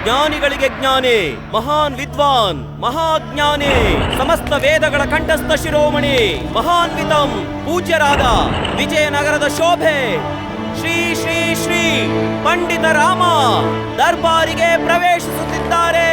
ಜ್ಞಾನಿಗಳಿಗೆ ಜ್ಞಾನಿ, ಮಹಾನ್ ವಿದ್ವಾನ್, ಮಹಾಜ್ಞಾನಿ, ಸಮಸ್ತ ವೇದಗಳ ಕಂಠಸ್ಥ ಶಿರೋಮಣಿ, ಮಹಾನ್ವಿತಂ ಪೂಜ್ಯರಾದ ವಿಜಯನಗರದ ಶೋಭೆ ಶ್ರೀ ಶ್ರೀ ಶ್ರೀ ಪಂಡಿತ ರಾಮ ದರ್ಬಾರಿಗೆ ಪ್ರವೇಶಿಸುತ್ತಿದ್ದಾರೆ.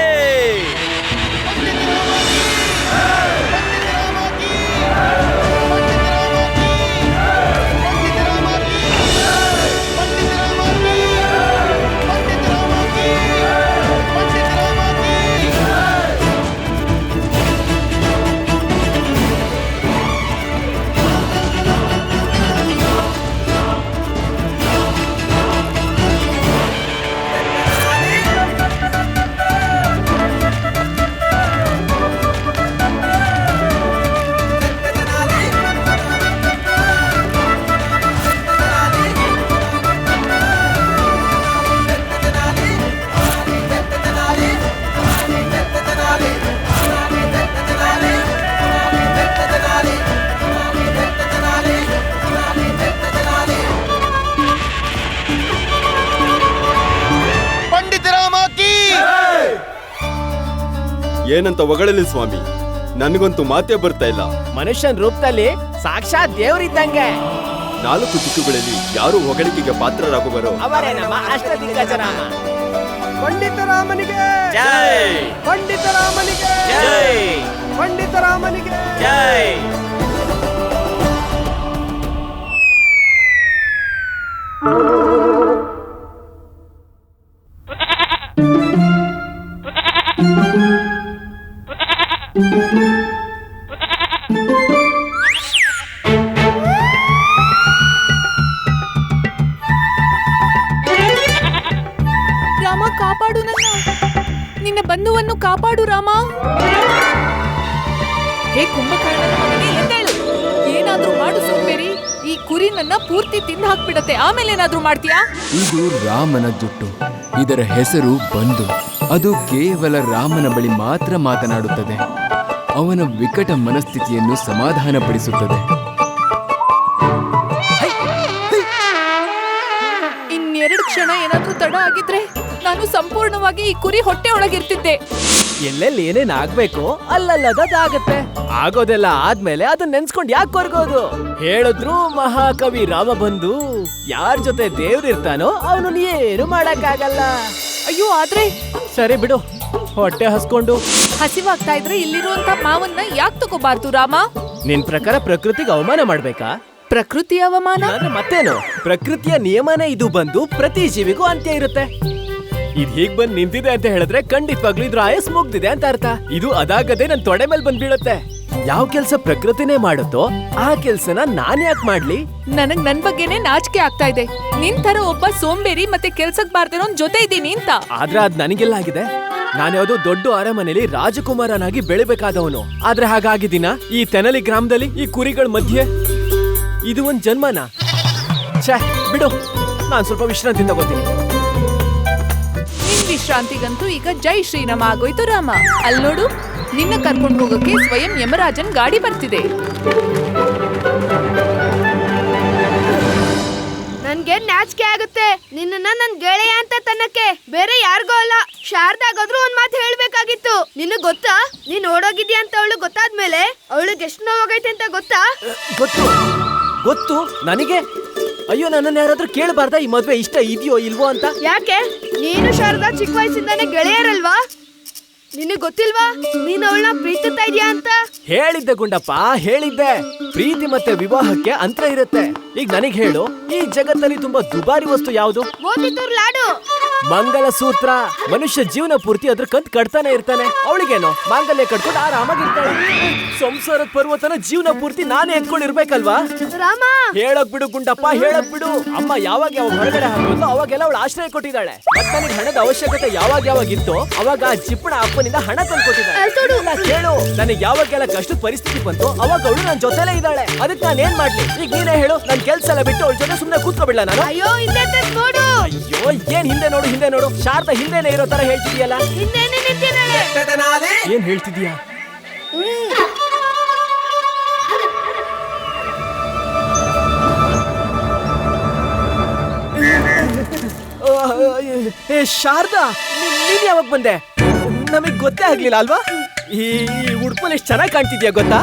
ಏನಂತ ಹೊಗಳಲಿ ಸ್ವಾಮಿ, ನನಗಂತೂ ಮಾತೇ ಬರ್ತಾ ಇಲ್ಲ. ಮನುಷ್ಯನ ರೂಪದಲ್ಲಿ ಸಾಕ್ಷಾತ್ ದೇವರಿದ್ದಂಗೆ. 4 ದಿಕ್ಕುಗಳಲ್ಲಿ ಯಾರು ಹೊಗಳಿಕೆಗೆ ಪಾತ್ರರಾಗುವರೋ ಅವರೇ ನಮ್ಮ ಅಷ್ಟದಿಗ್ಗಜರಾಮ. ಪಂಡಿತರಾಮನಿಗೆ ಜೈ, ಪಂಡಿತರಾಮನಿಗೆ ಜೈ, ಪಂಡಿತರಾಮನಿಗೆ ಜೈ. ರಾಮ, ಕಾಪಾಡು ನಿನ್ನ ಬಂಧುವನ್ನು ಕಾಪಾಡು ರಾಮ. ಹೇ ಕುಂಭಕರ್ಣನ ಮಗನೇ, ಎದ್ದೇಳು. ಏನಾದ್ರೂ ಮಾಡು ಸೋಂಬೇರಿ. ಈ ಕುರಿ ನನ್ನ ಪೂರ್ತಿ ತಿಂದು ಹಾಕ್ಬಿಡತ್ತೆ. ಆಮೇಲೆ ಏನಾದ್ರೂ ಮಾಡ್ತೀಯಾ? ಇದು ರಾಮನ ಜುಟ್ಟು. ಇದರ ಹೆಸರು ಬಂಧು. ಅದು ಕೇವಲ ರಾಮನ ಬಳಿ ಮಾತ್ರ ಮಾತನಾಡುತ್ತದೆ. ಅವನ ವಿಕಟ ಮನಸ್ಥಿತಿಯನ್ನು ಸಮಾಧಾನಪಡಿಸುತ್ತದೆ. ಇನ್ನೆರಡು ಕ್ಷಣ ಏನಾದ್ರೂ ತಡ ಆಗಿದ್ರೆ ನಾನು ಸಂಪೂರ್ಣವಾಗಿ ಈ ಕುರಿ ಹೊಟ್ಟೆ ಒಳಗಿರ್ತಿದ್ದೆ. ಎಲ್ಲೆಲ್ಲಿ ಏನೇನ್ ಆಗ್ಬೇಕು ಅಲ್ಲಲ್ಲದಾಗತ್ತೆ. ಆಗೋದೆಲ್ಲ ಆದ್ಮೇಲೆ ಅದನ್ನ ನೆನ್ಸ್ಕೊಂಡ್ ಯಾಕೆ ಕೊರ್ಗೋದು? ಹೇಳಿದ್ರು ಮಹಾಕವಿ ರಾಮ ಬಂಧು, ಯಾರ್ ಜೊತೆ ದೇವ್ರಿರ್ತಾನೋ ಅವನು ಏನು ಮಾಡಕ್ಕಾಗಲ್ಲ. ಅಯ್ಯೋ, ಆದ್ರೆ ಸರಿ ಬಿಡು, ಹೊಟ್ಟೆ ಹಸ್ಕೊಂಡು ಹಸಿವಾಗ್ತಾ ಇದ್ರೆ ಇಲ್ಲಿರುವಂತ ಮಾವನ್ನ ಯಾಕೆ ತಗೋಬಾರ್ದು ರಾಮ? ನಿನ್ ಪ್ರಕಾರ ಪ್ರಕೃತಿಗೆ ಅವಮಾನ ಮಾಡ್ಬೇಕಾ? ಪ್ರಕೃತಿ ಅವಮಾನ? ಮತ್ತೇನು, ಪ್ರಕೃತಿಯ ನಿಯಮನೇ ಇದು. ಬಂದು ಪ್ರತಿ ಜೀವಿಗೂ ಅಂತ್ಯ ಇರುತ್ತೆ. ಇದ್ ಹೀಗ್ ಬಂದ್ ನಿಂತಿದೆ ಅಂತ ಹೇಳಿದ್ರೆ ಖಂಡಿತವಾಗ್ಲೂ ಇದ್ರ ಆಯಸ್ ಮುಗ್ದಿದೆ ಅಂತ ಅರ್ಥ. ಇದು ಅದಾಗದೆ ನನ್ ತೊಡೆ ಮೇಲೆ ಬಂದ್ ಬೀಳುತ್ತೆ. ಯಾವ ಕೆಲ್ಸ ಪ್ರಕೃತಿನೇ ಮಾಡುತ್ತೋ ಆ ಕೆಲ್ಸನ ನಾನ್ ಯಾಕೆ ಮಾಡ್ಲಿ? ನನಗ್ ನನ್ ಬಗ್ಗೆನೆ ನಾಚಿಕೆ ಆಗ್ತಾ ಇದೆ. ನಿನ್ ತರ ಒಬ್ಬ ಸೋಂಬೇರಿ ಮತ್ತೆ ಕೆಲ್ಸಕ್ ಬಾರ್ದಿರೋ ಜೊತೆ ಇದ್ದೀನಿ ಅಂತ. ಆದ್ರೆ ಅದ್ ನನಗೆಲ್ಲ ಆಗಿದೆ. ನಾನ್ಯಾವ್ದೋ ದೊಡ್ಡ ಅರಮನೆಯಲ್ಲಿ ರಾಜಕುಮಾರನಾಗಿ ಬೆಳಿಬೇಕಾದವನು. ಆದ್ರೆ ಹಾಗಾಗಿದ್ದೀನ ಈ ತೆನಲಿ ಗ್ರಾಮದಲ್ಲಿ ಈ ಕುರಿಗಳ ಮಧ್ಯೆ? ಇದು ಒಂದ್ ಜನ್ಮನ? ಛೇ ಬಿಡು, ನಾನ್ ಸ್ವಲ್ಪ ವಿಶ್ರಾಂತಿ ತಗೋತೀನಿ. ನಿನ್ ವಿಶ್ರಾಂತಿಗಂತೂ ಈಗ ಜೈ ಶ್ರೀರಾಮ ಆಗೋಯ್ತು ರಾಮ. ಅಲ್ ನೋಡು, ನಿನ್ನ ಕರ್ಕೊಂಡು ಹೋಗಕ್ಕೆ ಸ್ವಯಂ ಯಮರಾಜನ್ ಗಾಡಿ ಬರ್ತಿದೆ. ನನ್ಗೆ ನಾಚಿಕೆ ಆಗುತ್ತೆ ನಿನ್ನ ನನ್ ಗೆಳೆಯ ಅಂತ ತನ್ನಕ್ಕೆ. ಬೇರೆ ಯಾರಿಗೂ ಅಲ್ಲ, ಶಾರದಾಗಾದ್ರೂ ಒಂದ್ ಮಾತು ಹೇಳ್ಬೇಕಾಗಿತ್ತು. ನಿನಗ್ ಗೊತ್ತಾ, ನೀನ್ ಓಡೋಗಿದ್ಯಾ ಅಂತ ಅವಳು ಗೊತ್ತಾದ್ಮೇಲೆ ಅವಳಿಗೆ ಎಷ್ಟು ನೋವಾಗೈತೆ ಅಂತ ಗೊತ್ತಾ? ಗೊತ್ತು ನನಗೆ. ಅಯ್ಯೋ, ನನ್ನನ್ನು ಯಾರಾದ್ರೂ ಕೇಳಬಾರ್ದ ಈ ಮದ್ವೆ ಇಷ್ಟ ಇದೆಯೋ ಇಲ್ವೋ ಅಂತ? ಯಾಕೆ, ನೀನು ಶಾರದಾ ಚಿಕ್ಕ ವಯಸ್ಸಿಂದಾನೆ ಗೆಳೆಯರಲ್ವಾ? ನಿನಗ್ ಗೊತ್ತಿಲ್ವಾ ನೀನ್ ಅವಳನ್ನ ಪ್ರೀತಿಸ್ತಾ ಇದೀಯಾ ಅಂತ? ಹೇಳಿದ್ದೆ ಗುಂಡಪ್ಪ, ಹೇಳಿದ್ದೆ. ಪ್ರೀತಿ ಮತ್ತೆ ವಿವಾಹಕ್ಕೆ ಅಂತರ ಇರುತ್ತೆ. ಈಗ ನನಗ್ ಹೇಳು, ಈ ಜಗತ್ತಲ್ಲಿ ತುಂಬಾ ದುಬಾರಿ ವಸ್ತು ಯಾವುದು? ಮೋತಿಚೂರ್ ಲಾಡು. ಮಂಗಲಸೂತ್ರ. ಮನುಷ್ಯ ಜೀವನ ಪೂರ್ತಿ ಅದ್ರ ಕಂತ್ ಕಟ್ತಾನೆ ಇರ್ತಾನೆ. ಅವಳಿಗೇನೋ ಮಾಂಗಲ್ಯ ಕಟ್ಕೊಂಡು ಆರಾಮಾಗಿರ್ತಾಳೆ. ಸಂಸಾರದ ಪರ್ವತನ ಜೀವನ ಪೂರ್ತಿ ನಾನೇ ಎತ್ಕೊಂಡಿರ್ಬೇಕಲ್ವಾ? ರಾಮ, ಹೇಳಕ್ ಬಿಡು ಗುಂಡಪ್ಪ, ಹೇಳಕ್ ಬಿಡು. ಅಮ್ಮ ಯಾವಾಗ ಹೊರಗಡೆ ಹಾಕೋದು ಅವಾಗೆಲ್ಲ ಅವಳು ಆಶ್ರಯ ಕೊಟ್ಟಿದ್ದಾಳೆ. ಮತ್ತೆ ನನಗೆ ಹಣದ ಅವಶ್ಯಕತೆ ಯಾವಾಗ ಇತ್ತು ಅವಾಗ ಆ ಜಿಪ್ಪಣ ಅಪ್ಪನಿಂದ ಹಣ ತಂದು ಕೊಟ್ಟಿದ್ದಾಳೆ. ಕೇಳು, ನನಗೆ ಯಾವಾಗೆಲ್ಲ ಕಷ್ಟದ ಪರಿಸ್ಥಿತಿ ಬಂತು ಅವಾಗ ಅವಳು ನನ್ನ ಜೊತೆಲೇ ಇದ್ದಾಳೆ. ಅದಕ್ಕೆ ನಾನು ಏನ್ ಮಾಡ್ಲಿ? ಈಗ ನೀನೇ ಹೇಳು, ನನ್ ಕೆಲ್ಸ ಎಲ್ಲ ಬಿಟ್ಟು ಅವಳ ಜೊತೆ ಸುಮ್ನೆ ಕೂತ್ಕೊಬಿಡ್ಲ ನಾನು? ಅಯ್ಯೋ ಹಿಂದೆ ನೋಡು. ಅಯ್ಯೋ, ಏನ್ ಹಿಂದೆ ನೋಡು ಹಿಂದೆ ನೋಡು? ಶಾರದಾ ಹಿಂದೆನೆ ಇರೋ ತರ ಹೇಳ್ತಿದ್ಯಲ್ಲ. ಹಿಂದೆನೆ ನಿಂತಿದ್ದಾಳೆ. ಏನ್ ಹೇಳ್ತಿದ್ಯಾ? ಏ ಶಾರದಾ, ನೀನ್ ಯಾವಾಗ ಬಂದೆ? ನಮಗ್ ಗೊತ್ತೇ ಆಗ್ಲಿಲ್ಲ ಅಲ್ವಾ? ಈ ಉಡುಪಲ್ಲಿ ಎಷ್ಟು ಚೆನ್ನಾಗಿ ಕಾಣ್ತಿದ್ಯಾ ಗೊತ್ತಾ?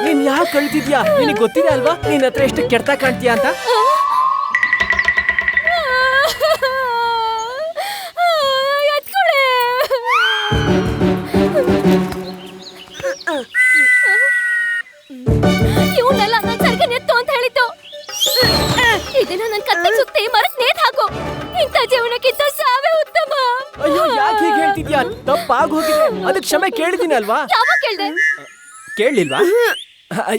ನೀನ್ ಯಾಕೆ ಕಳ್ತಿದ್ಯಾ? ನಿನಗೆ ಗೊತ್ತಿದೆ ಅಲ್ವಾ ನಿನ್ ಹತ್ರ ಎಷ್ಟು ಕೆಡ್ತಾ ಕಾಣ್ತೀಯ ಅಂತ? ಇವನ್ನೆಲ್ಲ ನನ್ ಸರ್ಗೆ ನೆತ್ತು ಅಂತ ಹೇಳಿತ್ತು. ಇದನ್ನ ನನ್ ಕತ್ತೆ ಸುತ್ತಿ ಮರಕ್ ನೇತ್ ಹಾಕು. ಇಂಥ ಜೀವನಕ್ಕಿಂತ ಸಾವೇ ಉತ್ತಮ. ಅಯ್ಯೋ, ಯಾಕೆ ಹೀಗೆ ಹೇಳ್ತಿದ್ಯಾ? ತಪ್ಪಾಗಿ ಹೋಗಿದೆ. ಅದಕ್ಕೆ ಕ್ಷಮೆ ಕೇಳಿದೀನಿ ಅಲ್ವಾ? ಯಾವಾಗ ಕೇಳ್ದೆ? ಕೇಳಲಿಲ್ವಾ?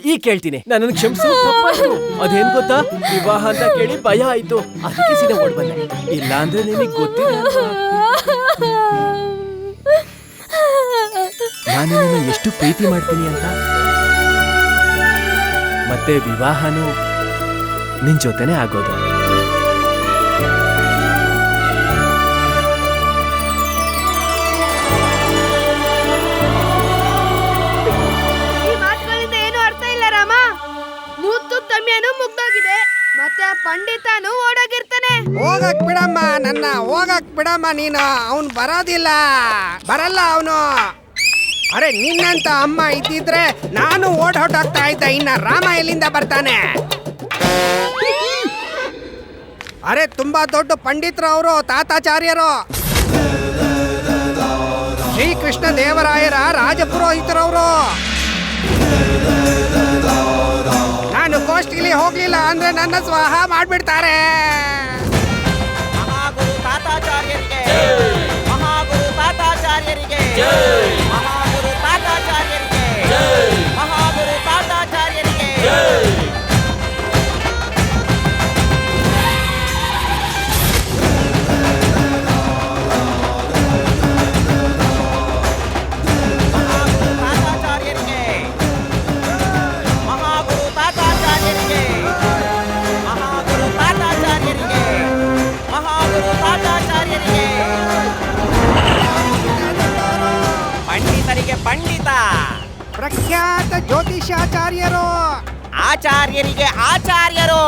ಈಗ ಕೇಳ್ತೀನಿ. ನನ್ನನ್ನು ಕ್ಷಮಿಸು, ತಪ್ಪಾಯ್ತು. ಅದೇನ್ ಗೊತ್ತಾ, ವಿವಾಹ ಅಂತ ಕೇಳಿ ಭಯ ಆಯ್ತು, ಅದಕ್ಕೆ ಸೀದಾ ಓಡ್ ಬಂದೆ. ಇಲ್ಲ ಅಂದ್ರೆ ನಿನಗೆ ಗೊತ್ತಿಲ್ಲ ನಾನು ನಿನ್ನ ಎಷ್ಟು ಪ್ರೀತಿ ಮಾಡ್ತೀನಿ ಅಂತ. ಮತ್ತೆ ವಿವಾಹನೂ ನಿನ್ ಜೊತೆನೆ ಆಗೋದು. ಮತ್ತೆ ಆ ಪಂಡಿತನು ಓಡೋಗಿರ್ತಾನೆ. ಹೋಗಕ್ ಬಿಡಮ್ಮ, ನನ್ನ ಹೋಗಕ್ ಬಿಡಮ್ಮ ನೀನು. ಅವನು ಬರಲ್ಲ ಅವನು. ಅರೆ, ನಿನ್ನಂತ ಅಮ್ಮ ಇದ್ದಿದ್ರೆ ನಾನು ಓಡ್ ಹೊಟ್ಟಾಗ್ತಾ ಇದ್ದ. ಇನ್ನ ರಾಮ ಎಲ್ಲಿಂದ ಬರ್ತಾನೆ? ಅರೆ, ತುಂಬಾ ದೊಡ್ಡ ಪಂಡಿತರು ಅವರು, ತಾತಾಚಾರ್ಯರು, ಶ್ರೀಕೃಷ್ಣ ದೇವರಾಯರ ರಾಜಪುರೋಹಿತರವರು. ನಾನು ಕೋಷ್ಟಿಲಿ ಹೋಗ್ಲಿಲ್ಲ ಅಂದ್ರೆ ನನ್ನ ಸ್ವಾಹ ಮಾಡ್ಬಿಡ್ತಾರೆ. ಮಹಾಗುರು ತಾತಾಚಾರ್ಯರಿಗೆ, ಮಹಾಗುರು ತಾತಾಚಾರ್ಯರಿಗೆ, ಮಹಾಗುರು ತಾತಾಚಾರ್ಯರಿಗೆ, ಮಹಾಗುರು ತಾತಾಚಾರ್ಯರಿಗೆ. ಪಂಡಿತ, ಪ್ರಖ್ಯಾತ ಜ್ಯೋತಿಷಾಚಾರ್ಯರು, ಆಚಾರ್ಯರಿಗೆ ಆಚಾರ್ಯರು,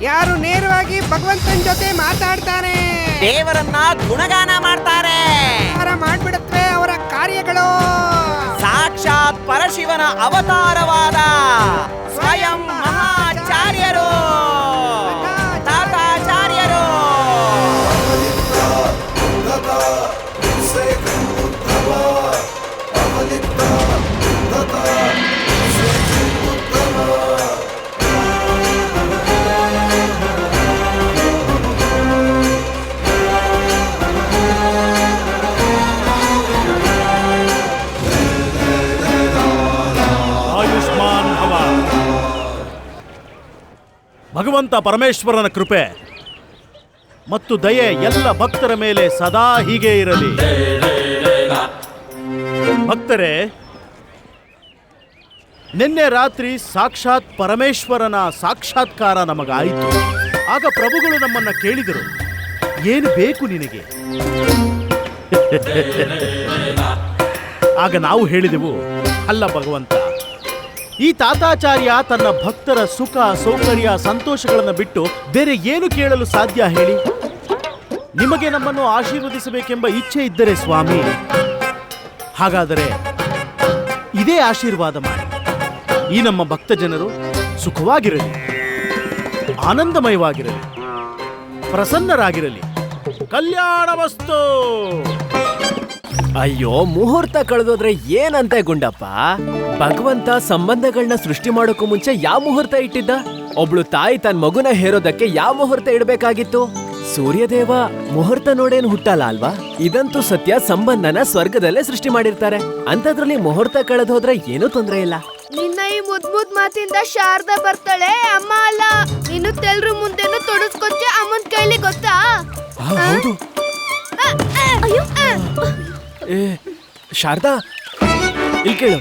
ಯಾರು ನೇರವಾಗಿ ಭಗವಂತನ ಜೊತೆ ಮಾತಾಡ್ತಾರೆ, ದೇವರನ್ನ ಗುಣಗಾನ ಮಾಡ್ತಾರೆ. ಮಾಡ್ಬಿಡುತ್ತವೆ ಅವರ ಕಾರ್ಯಗಳು. ಸಾಕ್ಷಾತ್ ಪರಶಿವನ ಅವತಾರವಾದ ಸ್ವಯಂ ಮಹಾಚಾರ್ಯರು, ತಾತಾಚಾರ್ಯರು. ಭಗವಂತ ಪರಮೇಶ್ವರನ ಕೃಪೆ ಮತ್ತು ದಯೆ ಎಲ್ಲ ಭಕ್ತರ ಮೇಲೆ ಸದಾ ಹೀಗೆ ಇರಲಿ. ಭಕ್ತರೇ, ನಿನ್ನೆ ರಾತ್ರಿ ಸಾಕ್ಷಾತ್ ಪರಮೇಶ್ವರನ ಸಾಕ್ಷಾತ್ಕಾರ ನಮಗಾಯಿತು. ಆಗ ಪ್ರಭುಗಳು ನಮ್ಮನ್ನ ಕೇಳಿದರು, ಏನು ಬೇಕು ನಿನಗೆ? ಆಗ ನಾವು ಹೇಳಿದೆವು, ಅಲ್ಲ ಭಗವಂತ, ಈ ತಾತಾಚಾರ್ಯ ತನ್ನ ಭಕ್ತರ ಸುಖ ಸೌಕರ್ಯ ಸಂತೋಷಗಳನ್ನು ಬಿಟ್ಟು ಬೇರೆ ಏನು ಕೇಳಲು ಸಾಧ್ಯ ಹೇಳಿ? ನಿಮಗೆ ನಮ್ಮನ್ನು ಆಶೀರ್ವದಿಸಬೇಕೆಂಬ ಇಚ್ಛೆ ಇದ್ದರೆ ಸ್ವಾಮಿ, ಹಾಗಾದರೆ ಇದೇ ಆಶೀರ್ವಾದ ಮಾಡಿ. ಈ ನಮ್ಮ ಭಕ್ತ ಜನರು ಸುಖವಾಗಿರಲಿ, ಆನಂದಮಯವಾಗಿರಲಿ, ಪ್ರಸನ್ನರಾಗಿರಲಿ. ಕಲ್ಯಾಣ ವಸ್ತು. ಅಯ್ಯೋ, ಮುಹೂರ್ತ ಕಳೆದೋದ್ರೆ ಏನಂತೆ ಗುಂಡಪ್ಪ? ಭಗವಂತ ಸಂಬಂಧಗಳನ್ನ ಸೃಷ್ಟಿ ಮಾಡೋಕ್ಕೂ ಮುಂಚೆ ಯಾವ ಮುಹೂರ್ತ ಇಟ್ಟಿದ್ದ? ಒಬ್ಳು ತಾಯಿ ತನ್ನ ಮಗುನ ಹೇರೋದಕ್ಕೆ ಯಾವ ಮುಹೂರ್ತ ಇಡಬೇಕಾಗಿತ್ತು? ಸೂರ್ಯದೇವ ಮುಹೂರ್ತ ನೋಡೇನು ಹುಟ್ಟಲ್ಲ ಅಲ್ವಾ? ಇದಂತೂ ಸತ್ಯ. ಸಂಬಂಧನ ಸ್ವರ್ಗದಲ್ಲೇ ಸೃಷ್ಟಿ ಮಾಡಿರ್ತಾರೆ. ಅಂತದ್ರಲ್ಲಿ ಮುಹೂರ್ತ ಕಳೆದೋದ್ರೆ ಏನೂ ತೊಂದ್ರೆ ಇಲ್ಲ. ನಿನ್ನ ಈ ಮುದ್ ಮಾತಿಂದ ಶಾರದಾ ಬರ್ತಾಳೆ, ಅಮ್ಮ ಅಲ್ಲ. ನೀನು ತೆಲ್ರು ಮುಂದೆನು ತೊಡಸ್ಕೊಚ್ಚೆ ಅಮ್ಮನ್ ಕೈಲಿ, ಗೊತ್ತಾ? ಹೌದು. ಏ ಶಾರದಾ, ಇಲ್ಲಿ ಕೇಳು.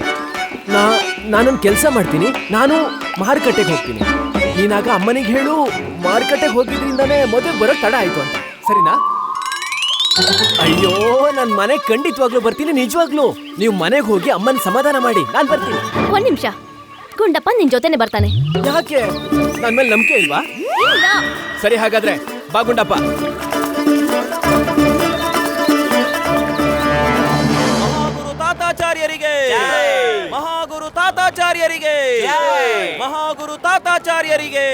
ನಾನೊಂದು ಕೆಲಸ ಮಾಡ್ತೀನಿ. ನಾನು ಮಾರುಕಟ್ಟೆಗೆ ಹೋಗ್ತೀನಿ. ನೀನಾಗ ಅಮ್ಮನಿಗೆ ಹೇಳು, ಮಾರುಕಟ್ಟೆಗೆ ಹೋಗಿದ್ರಿಂದಾನೇ ಮದುವೆ ಬರೋಕ್ ತಡ ಆಯ್ತು ಅಂತ, ಸರಿನಾ? ಅಯ್ಯೋ, ನನ್ ಮನೆಗೆ ಖಂಡಿತವಾಗ್ಲೂ ಬರ್ತೀನಿ, ನಿಜವಾಗ್ಲೂ. ನೀವು ಮನೆಗೆ ಹೋಗಿ ಅಮ್ಮನ ಸಮಾಧಾನ ಮಾಡಿ, ನಾನ್ ಬರ್ತೀನಿ. ಒಂದ್ ನಿಮಿಷ. ಗುಂಡಪ್ಪ ನಿನ್ ಜೊತೆನೆ ಬರ್ತಾನೆ. ಯಾಕೆ ನನ್ ಮೇಲೆ ನಂಬಿಕೆ ಇಲ್ವಾ? ಇಲ್ಲ. ಸರಿ, ಹಾಗಾದ್ರೆ ಬಾ ಗುಂಡಪ್ಪ. ಮಹಾಗುರು ತಾತಾಚಾರ್ಯರಿಗೆ ಮಹಾಗುರು ತಾತಾಚಾರ್ಯರಿಗೆ ಮಹಾಗುರು ತಾತಾಚಾರ್ಯರಿಗೆ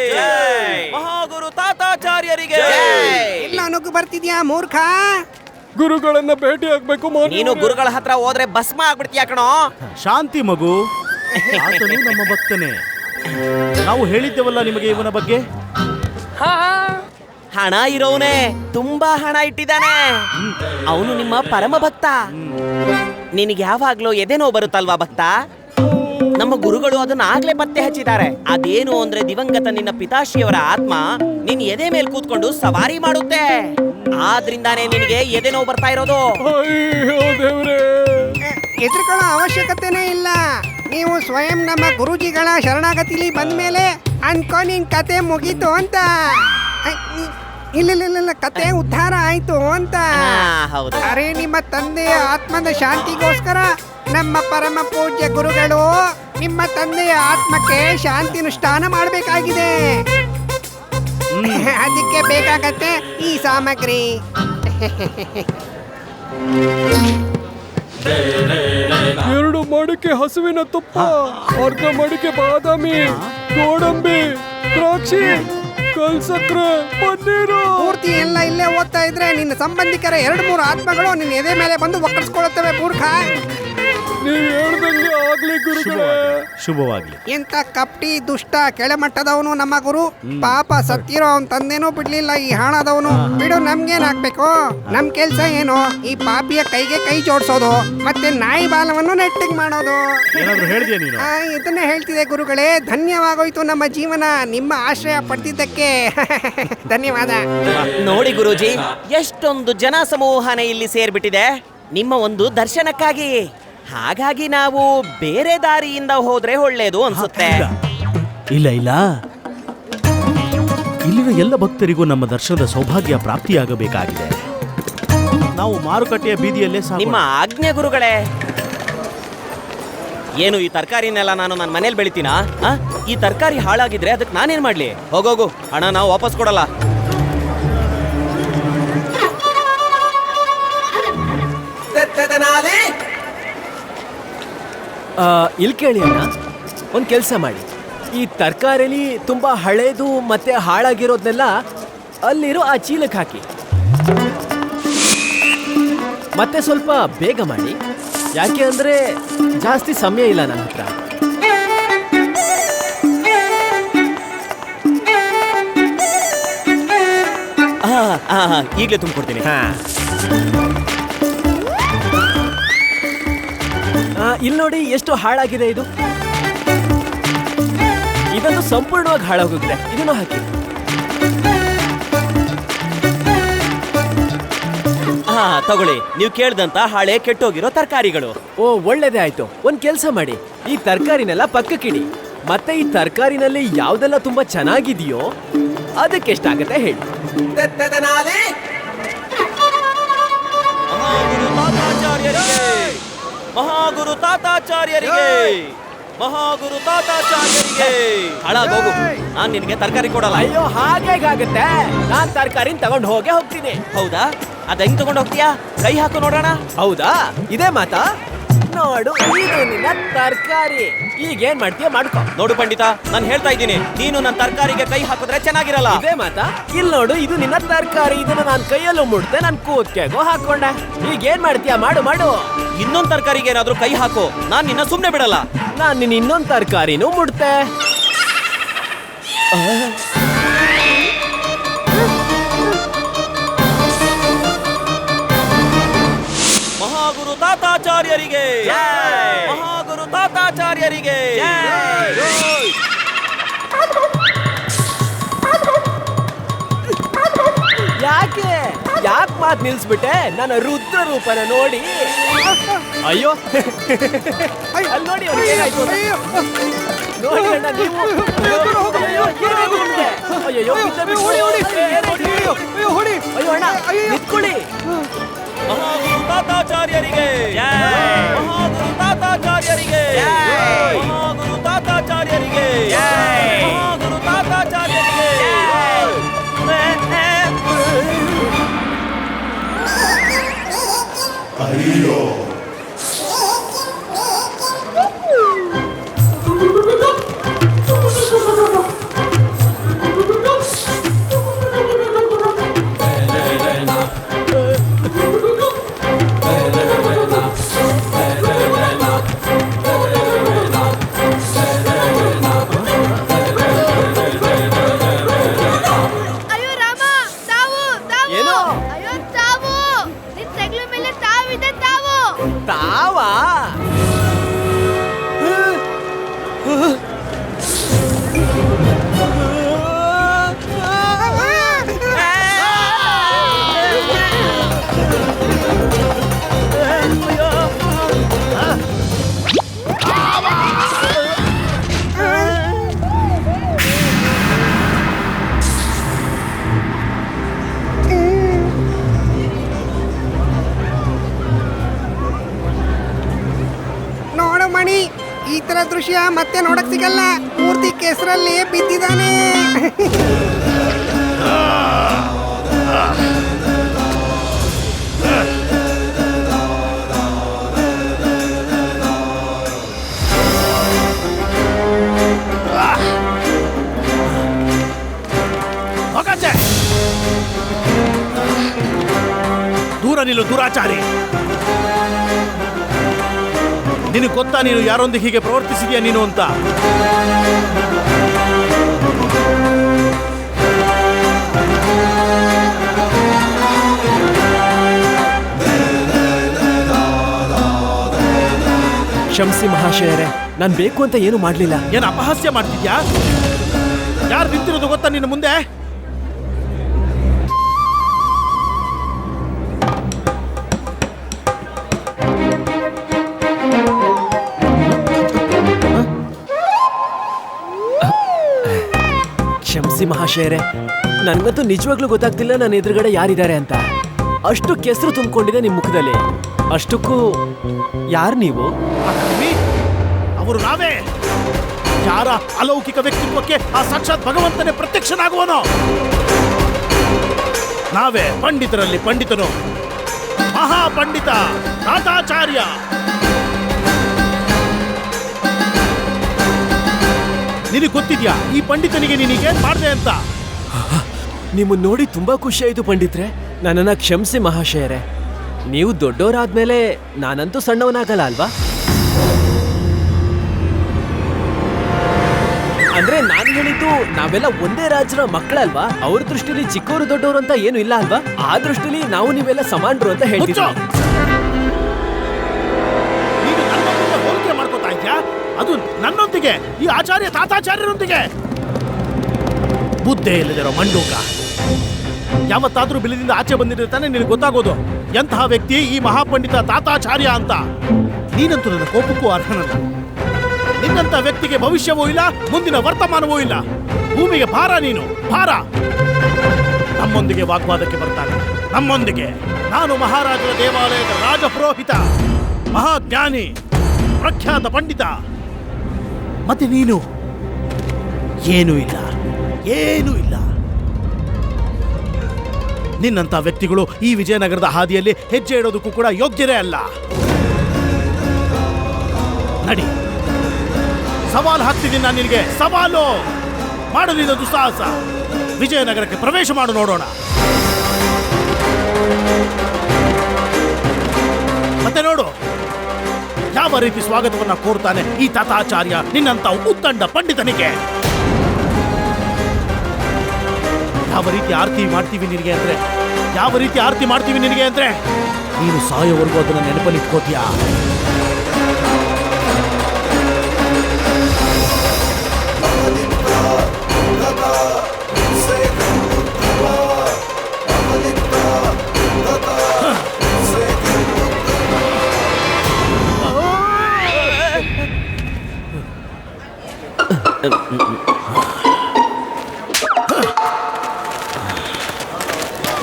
ಮಹಾಗುರು ತಾತಾಚಾರ್ಯರಿಗೆ. ಇಲ್ಲ ನುಗ್ಗು ಬರ್ತಿದ್ಯಾ ಮೂರ್ಖ? ಗುರುಗಳನ್ನ ಭೇಟಿ ಆಗ್ಬೇಕು ನೀನು ಗುರುಗಳ ಹತ್ರ ಹೋದ್ರೆ ಭಸ್ಮ ಆಗ್ಬಿಡ್ತೀಯ ಕಣೋ. ಶಾಂತಿ ಮಗು, ಆತನು ನಮ್ಮ ಭಕ್ತನೇ. ನಾವು ಹೇಳಿದ್ದೆವಲ್ಲ ನಿಮಗೆ ಇವನ ಬಗ್ಗೆ. ಹಣ ಇರೋನೆ, ತುಂಬಾ ಹಣ ಇಟ್ಟಿದ್ದಾನೆ. ಅವನು ನಿಮ್ಮ ಪರಮ ಭಕ್ತ. ನಿನಗೆ ಯಾವಾಗ್ಲೂ ಎದೆ ನೋವು ಬರುತ್ತಲ್ವಾ ಭಕ್ತ? ನಮ್ಮ ಗುರುಗಳು ಅದನ್ನ ಆಗ್ಲೇ ಪತ್ತೆ ಹಚ್ಚಿದ್ದಾರೆ. ಅದೇನು ಅಂದ್ರೆ ದಿವಂಗತ ನಿನ್ನ ಪಿತಾಶ್ರೀಯವರ ಆತ್ಮ ನಿನ್ ಎದೆ ಮೇಲೆ ಕೂತ್ಕೊಂಡು ಸವಾರಿ ಮಾಡುತ್ತೆ. ಆದ್ರಿಂದಾನೇ ನಿನಗೆ ಎದೆ ನೋವು ಬರ್ತಾ ಇರೋದು. ಹೆದರ್ಕೊಳ್ಳೋ ಅವಶ್ಯಕತೆನೇ ಇಲ್ಲ. ನೀವು ಸ್ವಯಂ ನಮ್ಮ ಗುರೂಜಿಗಳ ಶರಣಾಗತಿಲಿ ಬಂದ್ಮೇಲೆ ಅನ್ಕೋ ನಿನ್ ಕತೆ ಮುಗೀತು ಅಂತ. ಇಲ್ಲ ಕತೆ ಉದ್ಧಾರ ಆಯ್ತು ಅಂತ. ಹೌದು. ಅರೆ ನಿಮ್ಮ ತಂದೆಯ ಆತ್ಮದ ಶಾಂತಿಗೋಸ್ಕರ ನಮ್ಮ ಪರಮ ಪೂಜ್ಯ ಗುರುಗಳು ನಿಮ್ಮ ತಂದೆಯ ಆತ್ಮಕ್ಕೆ ಶಾಂತಿನುಷ್ಠಾನ ಮಾಡಬೇಕಾಗಿದೆ. ಅದಕ್ಕೆ ಬೇಕಾಗತ್ತೆ ಈ ಸಾಮಗ್ರಿ. ಎರಡು ಮಡಿಕೆ ಹಸುವಿನ ತುಪ್ಪ, ಅರ್ಧ ಮಡಿಕೆ ಬಾದಾಮಿ, ಗೋಡಂಬಿ, ದ್ರಾಕ್ಷಿ, ಕಲ್ಸಕ್ರೆ, ಪನ್ನೀರು. ಪೂರ್ತಿ ಎಲ್ಲ ಇಲ್ಲೇ ಓದ್ತಾ ಇದ್ರೆ ನಿನ್ನ ಸಂಬಂಧಿಕರ 2-3 ಆತ್ಮಗಳು ನಿನ್ನ ಎದೆ ಮೇಲೆ ಬಂದು ಒಕ್ಕರ್ಸ್ಕೊಳ್ಳುತ್ತವೆ ಮೂರ್ಖ. ನೀವ್ ಹೇಳ್ದಂಗೆ ಆಗ್ಲಿ ಗುರುಗಳೇ. ಶುಭವಾಗ್ಲಿ. ಎಂತ ಕಪಟಿ ದುಷ್ಟ ಕೆಳಮಟ್ಟದವನು ನಮ್ಮ ಗುರು. ಪಾಪ ಸತ್ತಿರೋ ಅವನ್ ತಂದೆನೂ ಬಿಡ್ಲಿಲ್ಲ ಈ ಹಣದವನು. ಬಿಡು, ನಮ್ಗೇನ್ ಆಗ್ಬೇಕು? ನಮ್ ಕೆಲ್ಸ ಏನು? ಈ ಪಾಪಿಯ ಕೈಗೆ ಕೈ ಜೋಡಿಸೋದು, ಮತ್ತೆ ನಾಯಿ ಬಾಲವನ್ನು ನೆಟ್ಟಿಗೆ ಮಾಡೋದು. ಏನಾದ್ರು ಹೇಳಿದ್ಯಾ ನೀನು? ಇದನ್ನೇ ಹೇಳ್ತಿದೆ ಗುರುಗಳೇ. ಧನ್ಯವಾಗೋಯ್ತು ನಮ್ಮ ಜೀವನ ನಿಮ್ಮ ಆಶ್ರಯ ಪಡೆದಿದ್ದಕ್ಕೆ. ಧನ್ಯವಾದ. ನೋಡಿ ಗುರೂಜಿ, ಎಷ್ಟೊಂದು ಜನ ಸಮೂಹನೇ ಇಲ್ಲಿ ಸೇರ್ಬಿಟ್ಟಿದೆ ನಿಮ್ಮ ಒಂದು ದರ್ಶನಕ್ಕಾಗಿ. ಹಾಗಾಗಿ ನಾವು ಬೇರೆ ದಾರಿಯಿಂದ ಹೋದ್ರೆ ಒಳ್ಳೇದು ಅನ್ಸುತ್ತೆ. ಇಲ್ಲ ಇಲ್ಲಿನ ಎಲ್ಲ ಭಕ್ತರಿಗೂ ನಮ್ಮ ದರ್ಶನದ ಸೌಭಾಗ್ಯ ಪ್ರಾಪ್ತಿಯಾಗಬೇಕಾಗಿದೆ. ನಾವು ಮಾರುಕಟ್ಟೆಯ ಬೀದಿಯಲ್ಲೇ ನಿಮ್ಮ ಆಜ್ಞೆ ಗುರುಗಳೇ. ಏನು ಈ ತರಕಾರಿನೆಲ್ಲ ನಾನು ನನ್ನ ಮನೇಲಿ ಬೆಳಿತೀನಾ? ಈ ತರಕಾರಿ ಹಾಳಾಗಿದ್ರೆ ಅದಕ್ಕೆ ನಾನೇನ್ ಮಾಡ್ಲಿ? ಹೋಗೋಗು, ಹಣ ನಾವು ವಾಪಸ್ ಕೊಡಲ್ಲ. ಇಲ್ಲಿ ಕೇಳಿ ಅಣ್ಣ, ಒಂದ್ ಕೆಲ್ಸ ಮಾಡಿ. ಈ ತರಕಾರಿಲಿ ತುಂಬಾ ಹಳೇದು ಮತ್ತೆ ಹಾಳಾಗಿರೋದ್ನೆಲ್ಲ ಅಲ್ಲಿರೋ ಆ ಚೀಲಕ್ಕೆ ಹಾಕಿ. ಮತ್ತೆ ಸ್ವಲ್ಪ ಬೇಗ ಮಾಡಿ, ಯಾಕೆ ಅಂದ್ರೆ ಜಾಸ್ತಿ ಸಮಯ ಇಲ್ಲ ನನ್ನ ಹತ್ರ. ಈಗಲೇ ತುಂಬಿಕೊಡ್ತೀನಿ. ಇಲ್ಲಿ ನೋಡಿ ಎಷ್ಟು ಹಾಳಾಗಿದೆ ಇದು. ಇದನ್ನು ಸಂಪೂರ್ಣವಾಗಿ ಹಾಳಾಗೋಗಿದೆ. ಇದನ್ನು ಹಾಕಿ. ತಗೊಳ್ಳಿ, ನೀವು ಕೇಳ್ದಂತ ಹಳೆ ಕೆಟ್ಟೋಗಿರೋ ತರಕಾರಿಗಳು. ಓ, ಒಳ್ಳೇದೇ ಆಯ್ತು. ಒಂದ್ ಕೆಲ್ಸ ಮಾಡಿ, ಈ ತರಕಾರಿನೆಲ್ಲ ಪಕ್ಕಕ್ಕಿಡಿ. ಮತ್ತೆ ಈ ತರಕಾರಿನಲ್ಲಿ ಯಾವ್ದೆಲ್ಲ ತುಂಬಾ ಚೆನ್ನಾಗಿದೆಯೋ ಅದಕ್ಕೆ ಎಷ್ಟಾಗತ್ತೆ ಹೇಳಿ. ಮಹಾಗುರು ತಾತಾಚಾರ್ಯರಿಗೆ ಮಹಾಗುರು ತಾತಾಚಾರ್ಯರಿಗೆ. ಹಾಳಾಗೋಗು, ನಾನ್ ನಿನ್ಗೆ ತರಕಾರಿ ಕೊಡಲ್ಲ. ಅಯ್ಯೋ, ಹಾಗೇಗಾಗತ್ತೆ? ನಾನ್ ತರಕಾರಿನ ತಗೊಂಡ್ ಹೋಗ್ತೀನಿ. ಹೌದಾ? ಅದ್ ಹೆಂಗ್ ತಗೊಂಡ್ ಹೋಗ್ತೀಯಾ? ಕೈ ಹಾಕು ನೋಡೋಣ. ಹೌದಾ? ಇದೇ ಮಾತಾ? ನೋಡು, ಇದು ನಿನ್ನ ತರಕಾರಿ. ಈಗೇನ್ ಮಾಡ್ತೀಯ ಮಾಡ್ಕೊ. ನೋಡು ಪಂಡಿತ, ನಾನು ಹೇಳ್ತಾ ಇದ್ದೀನಿ, ನೀನು ನನ್ನ ತರಕಾರಿಗೆ ಕೈ ಹಾಕಿದ್ರೆ ಚೆನ್ನಾಗಿರಲ್ಲ. ಇದೇ ಮಾತಾ? ಇಲ್ಲಿ ನೋಡು, ಇದು ನಿನ್ನ ತರಕಾರಿ. ಇದನ್ನ ನಾನು ಕೈಯಲ್ಲೂ ಮುಡ್ತೆ, ನಾನು ಕೂತ್ಕೆಗೋ ಹಾಕೊಂಡೆ. ಈಗೇನ್ ಮಾಡ್ತೀಯ? ಮಾಡು. ಇನ್ನೊಂದ್ ತರಕಾರಿಗೆ ಏನಾದ್ರೂ ಕೈ ಹಾಕು, ನಾನ್ ನಿನ್ನ ಸುಮ್ನೆ ಬಿಡಲ್ಲ. ನಾನ್ ನಿನ್ನ ಇನ್ನೊಂದ್ ತರಕಾರಿನೂ ಮುಡ್ತೆ. ಮಹಾಗುರು ತಾತಾಚಾರ್ಯರಿಗೆ ಮಹಾಗುರು ತಾತಾಚಾರ್ಯರಿಗೆ. ಯಾಕೆ ಮಾತ್ ನಿಲ್ಸ್ಬಿಟ್ಟೆ? ನನ್ನ ರುದ್ರ ರೂಪನ ನೋಡಿ. ಅಯ್ಯೋ, ಅಲ್ಲಿ ನೋಡಿ, ಏನಾಯ್ತು ನೋಡಿ ಅಣ್ಣ ನೀವು. ಅಯ್ಯೋ ಅಣ್ಣ, ನಿಂತ್ಕೊಳ್ಳಿ. ಮಹಾಗುರು ತಾತಾಚಾರ್ಯರಿಗೆ ಮಹಾಗುರು ತಾತಾಚಾರ್ಯರಿಗೆ ಮಹಾಗುರು ತಾತಾಚಾರ್ಯರಿಗೆ. ನೋಡಿ, ಈ ತರ ದೃಶ್ಯ ಮತ್ತೆ ನೋಡಕ್ ಸಿಗಲ್ಲ. ಪೂರ್ತಿ ಕೆಸರಲ್ಲಿ ಬಿದ್ದಿದ್ದಾನೆ. ದೂರ ನಿಲ್ಲು ದುರಾಚಾರಿ. ನಿನಗೆ ಗೊತ್ತಾ ನೀನು ಯಾರೊಂದಿಗೆ ಹೀಗೆ ಪ್ರವರ್ತಿಸಿದ್ಯಾ ನೀನು ಅಂತ? ಕ್ಷಮಿಸಿ ಮಹಾಶಯರೇ, ನಾನ್ ಬೇಕು ಅಂತ ಏನು ಮಾಡ್ಲಿಲ್ಲ. ಏನು ಅಪಹಾಸ್ಯ ಮಾಡ್ತಿದ್ಯಾ? ಯಾರು ನಿಂತಿರೋದು ಗೊತ್ತಾ ನಿನ್ನ ಮುಂದೆ? ಕ್ಷಮಿಸಿ ಮಹಾಶಯರೇ, ನನ್ಗಂತೂ ನಿಜವಾಗ್ಲೂ ಗೊತ್ತಾಗ್ತಿಲ್ಲ ನನ್ನ ಎದುರುಗಡೆ ಯಾರಿದ್ದಾರೆ ಅಂತ. ಅಷ್ಟು ಕೆಸರು ತುಂಬಿಕೊಂಡಿದೆ ನಿಮ್ ಮುಖದಲ್ಲಿ. ಅಷ್ಟಕ್ಕೂ ಯಾರು ನೀವು? ಅವರು ನಾವೇ. ಯಾರ ಅಲೌಕಿಕ ವ್ಯಕ್ತಿತ್ವಕ್ಕೆ ಆ ಸಾಕ್ಷಾತ್ ಭಗವಂತನೇ ಪ್ರತ್ಯಕ್ಷನಾಗುವನೋ ನಾವೇ. ಪಂಡಿತರಲ್ಲಿ ಪಂಡಿತನು, ಮಹಾಪಂಡಿತ ತಾತಾಚಾರ್ಯ. ನಿನಗೆ ಗೊತ್ತಿದ್ಯಾ ಈ ಪಂಡಿತನಿಗೆ ನೀನೀಗೇನ್ ಮಾಡಿದೆ ಅಂತ? ನಿಮ್ಮನ್ನ ನೋಡಿ ತುಂಬಾ ಖುಷಿ ಆಯ್ತು ಪಂಡಿತ್ರೆ. ನನ್ನನ್ನ ಕ್ಷಮಿಸಿ ಮಹಾಶಯರೇ. ನೀವು ದೊಡ್ಡವರಾದ್ಮೇಲೆ ನಾನಂತೂ ಸಣ್ಣವನಾಗಲ್ಲ ಅಲ್ವಾ? ಅಂದ್ರೆ ನಾನು ಹೇಳಿದ್ದು ನಾವೆಲ್ಲ ಒಂದೇ ರಾಜ್ಯದ ಮಕ್ಕಳಲ್ವಾ? ಅವ್ರ ದೃಷ್ಟಿಲಿ ಚಿಕ್ಕವರು ದೊಡ್ಡವರು ಅಂತ ಏನು ಇಲ್ಲ ಅಲ್ವಾ? ಆ ದೃಷ್ಟಿಲಿ ನಾವು ನೀವೆಲ್ಲ ಸಮಾನರು ಅಂತ ಹೇಳ್ತೀವಿ. ನೀನು ನನ್ನೊಂದಿಗೆ ಹೋಲಿಕೆ ಮಾಡ್ಕೋತಾ ಇದ್ಯಾ? ಅದು ನನ್ನೊಂದಿಗೆ, ಈ ಆಚಾರ್ಯ ತಾತಾಚಾರ್ಯರೊಂದಿಗೆ. ಬುದ್ಧಿ ಇಲ್ಲದಿರೋ ಮಂಡೂಕ. ಯಾವತ್ತಾದ್ರೂ ಬಿಲದಿಂದ ಆಚೆ ಬಂದಿರ್ತಾನೆ ನಿನಗೆ ಗೊತ್ತಾಗೋದು ಎಂತಹ ವ್ಯಕ್ತಿ ಈ ಮಹಾಪಂಡಿತ ತಾತಾಚಾರ್ಯ ಅಂತ. ನೀನಂತೂ ನನ್ನ ಕೋಪಕ್ಕೂ ಅರ್ಹನಲ್ಲ. ನಿನ್ನಂತ ವ್ಯಕ್ತಿಗೆ ಭವಿಷ್ಯವೂ ಇಲ್ಲ, ಮುಂದಿನ ವರ್ತಮಾನವೂ ಇಲ್ಲ. ಭೂಮಿಗೆ ಭಾರ ನೀನು, ಭಾರ. ನಮ್ಮೊಂದಿಗೆ ವಾಗ್ವಾದಕ್ಕೆ ಬರ್ತಾನೆ, ನಮ್ಮೊಂದಿಗೆ. ನಾನು ಮಹಾರಾಜರ ದೇವಾಲಯದ ರಾಜಪುರೋಹಿತ, ಮಹಾಜ್ಞಾನಿ, ಪ್ರಖ್ಯಾತ ಪಂಡಿತ. ಮತ್ತೆ ನೀನು ಏನೂ ಇಲ್ಲ, ಏನೂ ಇಲ್ಲ. ನಿನ್ನಂತ ವ್ಯಕ್ತಿಗಳು ಈ ವಿಜಯನಗರದ ಹಾದಿಯಲ್ಲಿ ಹೆಜ್ಜೆ ಇಡೋದಕ್ಕೂ ಕೂಡ ಯೋಗ್ಯರೇ ಅಲ್ಲ. ನಡಿ, ಸವಾಲು ಹಾಕ್ತಿದ್ದೀನಿ ನಾನು ನಿನಗೆ. ಸವಾಲು ಮಾಡು ನಿನ್ನ ದುಸ್ಸಾಹಸ. ವಿಜಯನಗರಕ್ಕೆ ಪ್ರವೇಶ ಮಾಡು, ನೋಡೋಣ. ಮತ್ತೆ ನೋಡು ಯಾವ ರೀತಿ ಸ್ವಾಗತವನ್ನ ಕೋರ್ತಾನೆ ಈ ತಾತಾಚಾರ್ಯ ನಿನ್ನಂತ ಉತ್ತಂಡ ಪಂಡಿತನಿಗೆ. ಯಾವ ರೀತಿ ಆರತಿ ಮಾಡ್ತೀವಿ ನಿನಗೆ ಅಂದ್ರೆ, ಯಾವ ರೀತಿ ಆರತಿ ಮಾಡ್ತೀವಿ ನಿನಗೆ ಅಂದ್ರೆ ನೀನು ಸಾಯೋವರೆಗೂ ಅದನ್ನ ನೆನಪಲ್ಲಿ ಇಟ್ಕೋತೀಯಾ?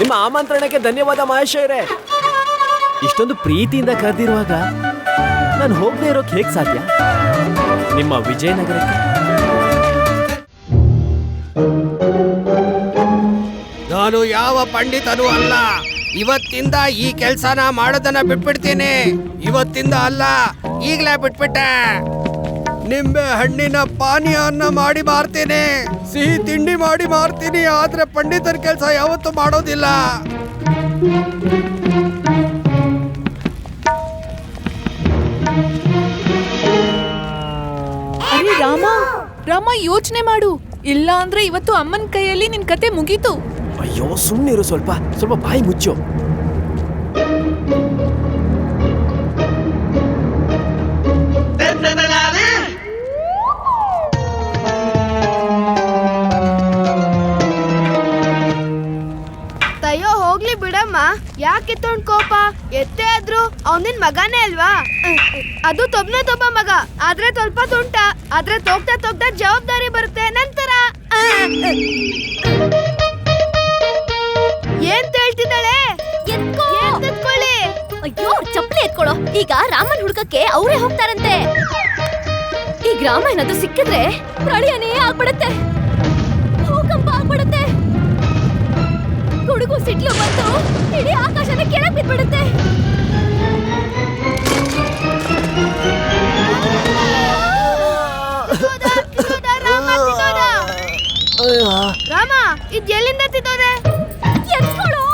ನಿಮ್ಮ ಆಮಂತ್ರಣಕ್ಕೆ ಧನ್ಯವಾದ ಮಹೇಶ್ವರೇ. ಇಷ್ಟೊಂದು ಪ್ರೀತಿಯಿಂದ ಕರೆದಿರುವಾಗ ನಾನು ಹೋಗದೆ ಇರೋಕೆ ಹೇಗೆ ಸಾಧ್ಯ ನಿಮ್ಮ ವಿಜಯನಗರಕ್ಕೆ? ನಾನು ಯಾವ ಪಂಡಿತನೂ ಅಲ್ಲ. ಇವತ್ತಿಂದ ಈ ಕೆಲ್ಸನ ಮಾಡೋದನ್ನ ಬಿಟ್ಬಿಡ್ತೀನಿ. ಇವತ್ತಿಂದ ಅಲ್ಲ, ಈಗಲೇ ಬಿಟ್ಬಿಟ್ಟೆ. ನಿಂಬೆ ಹಣ್ಣಿನ ಪಾನೀಯನ್ನ ಮಾಡಿ ಮಾರ್ತೀನಿ, ಸಿಹಿ ತಿಂಡಿ ಮಾಡಿ ಮಾರ್ತೀನಿ. ಆದ್ರೆ ಪಂಡಿತರ ಕೆಲಸ ಯಾವತ್ತೂ ಮಾಡೋದಿಲ್ಲ. ಅರೆ ರಾಮ, ರಾಮ ಯೋಚನೆ ಮಾಡು. ಇಲ್ಲ ಅಂದ್ರೆ ಇವತ್ತು ಅಮ್ಮನ ಕೈಯಲ್ಲಿ ನಿನ್ ಕತೆ ಮುಗೀತು. ಅಯ್ಯೋ ಸುಮ್ಮನಿರು, ಸ್ವಲ್ಪ ಸ್ವಲ್ಪ ಬಾಯಿ ಮುಚ್ಚು. ಅಯ್ಯೋ ಹೋಗ್ಲಿ ಬಿಡಮ್ಮ, ಯಾಕೆ ಇತ್ತೊಂದ್ ಕೋಪ? ಎತ್ತೇ ಆದ್ರು ಅವನಿನ್ ಮಗನೇ ಅಲ್ವಾ? ಅದು ತೊಬ್ಬ ಮಗ, ಆದ್ರೆ ಸ್ವಲ್ಪ ತುಂಟ. ಆದ್ರೆ ತೋಗ್ತಾ ಜವಾಬ್ದಾರಿ ಬರುತ್ತೆ ನಂತರ. ಏನ್ ಹೇಳ್ತಿದ್ದಾಳೆ? ಅಯ್ಯೋ ಚಪ್ಪಲಿ ಎತ್ಕೊಳ್ಳೋ. ಈಗ ರಾಮನ್ ಹುಡ್ಕಕ್ಕೆ ಅವರೇ ಹೋಗ್ತಾರಂತೆ. ರಾಮ ಏನಾದ್ರು ಸಿಕ್ಕಿದ್ರೆ ಪ್ರಳಯನೇ ಆಗ್ಬಿಡುತ್ತೆ, ಭೂಕಂಪ ಆಗ್ಬಿಡುತ್ತೆ, ಗುಡುಗು ಸಿಡ್ಲು ಬಂದು ಇಡೀ ಆಕಾಶನ ಕೆಳಗ್ ಬಿದ್ಬಿಡುತ್ತೆ. ರಾಮ ಇದ್ ಎಲ್ಲಿಂದ ತಿದ್ದೋದೆ? ಎತ್ಕೊಳು.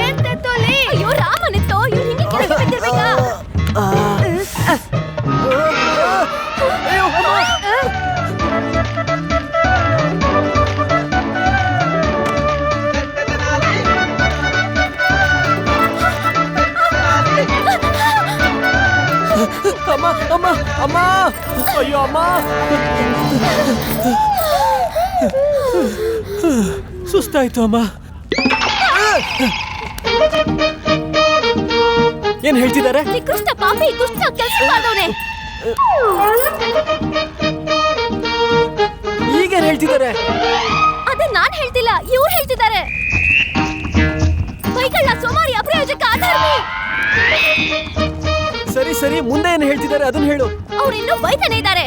ಏನ್ ತೆತ್ತೋಲಿ? ಅಯ್ಯೋ ರಾಮನಿತ್ತೋ ಇವ್ರು ಹಿಂಗೆ ಕೆಳಗೆ ಬಿದ್ದಿರ್ಬೇಕಾ? ಅಮ್ಮ ಅಮ್ಮ ಅಮ್ಮ, ಅಯ್ಯೋ ಅಮ್ಮ. ಸುಸ್ತಾಯ್ತು ಅಮ್ಮ. ಏನ್ ಹೇಳ್ತಿದ್ದಾರೆ? ನಿಕೃಷ್ಟ ಪಾಪಿ, ದುಷ್ಟ ಕೆಲಸ ಮಾಡಿದವನೇ. ಈಗೇನ್ ಹೇಳ್ತಿದ್ದಾರೆ? ಅದೇ ನಾನ್ ಹೇಳ್ತಿಲ್ಲ, ಇವ್ರು ಹೇಳ್ತಿದ್ದಾರೆ. ಬೈಕಳ್ಳ, ಸೋಮಾರಿ, ಅಪ್ರಯೋಜಕ, ಅಧರ್ಮಿ. ಸರಿ ಸರಿ, ಮುಂದೆ ಏನ್ ಹೇಳ್ತಿದ್ದಾರೆ ಅದನ್ನ ಹೇಳು. ಅವ್ರು ಇನ್ನೂ ಬೈತಾನೆ ಇದ್ದಾರೆ.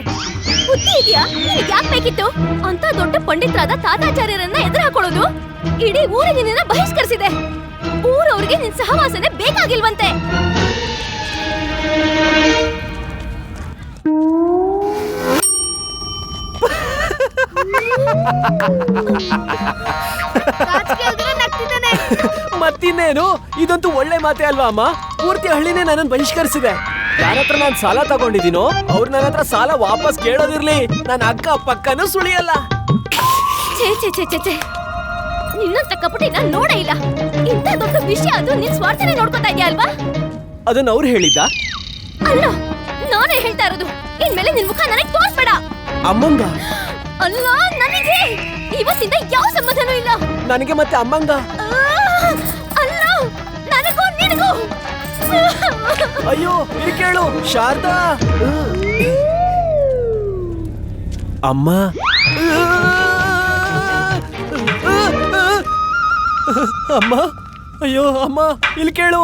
ಬುದ್ಧಿ ಇದೆಯಾ? ನಿನಗೆ ಯಾಕೆ ಬೇಕಿತ್ತು? ಅಂತ ದೊಡ್ಡ ಪಂಡಿತರಾದ ತಾತಾಚಾರ್ಯರನ್ನ ಎದುರು ಹಾಕೊಳ್ಳೋದು? ಇಡೀ ಊರು ನಿನ್ನ ಬಹಿಷ್ಕರಿಸಿದೆ. ಊರವ್ರಿಗೆ ನಿನ್ ಸಹವಾಸನೆ ಬೇಕಾಗಿಲ್ವಂತೆ. ಮತ್ತಿನ್ನೇನು, ಇದಂತೂ ಒಳ್ಳೆ ಮಾತೆ ಅಲ್ವಾ ಅಮ್ಮ? ಪೂರ್ತಿ ಹಳ್ಳಿನೇ ನನ್ನನ್ನು ಬಹಿಷ್ಕರಿಸಿದೆ. ಯಾರತ್ರ ನಾನು ಸಾಲ ತಗೊಂಡಿದ್ದೀನೋ ಅವ್ರು ನನ್ನ ಹತ್ರ ಸಾಲ ವಾಪಸ್ ಕೇಳೋದಿರ್ಲಿ, ನನ್ನ ಅಕ್ಕ ಪಕ್ಕನೂ ಸುಳಿಯಲ್ಲ. ಛೇ ಛೇ ಛೇ ಛೇ ಛೇ, ನಿನ್ನಂತ ಕಪಟಿ ನಾನು ನೋಡೇ ಇಲ್ಲ. ಇಂಥ ದೊಡ್ಡ ವಿಷಯ ಅದು ನಿನ್ ಸ್ವಾರ್ಥನೇ ನೋಡ್ಕೊತಾ ಇದೆಯಾ ಅಲ್ವಾ? ಅದನ್ನ ಅವ್ರು ಹೇಳಿದ್ದ? ಅಲ್ಲ, ನಾನೇ ಹೇಳ್ತಾ ಇರೋದು. ಇನ್ಮೇಲೆ ನಿನ್ ಮುಖ ನನಗೆ ತೋರಿಸ್ಬೇಡ. ಅಮ್ಮಂಗ? ಅಲ್ಲ, ನನಗೆ ಇವತ್ತಿಂದ ಯಾವ ಸಂಬಂಧನೂ ಇಲ್ಲ. ನನಗೆ ಮತ್ತೆ ಅಮ್ಮಂಗ? ಅಲ್ಲ, ನನಗೂ ನಿನಗೂ. ಅಯ್ಯೋ, ಇಲ್ಲಿ ಕೇಳು ಶಾರದಾ. ಅಮ್ಮ, ಅಮ್ಮ, ಅಯ್ಯೋ ಅಮ್ಮ, ಇಲ್ಲಿ ಕೇಳು.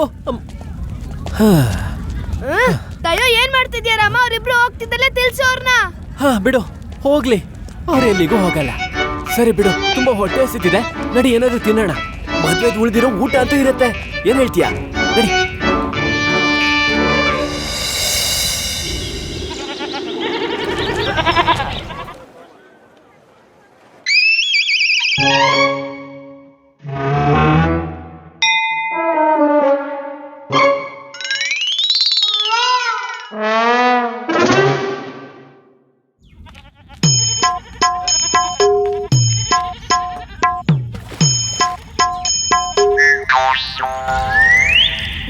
ತಯೋ, ಏನ್ ಮಾಡ್ತಿದ್ಯಾ ರಾಮ? ಅವ್ರಿಬ್ರು ಹೋಗ್ತಿದ್ದಲ್ಲೇ ತಿಳ್ಸು ಅವ್ರನ್ನ. ಹಾ ಬಿಡು, ಹೋಗ್ಲಿ, ಅವ್ರೆಲ್ಲಿಗೂ ಹೋಗಲ್ಲ. ಸರಿ ಬಿಡು, ತುಂಬಾ ಹೊಟ್ಟೆ ಹಸಿತಿದೆ, ನಡಿ ಏನಾದ್ರು ತಿನ್ನೋಣ. ಮದ್ವೆದ್ ಉಳಿದಿರೋ ಊಟ ಅಂತೂ ಇರುತ್ತೆ. ಏನ್ ಹೇಳ್ತೀಯಾ? ನಡಿ.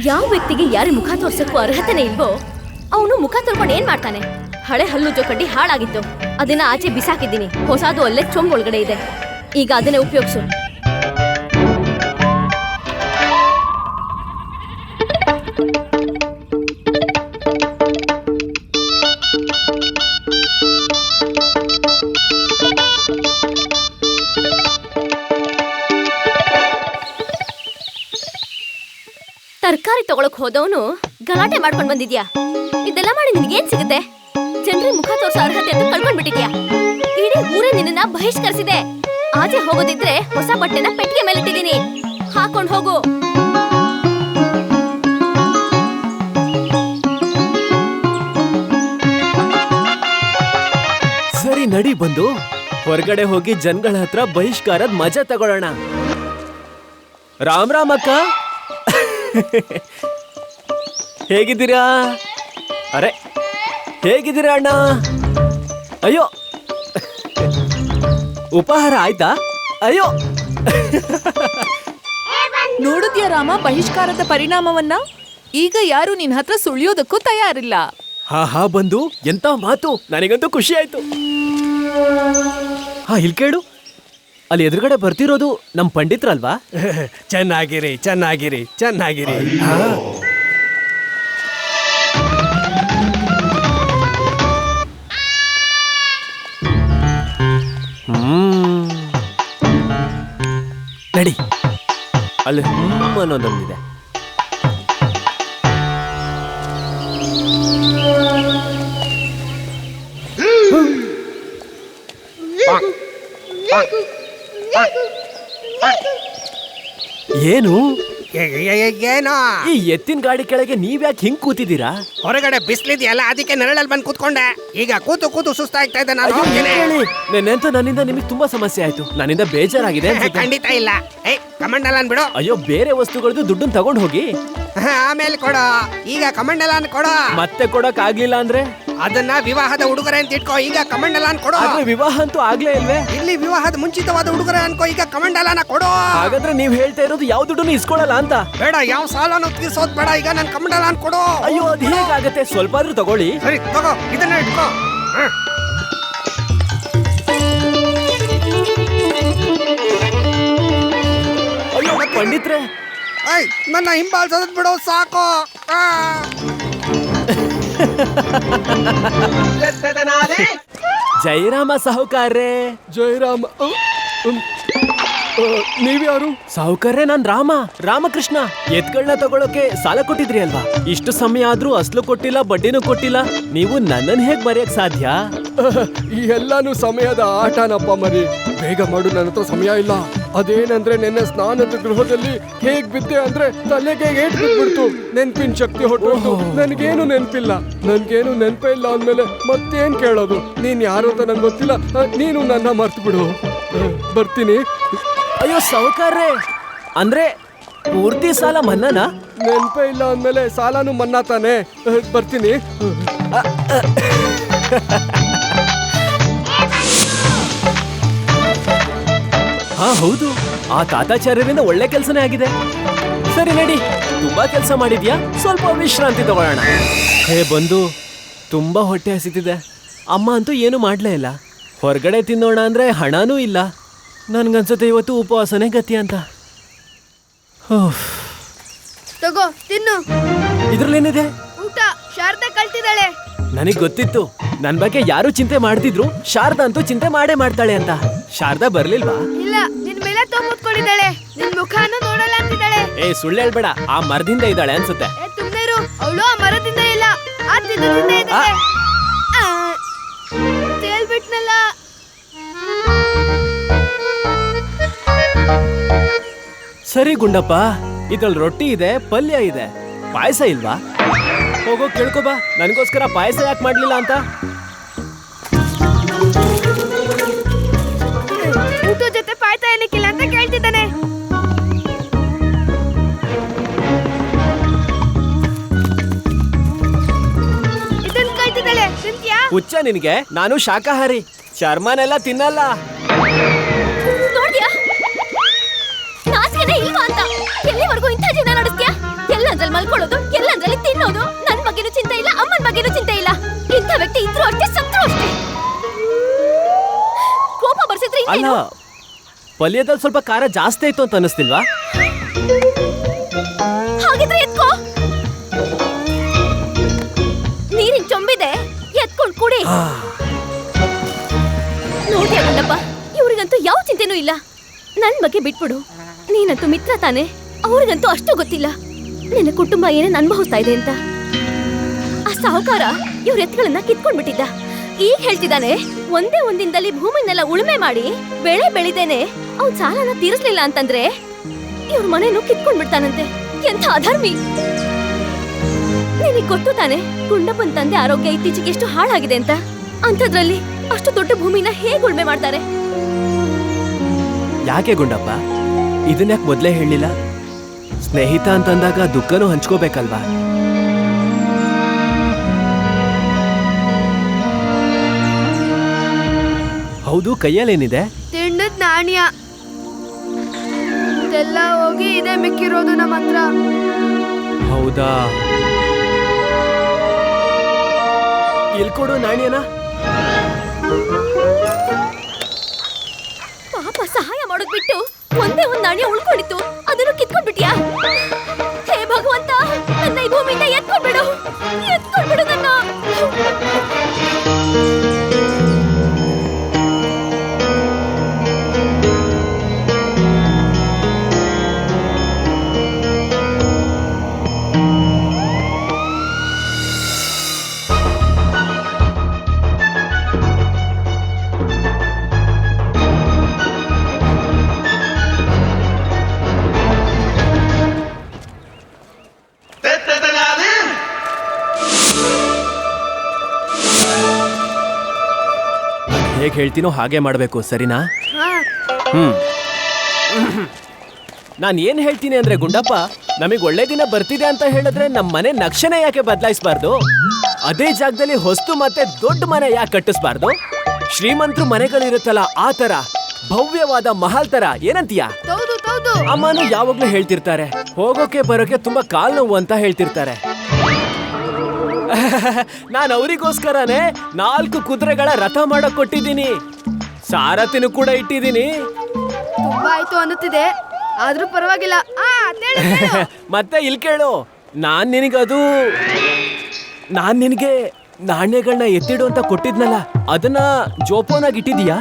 ಯಾವ ವ್ಯಕ್ತಿಗೆ ಯಾರು ಮುಖ ತೋರ್ಸಕ್ಕೂ ಅರ್ಹತೆನೇ ಇಲ್ವೋ ಅವನು ಮುಖ ತೊಳ್ಕೊಂಡು ಏನ್ ಮಾಡ್ತಾನೆ? ಹಳೆ ಹಲ್ಲು ಜೋಕಡ್ಡಿ ಹಾಳಾಗಿತ್ತು, ಅದನ್ನ ಆಚೆ ಬಿಸಾಕಿದ್ದೀನಿ. ಹೊಸದು ಅಲ್ಲೇ ಚೊಂಬ್ ಒಳಗಡೆ ಇದೆ, ಈಗ ಅದನ್ನೇ ಉಪಯೋಗಿಸು. ತರಕಾರಿ ತಗೊಳಕ್ ಹೋದವನು ಗಲಾಟೆ ಮಾಡ್ಕೊಂಡ್ ಬಂದಿದ್ಯಾ? ಇದೆಲ್ಲ ಮಾಡಿ ನಿನ್ಗೇನ್ ಸಿಗುತ್ತೆ? ಜನರಿಗೆ ಮುಖ ತೋರ್ಸೋ ಅರ್ಹತೆ ಅಂತ ಕಳ್ಕೊಂಡ್ಬಿಟ್ಟಿದ್ಯಾ. ಇಡೀ ಊರೇ ನಿನ್ನ ಬಹಿಷ್ಕರಿಸಿದೆ. ಆಚೆ ಹೋಗೋದಿದ್ರೆ ಹೊಸ ಬಟ್ಟೆನ ಪೆಟ್ಟಿಗೆ ಮೇಲಿಟ್ಟಿದ್ದೀನಿ, ಹಾಕೊಂಡ್ ಹೋಗು. ಸರಿ ನಡಿ, ಬಂದು ಹೊರಗಡೆ ಹೋಗಿ ಜನಗಳ ಹತ್ರ ಬಹಿಷ್ಕಾರದ ಮಜಾ ತಗೊಳ್ಳೋಣ. ರಾಮ್ ರಾಮ್ ಅಕ್ಕ, ಹೇಗಿದ್ದೀರಾ? ಅರೆ, ಹೇಗಿದ್ದೀರಾ ಅಣ್ಣ? ಅಯ್ಯೋ, ಉಪಹಾರ ಆಯ್ತಾ? ಅಯ್ಯೋ, ನೋಡಿದ್ಯಾ ರಾಮ ಬಹಿಷ್ಕಾರದ ಪರಿಣಾಮವನ್ನ? ಈಗ ಯಾರು ನಿನ್ ಹತ್ರ ಸುಳಿಯೋದಕ್ಕೂ ತಯಾರಿಲ್ಲ. ಹಾ ಹಾ, ಬಂದು ಎಂತ ಮಾತು, ನನಗಂತೂ ಖುಷಿ ಆಯ್ತು. ಹಾ, ಇಲ್ಲಿ ಕೇಳು, ಅಲ್ಲಿ ಎದುರುಗಡೆ ಬರ್ತಿರೋದು ನಮ್ ಪಂಡಿತ್ರಲ್ವಾ? ಚೆನ್ನಾಗಿರಿ ಚೆನ್ನಾಗಿರಿ ಚೆನ್ನಾಗಿರಿ. ನಡಿ, ಅಲ್ಲಿ ಅನ್ನೋದೊಂದಿದೆ. ಏನು ಏನೋ ಈ ಎತ್ತಿನ ಗಾಡಿ ಕೆಳಗೆ ನೀವ್ಯಾಕೆ ಹಿಂಗ್ ಕೂತಿದ್ದೀರಾ? ಹೊರಗಡೆ ಬಿಸ್ಲಿದ್ಯಲ್ಲ, ಅದಕ್ಕೆ ನೆರಳಲ್ಲಿ ಬಂದು ಕೂತ್ಕೊಂಡೆ. ಈಗ ಕೂತು ಕೂತು ಸುಸ್ತಾಗ್ತಾ ಇದೆ. ನಾನು ಅಯ್ಯೋ, ಹೋಗ್ತೀನಿ. ಹೇಳಿ. ನೆನ್ನೆಂತೂ ನನ್ನಿಂದ ನಿಮಗೆ ತುಂಬಾ ಸಮಸ್ಯೆ ಆಯ್ತು. ನನ್ನಿಂದ ಬೇಜಾರಾಗಿದೆ ಅನ್ಸುತ್ತೆ. ಖಂಡಿತ ಇಲ್ಲ. ಕಮಂಡಲನ್ ಬಿಡು. ಅಯ್ಯೋ, ಬೇರೆ ವಸ್ತುಗಳದ್ದು ದುಡ್ಡನ್ನ ತಗೊಂಡ್ ಹೋಗಿ. ಆಮೇಲೆ ಕೊಡು. ಈಗ ಕಮಂಡಲನ್ ಕೊಡು. ಮತ್ತೆ ಕೊಡಕ್ ಆಗ್ಲಿಲ್ಲ ಅಂದ್ರೆ ಅದನ್ನ ವಿವಾಹದ ಉಡುಗೊರೆ ಅಂತ ಇಟ್ಕೋ. ಈಗ ಕಮಂಡಲನ್ ಕೊಡು. ಆದ್ರೆ ವಿವಾಹ ಅಂತೂ ಆಗ್ಲೇ ಇಲ್ವೇ? ಇಲ್ಲಿ ವಿವಾಹದ ಮುಂಚಿತವಾದ ಉಡುಗೊರೆ ಅನ್ಕೋ. ಈಗ ಕಮಂಡಲನ ಕೊಡು. ಹಾಗಾದ್ರೆ ನೀವ್ ಹೇಳ್ತಾ ಇರೋದು ಯಾವ ದುಡ್ಡನ್ನು ಇಸ್ಕೊಳಲ್ಲ ಅಂತ? ಬೇಡ, ಯಾವ ಸಾಲನು ತೀರ್ಸೋದ್ ಬೇಡ. ಈಗ ನನ್ ಕಮಂಡಲನ್ ಕೊಡು. ಅಯ್ಯೋ, ಅದ್ ಹೇಗಾಗತ್ತೆ? ಸ್ವಲ್ಪ ಆದ್ರೂ ತಗೊಳ್ಳಿ. ಸರಿ ತಗೋ, ಇದನ್ನ ಇಟ್ಕೋ. ಅಯ್ಯೋ ಪಂಡಿತ್ರೆ, ನನ್ನ ಹಿಂಬಾಲಿಸೋದ್ ಬಿಡು, ಸಾಕು. ಜಯರಾಮ ಸಾಹುಕಾರ್ರೆ. ಜಯರಾಮ, ನೀವ್ಯಾರು? ಸಾಹುಕಾರ್ರೆ, ನಾನ್ ರಾಮಕೃಷ್ಣ. ಎತ್ಗಳನ್ನ ತಗೊಳಕ್ಕೆ ಸಾಲ ಕೊಟ್ಟಿದ್ರಿ ಅಲ್ವಾ? ಇಷ್ಟು ಸಮಯ ಆದ್ರೂ ಅಸ್ಲು ಕೊಟ್ಟಿಲ್ಲ, ಬಡ್ಡಿನೂ ಕೊಟ್ಟಿಲ್ಲ. ನೀವು ನನ್ನನ್ ಹೇಗ್ ಮರೆಯಕ್ ಸಾಧ್ಯ? ಈ ಎಲ್ಲಾನು ಸಮಯದ ಆಟನಪ್ಪ ಮರಿ. ಬೇಗ ಮಾಡು, ನನ್ನ ಹತ್ರ ಸಮಯ ಇಲ್ಲ. ಅದೇನಂದ್ರೆ ನಿನ್ನೆ ಸ್ನಾನದ ಗೃಹದಲ್ಲಿ ಹೇಗ್ ಬಿದ್ದೆ ಅಂದ್ರೆ ತಲೆಗೆ ಏಟ್ ಬಿದ್ಬಿಡ್ತು. ನೆನ್ಪಿನ ಶಕ್ತಿ ಹೊರಟು. ನನ್ಗೇನು ನೆನ್ಪಿಲ್ಲ. ನನ್ಗೇನು ನೆನ್ಪೇ ಇಲ್ಲ ಅಂದ್ಮೇಲೆ ಮತ್ತೇನ್ ಕೇಳೋದು? ನೀನ್ ಯಾರು ಅಂತ ನನ್ಗೆ ಗೊತ್ತಿಲ್ಲ. ನೀನು ನನ್ನ ಮರ್ತು ಬಿಡು. ಬರ್ತೀನಿ. ಅಯ್ಯೋ ಸಾಹುಕಾರ್ರೆ, ಅಂದ್ರೆ ಪೂರ್ತಿ ಸಾಲ ಮನ್ನಾನಾ? ನೆನ್ಪೇ ಇಲ್ಲ ಅಂದ್ಮೇಲೆ ಸಾಲನು ಮನ್ನಾ ತಾನೆ. ಬರ್ತೀನಿ. ಹಾ ಹೌದು, ಆ ತಾತಾಚಾರ್ಯರಿಂದ ಒಳ್ಳೆ ಕೆಲಸನೇ ಆಗಿದೆ. ಸರಿ ನಡಿ, ತುಂಬಾ ಕೆಲಸ ಮಾಡಿದ್ಯಾ, ಸ್ವಲ್ಪ ವಿಶ್ರಾಂತಿ ತಗೊಳ್ಳೋಣ. ಹೇ ಬಂದು, ತುಂಬಾ ಹೊಟ್ಟೆ ಹಸಿತಿದೆ. ಅಮ್ಮ ಅಂತೂ ಏನು ಮಾಡ್ಲೇ ಇಲ್ಲ. ಹೊರಗಡೆ ತಿನ್ನೋಣ ಅಂದ್ರೆ ಹಣನೂ ಇಲ್ಲ. ನನ್ಗನ್ಸುತ್ತೆ ಇವತ್ತು ಉಪವಾಸನೆ ಗತಿ ಅಂತ. ತಗೋ ತಿನ್ನು. ಇದ್ರಲ್ಲೇನಿದೆ? ಊಟ. ಶಾರದಾ ಕಳ್ತಿದ್ದಾಳೆ. ನನಗ್ ಗೊತ್ತಿತ್ತು ನನ್ ಬಗ್ಗೆ ಯಾರು ಚಿಂತೆ ಮಾಡ್ತಿದ್ರು, ಶಾರದಾ ಅಂತೂ ಚಿಂತೆ ಮಾಡೇ ಮಾಡ್ತಾಳೆ ಅಂತ. ಶಾರದಾ ಬರ್ಲಿಲ್ವಾ? ಇಲ್ಲ, ನಿನ್ ಮೇಲೆ ತೊಂಬತ್ಕೊಂಡಿದ್ದಾಳೆ. ನಿನ್ ಮುಖಾನು ನೋಡಲ್ಲ ಅಂತಿದ್ದಾಳೆ. ಸುಳ್ಳು ಹೇಳ್ಬೇಡ, ಆ ಮರದಿಂದ ಇದ್ದಾಳೆ ಅನ್ಸುತ್ತೆ. ಸುಮ್ನಿರು, ಅವಳು ಆ ಮರದಿಂದ ಇಲ್ಲ, ಆ ತಿನ್ನದಿಂದ ಇದ್ದಾಳೆ. ತೇಲ್ಬಿಟ್ನಲ್ಲ. ಸರಿ ಗುಂಡಪ್ಪ, ಇದ್ರಲ್ಲಿ ರೊಟ್ಟಿ ಇದೆ, ಪಲ್ಯ ಇದೆ, ಪಾಯಸ ಇಲ್ವಾ? ಹೋಗೋ ಕೇಳ್ಕೊ ಬಾ, ನನಗೋಸ್ಕರ ಪಾಯಸ ಯಾಕೆ ಮಾಡ್ಲಿಲ್ಲ ಅಂತ. ಊಟ ಜೊತೆ ಪಾಯಸ ಏನಕ್ಕಿಲ್ಲ ಅಂತ ಕೇಳ್ತಿದ್ದಾನೆ. ಇದನ್ನ ಕೇಳ್ತಿದ್ದಾಳೆ. ತಿಂತ್ಯಾ? ಹುಚ್ಚ ನಿನ್ಗೆ? ನಾನು ಶಾಕಾಹಾರಿ, ಚರ್ಮನೆಲ್ಲ ತಿನ್ನಲ್ಲ. ನೋಡ್ದ್ಯಾ? ನಾಚಿಕೆನೇ ಇಲ್ವಾ ಅಂತ? ಎಲ್ಲಿವರೆಗೂ ಇಂಥ ಜೀವನ ನಡೆಸ್ತೀಯಾ? ಎಲ್ಲಂದ್ರಲ್ಲಿ ಮಲ್ಕೊಳ್ಳೋದು, ಎಲ್ಲಂದ್ರಲ್ಲಿ ತಿನ್ನೋದು. ನನ್ ಬಗ್ಗೆನೂ ಚಿಂತೆ ಇಲ್ಲ, ಅಮ್ಮನ ಬಗ್ಗೆನೂ ಚಿಂತೆ ಇಲ್ಲ. ಇಂಥ ವ್ಯಕ್ತಿ ಇದ್ರು ಅಷ್ಟೇ, ಸತ್ರು ಅಷ್ಟೇ. ಕೋಪ ಬರ್ಸಿದ್ರೆ ಅಲ್ಲ, ಪಲ್ಯದಲ್ಲಿ ಸ್ವಲ್ಪ ಖಾರ ಜಾಸ್ತಿ ಆಯ್ತು ಅಂತ ಅನಿಸ್ತಿಲ್ವಾ? ಹಾಗಿದ್ರೆ ಎತ್ಕೋ. ನೀರಿನ ಚೊಂಬಿದೆ, ಎತ್ಕೊಂಡ್ ಕುಡಿ. ನೋಡ್ಯಾ ಗುಂಡಪ್ಪ, ಇವ್ರಿಗಂತೂ ಯಾವ ಚಿಂತೆನೂ ಇಲ್ಲ. ನನ್ ಬಗ್ಗೆ ಬಿಟ್ಬಿಡು. ನೀನಂತೂ ಮಿತ್ರ ತಾನೆ, ಅವ್ರಿಗಂತೂ ಅಷ್ಟು ಗೊತ್ತಿಲ್ಲ ನಿನ್ನ ಕುಟುಂಬ ಏನೇನ್ ಅನುಭವಿಸ್ತಾ ಇದೆ ಅಂತ. ಆ ಸಾಹುಕಾರ ಇವ್ರ ಎತ್ತುಗಳನ್ನ ಕಿತ್ಕೊಂಡ್ಬಿಟ್ಟಿದ್ದ. ಈಗ ಹೇಳ್ತಿದ್ದಾನೆ, ಒಂದೇ ಒಂದಿನದಲ್ಲಿ ಭೂಮಿನೆಲ್ಲ ಉಳುಮೆ ಮಾಡಿ ಬೆಳೆ ಬೆಳಿದೇನೆ ಅವ್ನ್ ಸಾಲನ ತೀರಿಸ್ಲಿಲ್ಲ ಅಂತಂದ್ರೆ ಇವ್ರ ಮನೆನೂ ಕಿತ್ಕೊಂಡ್ಬಿಡ್ತಾನಂತೆ. ಎಂಥ ಅಧರ್ಮಿ! ನಿನಗ್ ಗೊತ್ತು ತಾನೆ ಗುಂಡಪ್ಪನ್ ತಂದೆ ಆರೋಗ್ಯ ಇತ್ತೀಚೆಗೆ ಎಷ್ಟು ಹಾಳಾಗಿದೆ ಅಂತ. ಅಂಥದ್ರಲ್ಲಿ ಅಷ್ಟು ದೊಡ್ಡ ಭೂಮಿನ ಹೇಗ್ ಉಳುಮೆ ಮಾಡ್ತಾರೆ? ಯಾಕೆ ಗುಂಡಪ್ಪ ಇದನ್ಯಾಕೆ ಮೊದ್ಲೇ ಹೇಳಿಲ್ಲ? ಸ್ನೇಹಿತ ಅಂತಂದಾಗ ದುಃಖನೂ ಹಂಚ್ಕೋಬೇಕಲ್ವಾ? ಹೌದು, ಕೈಯಲ್ಲೇನಿದೆ? ತಿಂಡದ್ ನಾಣ್ಯ. ಇದೆಲ್ಲ ಹೋಗಿ ಇದೇ ಮಿಕ್ಕಿರೋದು ನಮ್ಮ ಹತ್ರ. ಹೌದಾ? ಇಲ್ಕೊಡು ನಾಣ್ಯನ. ಪಾಪ, ಸಹಾಯ ಮಾಡೋದ್ ಬಿಟ್ಟು ಒಂದೇ ಒಂದ್ ನಾಣ್ಯ ಉಳ್ಕೊಂಡಿತ್ತು, ಅದನ್ನು ಕಿತ್ಕೊಂಡ್ಬಿಟ್ಯಾ? ಹೇ ಭಗವಂತ, ನನ್ನ ಈ ಭೂಮಿಯಿಂದ ಎತ್ಕೊಂಡ್ಬಿಡು, ಎತ್ಕೊಂಡ್ಬಿಡು ನನ್ನ. ಹೇಗ್ ಹೇಳ್ತೀನೋ ಹಾಗೆ ಮಾಡ್ಬೇಕು, ಸರಿನಾ? ಹಾ. ನಾನ್ ಏನ್ ಹೇಳ್ತೀನಿ ಅಂದ್ರೆ ಗುಂಡಪ್ಪ, ನಮಗ್ ಒಳ್ಳೆ ದಿನ ಬರ್ತಿದೆ ಅಂತ ಹೇಳಿದ್ರೆ ನಮ್ ಮನೆ ನಕ್ಷೆನ ಯಾಕೆ ಬದಲಾಯಿಸಬಾರ್ದು? ಅದೇ ಜಾಗದಲ್ಲಿ ಹೊಸ್ತು ಮತ್ತೆ ದೊಡ್ಡ ಮನೆ ಯಾಕೆ ಕಟ್ಟಿಸ್ಬಾರ್ದು? ಶ್ರೀಮಂತರು ಮನೆಗಳಿರುತ್ತಲ್ಲ ಆ ತರ ಭವ್ಯವಾದ ಮಹಲ್ ತರ, ಏನಂತೀಯ? ತೌದು ತೌದು. ಅಮ್ಮನು ಯಾವಾಗ್ಲೂ ಹೇಳ್ತಿರ್ತಾರೆ, ಹೋಗೋಕೆ ಬರೋಕೆ ತುಂಬಾ ಕಾಲ್ ನೋವು ಅಂತ ಹೇಳ್ತಿರ್ತಾರೆ. ನಾನು ಅವರಿಗೋಸ್ಕರನೇ 4 ಕುದುರೆಗಳ ರಥ ಮಾಡಕ್ ಕೊಟ್ಟಿದ್ದೀನಿ, ಸಾರಥಿನೂ ಕೂಡ ಇಟ್ಟಿದ್ದೀನಿ. ತುಂಬಾ ಆಯ್ತು ಅನ್ನುತ್ತಿದೆ, ಆದ್ರೂ ಪರವಾಗಿಲ್ಲ. ಮತ್ತೆ ಇಲ್ಲಿ ಕೇಳು, ನಾನ್ ನಿನಗೆ ನಾಣ್ಯಗಳನ್ನ ಎತ್ತಿಡು ಅಂತ ಕೊಟ್ಟಿದ್ನಲ್ಲ, ಅದನ್ನ ಜೋಪಾನಾಗಿ ಇಟ್ಟಿದೀಯಾ?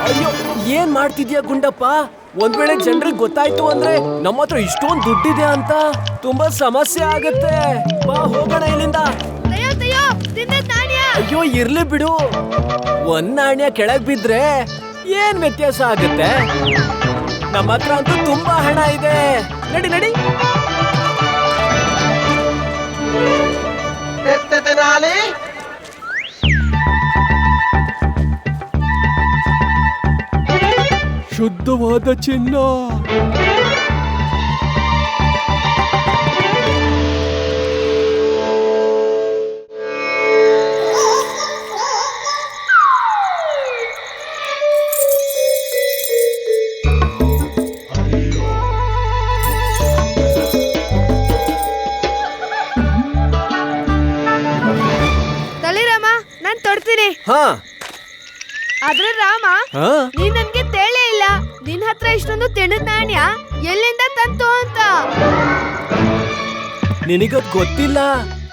ಅಯ್ಯೋ, ಏನ್ ಮಾಡ್ತಿದ್ಯಾ ಗುಂಡಪ್ಪ? ಒಂದ್ ವೇಳೆ ಜನರಿಗೆ ಗೊತ್ತಾಯ್ತು ಅಂದ್ರೆ ನಮ್ಮ ಹತ್ರ ಇಷ್ಟೊಂದು ದುಡ್ಡಿದೆ ಅಂತ ತುಂಬಾ ಸಮಸ್ಯೆ ಆಗತ್ತೆ. ಬಾ ಹೋಗೋಣ ಇಲ್ಲಿಂದ. ಅಯ್ಯೋ ಇರ್ಲಿ ಬಿಡು, ಒಂದ್ ನಾಣ್ಯ ಕೆಳಗ್ ಬಿದ್ರೆ ಏನ್ ವ್ಯತ್ಯಾಸ ಆಗತ್ತೆ? ನಮ್ಮ ಹತ್ರ ಅಂತೂ ತುಂಬಾ ಹಣ ಇದೆ. ನಡಿ ನಡಿ. ಶುದ್ಧವಾದ ಚಿನ್ನ. ತಳಿರಾಮ, ನಾನ್ ತೊಡ್ತೀನಿ. ಹಾ ಆದ್ರೆ ರಾಮ, ನೀನ್ ನನ್ಗೆ ತೇಳೇ ಇಲ್ಲ. ನಿನ್ ಹತ್ರ ಇಷ್ಟೊಂದು ತಿಣದ ನಾಣ್ಯ ಎಲ್ಲಿಂದ ತಂತು ಅಂತ. ನಿನಗದ್ ಗೊತ್ತಿಲ್ಲ,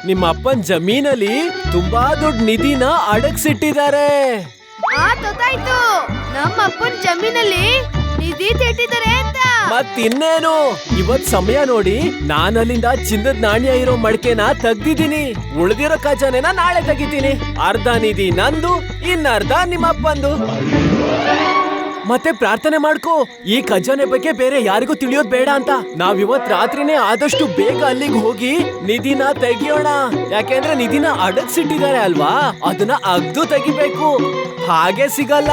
ನಿಮ್ಮ ಅಪ್ಪನ್ ಜಮೀನಲ್ಲಿ ತುಂಬಾ ದೊಡ್ಡ ನಿಧಿನ ಅಡಗಿಸಿಟ್ಟಿದ್ದಾರೆ. ಗೊತ್ತಾಯ್ತು, ನಮ್ಮ ಅಪ್ಪನ್ ಜಮೀನಲ್ಲಿ ನಿಧಿ ತೆಟ್ಟಿದ್ದಾರೆ ಅಂತ. ಮತ್ತಿನ್ನೇನು, ಇವತ್ ಸಮಯ ನೋಡಿ ನಾನು ಅಲ್ಲಿಂದ ಚಿನ್ನದ ನಾಣ್ಯ ಇರೋ ಮಡಕೆನ ತೆಗ್ದಿದ್ದೀನಿ. ಉಳಿದಿರೋ ಖಜಾನೆನ ನಾಳೆ ತೆಗಿತೀನಿ. ಅರ್ಧ ನಿಧಿ ನಂದು, ಇನ್ನರ್ಧ ನಿಮ್ಮ ಅಪ್ಪಂದು. ಮತ್ತೆ ಪ್ರಾರ್ಥನೆ ಮಾಡ್ಕೋ, ಈ ಖಜಾನೆ ಬಗ್ಗೆ ಬೇರೆ ಯಾರಿಗೂ ತಿಳಿಯೋದ್ ಬೇಡ ಅಂತ. ನಾವಿವತ್ ರಾತ್ರಿನೇ ಆದಷ್ಟು ಬೇಗ ಅಲ್ಲಿಗೆ ಹೋಗಿ ನಿಧಿನ ತೆಗಿಯೋಣ. ಯಾಕೆಂದ್ರೆ ನಿಧಿನ ಅಡಗಿಸಿಟ್ಟಿದ್ದಾರೆ ಅಲ್ವಾ, ಅದನ್ನ ಅಗ್ದು ತೆಗಿಬೇಕು, ಹಾಗೆ ಸಿಗಲ್ಲ.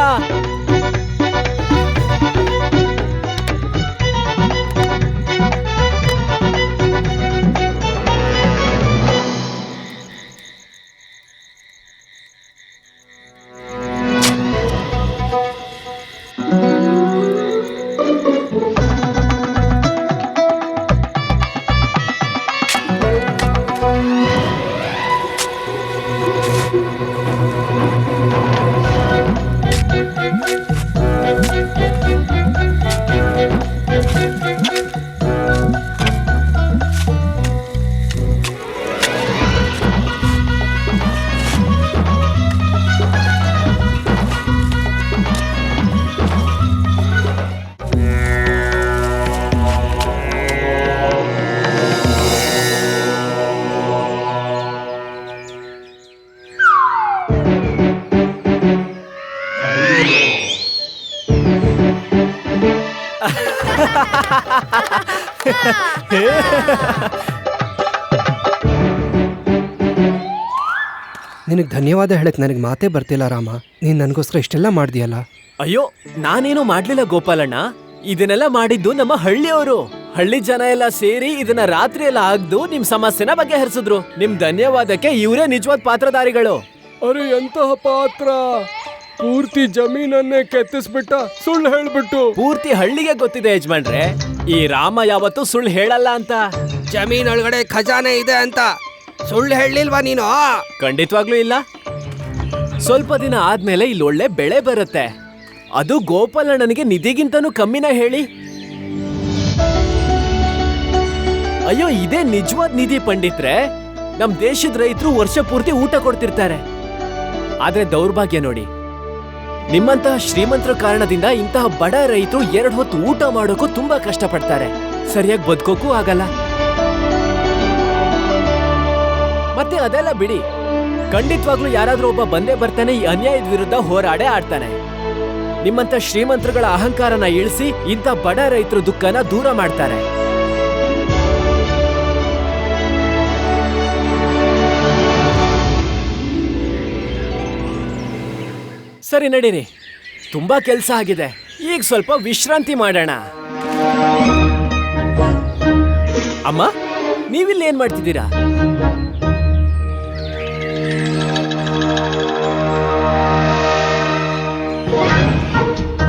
ನಿನಗೆ ಧನ್ಯವಾದ ಹೇಳಕ್ ನನಗೆ ಮಾತೇ ಬರ್ತಿಲ್ಲ ರಾಮ. ನೀನ್ ನನಗೋಸ್ಕರ ಇಷ್ಟೆಲ್ಲ ಮಾಡ್ದಿಯಲ್ಲ. ಅಯ್ಯೋ, ನಾನೇನು ಮಾಡ್ಲಿಲ್ಲ ಗೋಪಾಲಣ್ಣ. ಇದನ್ನೆಲ್ಲ ಮಾಡಿದ್ದು ನಮ್ಮ ಹಳ್ಳಿಯವರು. ಹಳ್ಳಿ ಜನ ಎಲ್ಲ ಸೇರಿ ಇದನ್ನ ರಾತ್ರಿ ಎಲ್ಲ ಆಗ್ದು ನಿಮ್ ಸಮಸ್ಯೆನ ಬಗೆಹರಿಸಿದ್ರು. ನಿಮ್ ಧನ್ಯವಾದಕ್ಕೆ ಇವರೇ ನಿಜವಾದ ಪಾತ್ರಧಾರಿಗಳು. ಅರೆ ಎಂತಹ ಪಾತ್ರ! ಪೂರ್ತಿ ಜಮೀನನ್ನೇ ಕೆತ್ತಿಸ್ಬಿಟ್ಟ, ಸುಳ್ಳು ಹೇಳ್ಬಿಟ್ಟು. ಪೂರ್ತಿ ಹಳ್ಳಿಗೆ ಗೊತ್ತಿದೆ ಯಜಮಾನ್ರೆ, ಈ ರಾಮ ಯಾವತ್ತೂ ಸುಳ್ಳು ಹೇಳಲ್ಲ ಅಂತ. ಜಮೀನೊಳಗಡೆ ಖಜಾನೆ ಇದೆ ಅಂತ ಸುಳ್ಳು ಹೇಳಿಲ್ವಾ ನೀನು? ಖಂಡಿತವಾಗ್ಲೂ ಇಲ್ಲ. ಸ್ವಲ್ಪ ದಿನ ಆದ್ಮೇಲೆ ಇಲ್ಲಿ ಒಳ್ಳೆ ಬೆಳೆ ಬರುತ್ತೆ. ಅದು ಗೋಪಾಲಣ್ಣನಿಗೆ ನಿಧಿಗಿಂತನೂ ಕಮ್ಮಿನ ಹೇಳಿ. ಅಯ್ಯೋ, ಇದೇ ನಿಜವಾದ ನಿಧಿ ಪಂಡಿತ್ರೆ. ನಮ್ ದೇಶದ ರೈತರು ವರ್ಷ ಪೂರ್ತಿ ಊಟ ಕೊಡ್ತಿರ್ತಾರೆ. ಆದ್ರೆ ದೌರ್ಭಾಗ್ಯ ನೋಡಿ, ನಿಮ್ಮಂತಹ ಶ್ರೀಮಂತರ ಕಾರಣದಿಂದ ಇಂತಹ ಬಡ ರೈತರು 2 ಹೊತ್ತು ಊಟ ಮಾಡೋಕ್ಕೂ ತುಂಬಾ ಕಷ್ಟಪಡ್ತಾರೆ. ಸರಿಯಾಗಿ ಬದುಕೋಕ್ಕೂ ಆಗಲ್ಲ. ಮತ್ತೆ ಅದೆಲ್ಲ ಬಿಡಿ, ಖಂಡಿತವಾಗ್ಲೂ ಯಾರಾದ್ರೂ ಒಬ್ಬ ಬಂದೇ ಬರ್ತಾನೆ ಈ ಅನ್ಯಾಯದ ವಿರುದ್ಧ ಹೋರಾಡೇ ಆಡ್ತಾನೆ. ನಿಮ್ಮಂತ ಶ್ರೀಮಂತರುಗಳ ಅಹಂಕಾರನ ಇಳಿಸಿ ಇಂಥ ಬಡ ರೈತರ ದುಃಖನ ದೂರ ಮಾಡ್ತಾರೆ. ಸರಿ ನಡೀರಿ, ತುಂಬಾ ಕೆಲಸ ಆಗಿದೆ, ಈಗ ಸ್ವಲ್ಪ ವಿಶ್ರಾಂತಿ ಮಾಡೋಣ. ಅಮ್ಮ, ನೀವಿಲ್ಲಿ ಏನ್ ಮಾಡ್ತಿದ್ದೀರಾ?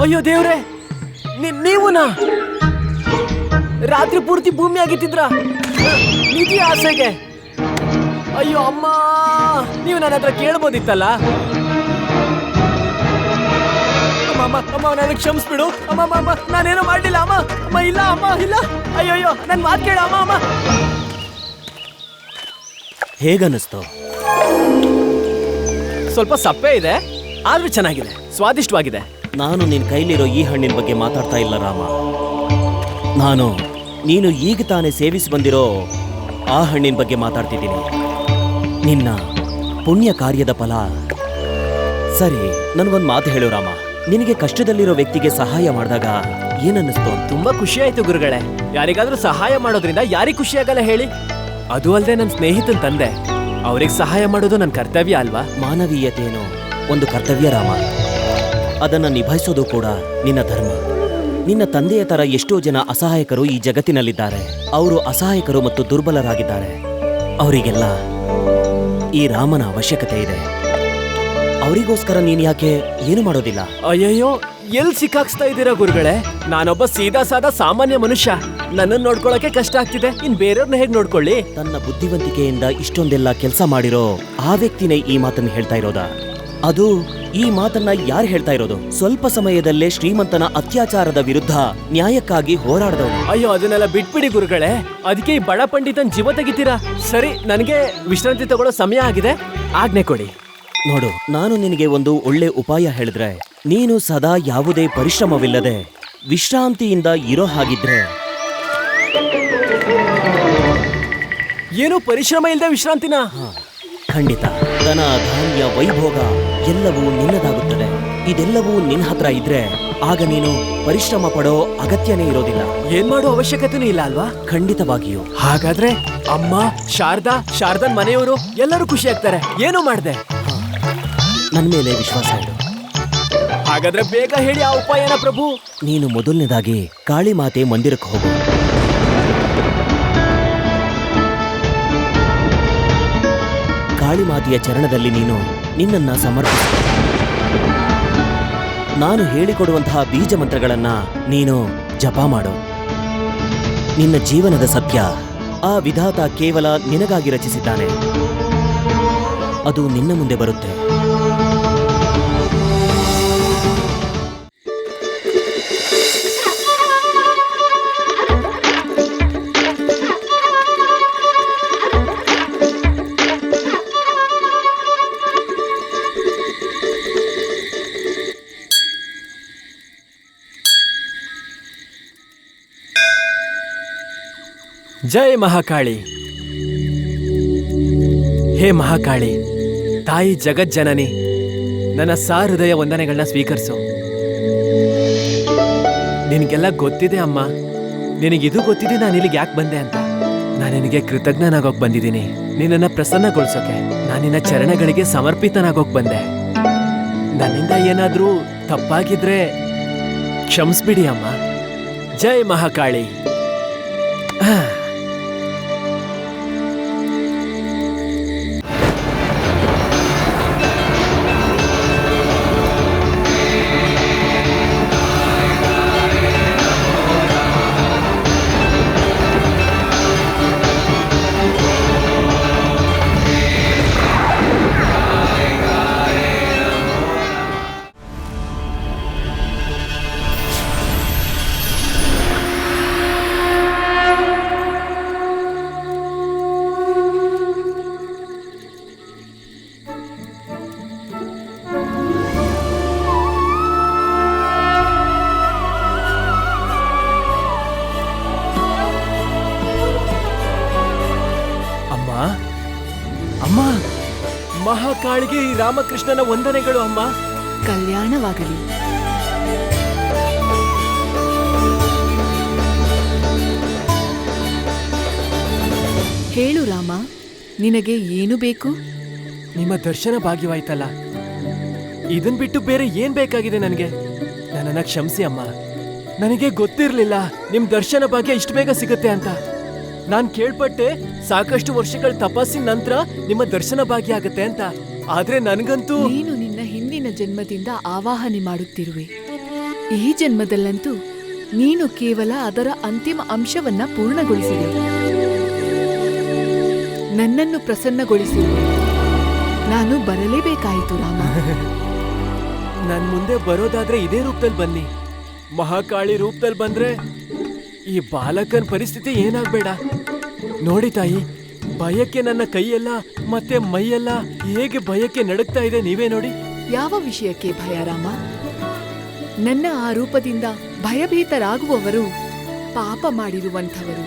ಅಯ್ಯೋ ದೇವ್ರೆ, ನೀವುನಾ? ರಾತ್ರಿ ಪೂರ್ತಿ ಭೂಮಿ ಆಗಿತ್ತಿದ್ರ ನಿಧಿ ಆಸೆಗೆ? ಅಯ್ಯೋ ಅಮ್ಮ, ನೀವು ನನ್ನ ಹತ್ರ ಕೇಳ್ಬೋದಿತ್ತಲ್ಲ. ಅಮ್ಮ ಅಮ್ಮ, ನನಗೆ ಕ್ಷಮಿಸ್ಬಿಡು ಅಮ್ಮ. ಅಮ್ಮ, ನಾನೇನು ಮಾಡ್ಲಿಲ್ಲ ಅಮ್ಮ. ಅಮ್ಮ ಇಲ್ಲ, ಅಮ್ಮ ಇಲ್ಲ. ಅಯ್ಯೋ ನನ್ ಮಾತು ಕೇಳ ಅಮ್ಮ. ಅಮ್ಮ, ಹೇಗನ್ನಿಸ್ತು? ಸ್ವಲ್ಪ ಸಪ್ಪೆ ಇದೆ, ಆದ್ರೂ ಚೆನ್ನಾಗಿದೆ, ಸ್ವಾದಿಷ್ಟವಾಗಿದೆ. ನಾನು ನಿನ್ ಕೈಲಿರೋ ಈ ಹಣ್ಣಿನ ಬಗ್ಗೆ ಮಾತಾಡ್ತಾ ಇಲ್ಲ ರಾಮ. ನಾನು ನೀನು ಈಗ ತಾನೇ ಸೇವಿಸಿ ಬಂದಿರೋ ಆ ಹಣ್ಣಿನ ಬಗ್ಗೆ ಮಾತಾಡ್ತಿದ್ದೀನಿ. ನಿನ್ನ ಪುಣ್ಯ ಕಾರ್ಯದ ಫಲ. ಸರಿ, ನನ್ಗೊಂದು ಮಾತು ಹೇಳು ರಾಮ, ನಿನಗೆ ಕಷ್ಟದಲ್ಲಿರೋ ವ್ಯಕ್ತಿಗೆ ಸಹಾಯ ಮಾಡಿದಾಗ ಏನನ್ನಿಸ್ತು? ತುಂಬಾ ಖುಷಿ ಆಯ್ತು ಗುರುಗಳೇ. ಯಾರಿಗಾದ್ರೂ ಸಹಾಯ ಮಾಡೋದ್ರಿಂದ ಯಾರಿಗ್ ಖುಷಿ ಆಗಲ್ಲ ಹೇಳಿ? ಅದು ಅಲ್ಲದೆ ನನ್ನ ಸ್ನೇಹಿತನ ತಂದೆ, ಅವ್ರಿಗೆ ಸಹಾಯ ಮಾಡೋದು ನನ್ನ ಕರ್ತವ್ಯ ಅಲ್ವಾ? ಮಾನವೀಯತೆಯೇನೋ ಒಂದು ಕರ್ತವ್ಯ ರಾಮ, ಅದನ್ನ ನಿಭಾಯಿಸೋದು ಕೂಡ ನಿನ್ನ ಧರ್ಮ. ನಿನ್ನ ತಂದೆಯ ತರ ಎಷ್ಟೋ ಜನ ಅಸಹಾಯಕರು ಈ ಜಗತ್ತಿನಲ್ಲಿದ್ದಾರೆ. ಅವರು ಅಸಹಾಯಕರು ಮತ್ತು ದುರ್ಬಲರಾಗಿದ್ದಾರೆ. ಅವರಿಗೆಲ್ಲ ಈ ರಾಮನ ಅವಶ್ಯಕತೆ ಇದೆ. ಅವರಿಗೋಸ್ಕರ ನೀನ್ ಯಾಕೆ ಏನು ಮಾಡೋದಿಲ್ಲ? ಅಯ್ಯಯ್ಯೋ, ಎಲ್ಲಿ ಸಿಕ್ಕಾಕ್ಸ್ತಾ ಇದ್ದೀರಾ ಗುರುಗಳೇ? ನಾನೊಬ್ಬ ಸೀದಾ ಸಾದಾ ಸಾಮಾನ್ಯ ಮನುಷ್ಯ, ನನ್ನನ್ನು ನೋಡ್ಕೊಳಕ್ಕೆ ಕಷ್ಟ ಆಗ್ತಿದೆ, ಇನ್ ಬೇರೆಯವ್ರನ್ನ ಹೇಗ್ ನೋಡ್ಕೊಳ್ಳಿ? ತನ್ನ ಬುದ್ಧಿವಂತಿಕೆಯಿಂದ ಇಷ್ಟೊಂದೆಲ್ಲ ಕೆಲಸ ಮಾಡಿರೋ ಆ ವ್ಯಕ್ತಿನೇ ಈ ಮಾತನ್ನು ಹೇಳ್ತಾ ಇರೋದ? ಅದು ಈ ಮಾತನ್ನ ಯಾರು ಹೇಳ್ತಾ ಇರೋದು? ಸ್ವಲ್ಪ ಸಮಯದಲ್ಲೇ ಶ್ರೀಮಂತನ ಅತ್ಯಾಚಾರದ ವಿರುದ್ಧ ನ್ಯಾಯಕ್ಕಾಗಿ ಹೋರಾಡದವನು. ಅಯ್ಯೋ, ಅದನ್ನೆಲ್ಲ ಬಿಟ್ಬಿಡಿ ಗುರುಗಳೇ. ಅದಕ್ಕೆ ಈ ಬಡ ಪಂಡಿತನ್ ಜೀವ ತೆಗಿತೀರಾ? ಸರಿ, ನನಗೆ ವಿಶ್ರಾಂತಿ ತಗೊಳ್ಳೋ ಸಮಯ ಆಗಿದೆ, ಆಜ್ಞೆ ಕೊಡಿ. ನೋಡು, ನಾನು ನಿನಗೆ ಒಂದು ಒಳ್ಳೆ ಉಪಾಯ ಹೇಳಿದ್ರೆ, ನೀನು ಸದಾ ಯಾವುದೇ ಪರಿಶ್ರಮವಿಲ್ಲದೆ ವಿಶ್ರಾಂತಿಯಿಂದ ಇರೋ ಹಾಗಿದ್ರೆ. ಏನು ಪರಿಶ್ರಮ ಇಲ್ಲದೆ ವಿಶ್ರಾಂತಿನ? ಖಂಡಿತ. ಧನ, ಧಾನ್ಯ, ವೈಭೋಗ ಎಲ್ಲವೂ ನಿನ್ನದಾಗುತ್ತದೆ. ಇದೆಲ್ಲವೂ ನಿನ್ನ ಹತ್ರ ಇದ್ರೆ ಆಗ ನೀನು ಪರಿಶ್ರಮ ಪಡೋ ಅಗತ್ಯನೇ ಇರೋದಿಲ್ಲ. ಏನ್ ಮಾಡೋ ಅವಶ್ಯಕತೆನೂ ಇಲ್ಲ ಅಲ್ವಾ? ಖಂಡಿತವಾಗಿಯೂ. ಹಾಗಾದ್ರೆ ಅಮ್ಮ, ಶಾರದನ್ ಮನೆಯವರು ಎಲ್ಲರೂ ಖುಷಿ ಆಗ್ತಾರೆ. ಏನು ಮಾಡ್ದೆ? ನನ್ನ ಮೇಲೆ ವಿಶ್ವಾಸ ಇಡು. ಹಾಗಾದ್ರೆ ಬೇಗ ಹೇಳಿ ಆ ಉಪಾಯನ ಪ್ರಭು. ನೀನು ಮೊದಲನೇದಾಗಿ ಕಾಳಿ ಮಾತೆ ಮಂದಿರಕ್ಕೆ ಹೋಗು. ಕಾಳಿ ಮಾತೆಯ ಚರಣದಲ್ಲಿ ನೀನು ನಿನ್ನನ್ನ ಸಮರ್ಪಿಸು. ನಾನು ಹೇಳಿಕೊಡುವಂತಹ ಬೀಜ ಮಂತ್ರಗಳನ್ನ ನೀನು ಜಪ ಮಾಡು. ನಿನ್ನ ಜೀವನದ ಸತ್ಯ ಆ ವಿಧಾತ ಕೇವಲ ನಿನಗಾಗಿ ರಚಿಸಿದ್ದಾನೆ. ಅದು ನಿನ್ನ ಮುಂದೆ ಬರುತ್ತೆ. ಜೈ ಮಹಾಕಾಳಿ. ಹೇ ಮಹಾಕಾಳಿ, ತಾಯಿ ಜಗಜ್ಜನನಿ, ನನ್ನ ಸಾಹೃದಯ ವಂದನೆಗಳನ್ನ ಸ್ವೀಕರಿಸು. ನಿನಗೆಲ್ಲ ಗೊತ್ತಿದೆ ಅಮ್ಮ, ನಿನಗಿದು ಗೊತ್ತಿದೆ ನಾನು ಇಲ್ಲಿಗೆ ಯಾಕೆ ಬಂದೆ ಅಂತ. ನಾನು ನಿನಗೆ ಕೃತಜ್ಞನಾಗೋಕ್ ಬಂದಿದ್ದೀನಿ. ನಿನ್ನನ್ನು ಪ್ರಸನ್ನಗೊಳಿಸೋಕೆ ನಾನು ನಿನ್ನ ಚರಣಗಳಿಗೆ ಸಮರ್ಪಿತನಾಗೋಕ್ ಬಂದೆ. ನನ್ನಿಂದ ಏನಾದ್ರೂ ತಪ್ಪಾಗಿದ್ರೆ ಕ್ಷಮಿಸ್ಬಿಡಿ ಅಮ್ಮ. ಜೈ ಮಹಾಕಾಳಿ. ಮಹಾಕಾಳಿಗೆ ಈ ರಾಮಕೃಷ್ಣನ ವಂದನೆಗಳು ಅಮ್ಮ. ಕಲ್ಯಾಣವಾಗಲಿ. ಹೇಳು ರಾಮ, ನಿನಗೆ ಏನು ಬೇಕು? ನಿಮ್ಮ ದರ್ಶನ ಭಾಗ್ಯವಾಯ್ತಲ್ಲ, ಇದನ್ ಬಿಟ್ಟು ಬೇರೆ ಏನ್ ಬೇಕಾಗಿದೆ ನನಗೆ? ನನ್ನನ್ನ ಕ್ಷಮಿಸಿ ಅಮ್ಮ. ನನಗೆ ಗೊತ್ತಿರ್ಲಿಲ್ಲ ನಿಮ್ ದರ್ಶನ ಭಾಗ್ಯ ಇಷ್ಟು ಬೇಗ ಸಿಗುತ್ತೆ ಅಂತ. ನಾನ್ ಕೇಳ್ಪಟ್ಟೆ ಸಾಕಷ್ಟು ವರ್ಷಗಳ ತಪಸ್ಸಿನ ನಂತರ ನಿಮ್ಮ ದರ್ಶನ ಭಾಗ್ಯ ಆಗತ್ತೆ ಅಂತ. ಆದ್ರೆ ನನ್ಗಂತೂ ನೀನು ನಿನ್ನ ಹಿಂದಿನ ಜನ್ಮದಿಂದ ಆವಾಹನೆ ಮಾಡುತ್ತಿರುವೆ. ಈ ಜನ್ಮದಲ್ಲಂತೂ ನೀನು ಕೇವಲ ಅದರ ಅಂತಿಮ ಅಂಶವನ್ನ ಪೂರ್ಣಗೊಳಿಸಿದೆ. ನನ್ನನ್ನು ಪ್ರಸನ್ನಗೊಳಿಸಿರುವೆ. ನಾನು ಬರಲೇಬೇಕಾಯಿತು ರಾಮ. ನನ್ ಮುಂದೆ ಬರೋದಾದ್ರೆ ಇದೇ ರೂಪದಲ್ಲಿ ಬನ್ನಿ. ಮಹಾಕಾಳಿ ರೂಪದಲ್ಲಿ ಬಂದ್ರೆ ಈ ಬಾಲಕನ ಪರಿಸ್ಥಿತಿ ಏನಾಗ್ಬೇಡ. ನೋಡಿ ತಾಯಿ, ಭಯಕ್ಕೆ ನನ್ನ ಕೈಯೆಲ್ಲ ಮತ್ತೆ ಮೈಯೆಲ್ಲ ಹೇಗೆ ಭಯಕ್ಕೆ ನಡುಗ್ತಾ ಇದೆ, ನೀವೇ ನೋಡಿ. ಯಾವ ವಿಷಯಕ್ಕೆ ಭಯ ರಾಮ? ನನ್ನ ಆ ರೂಪದಿಂದ ಭಯಭೀತರಾಗುವವರು ಪಾಪ ಮಾಡಿರುವಂಥವರು.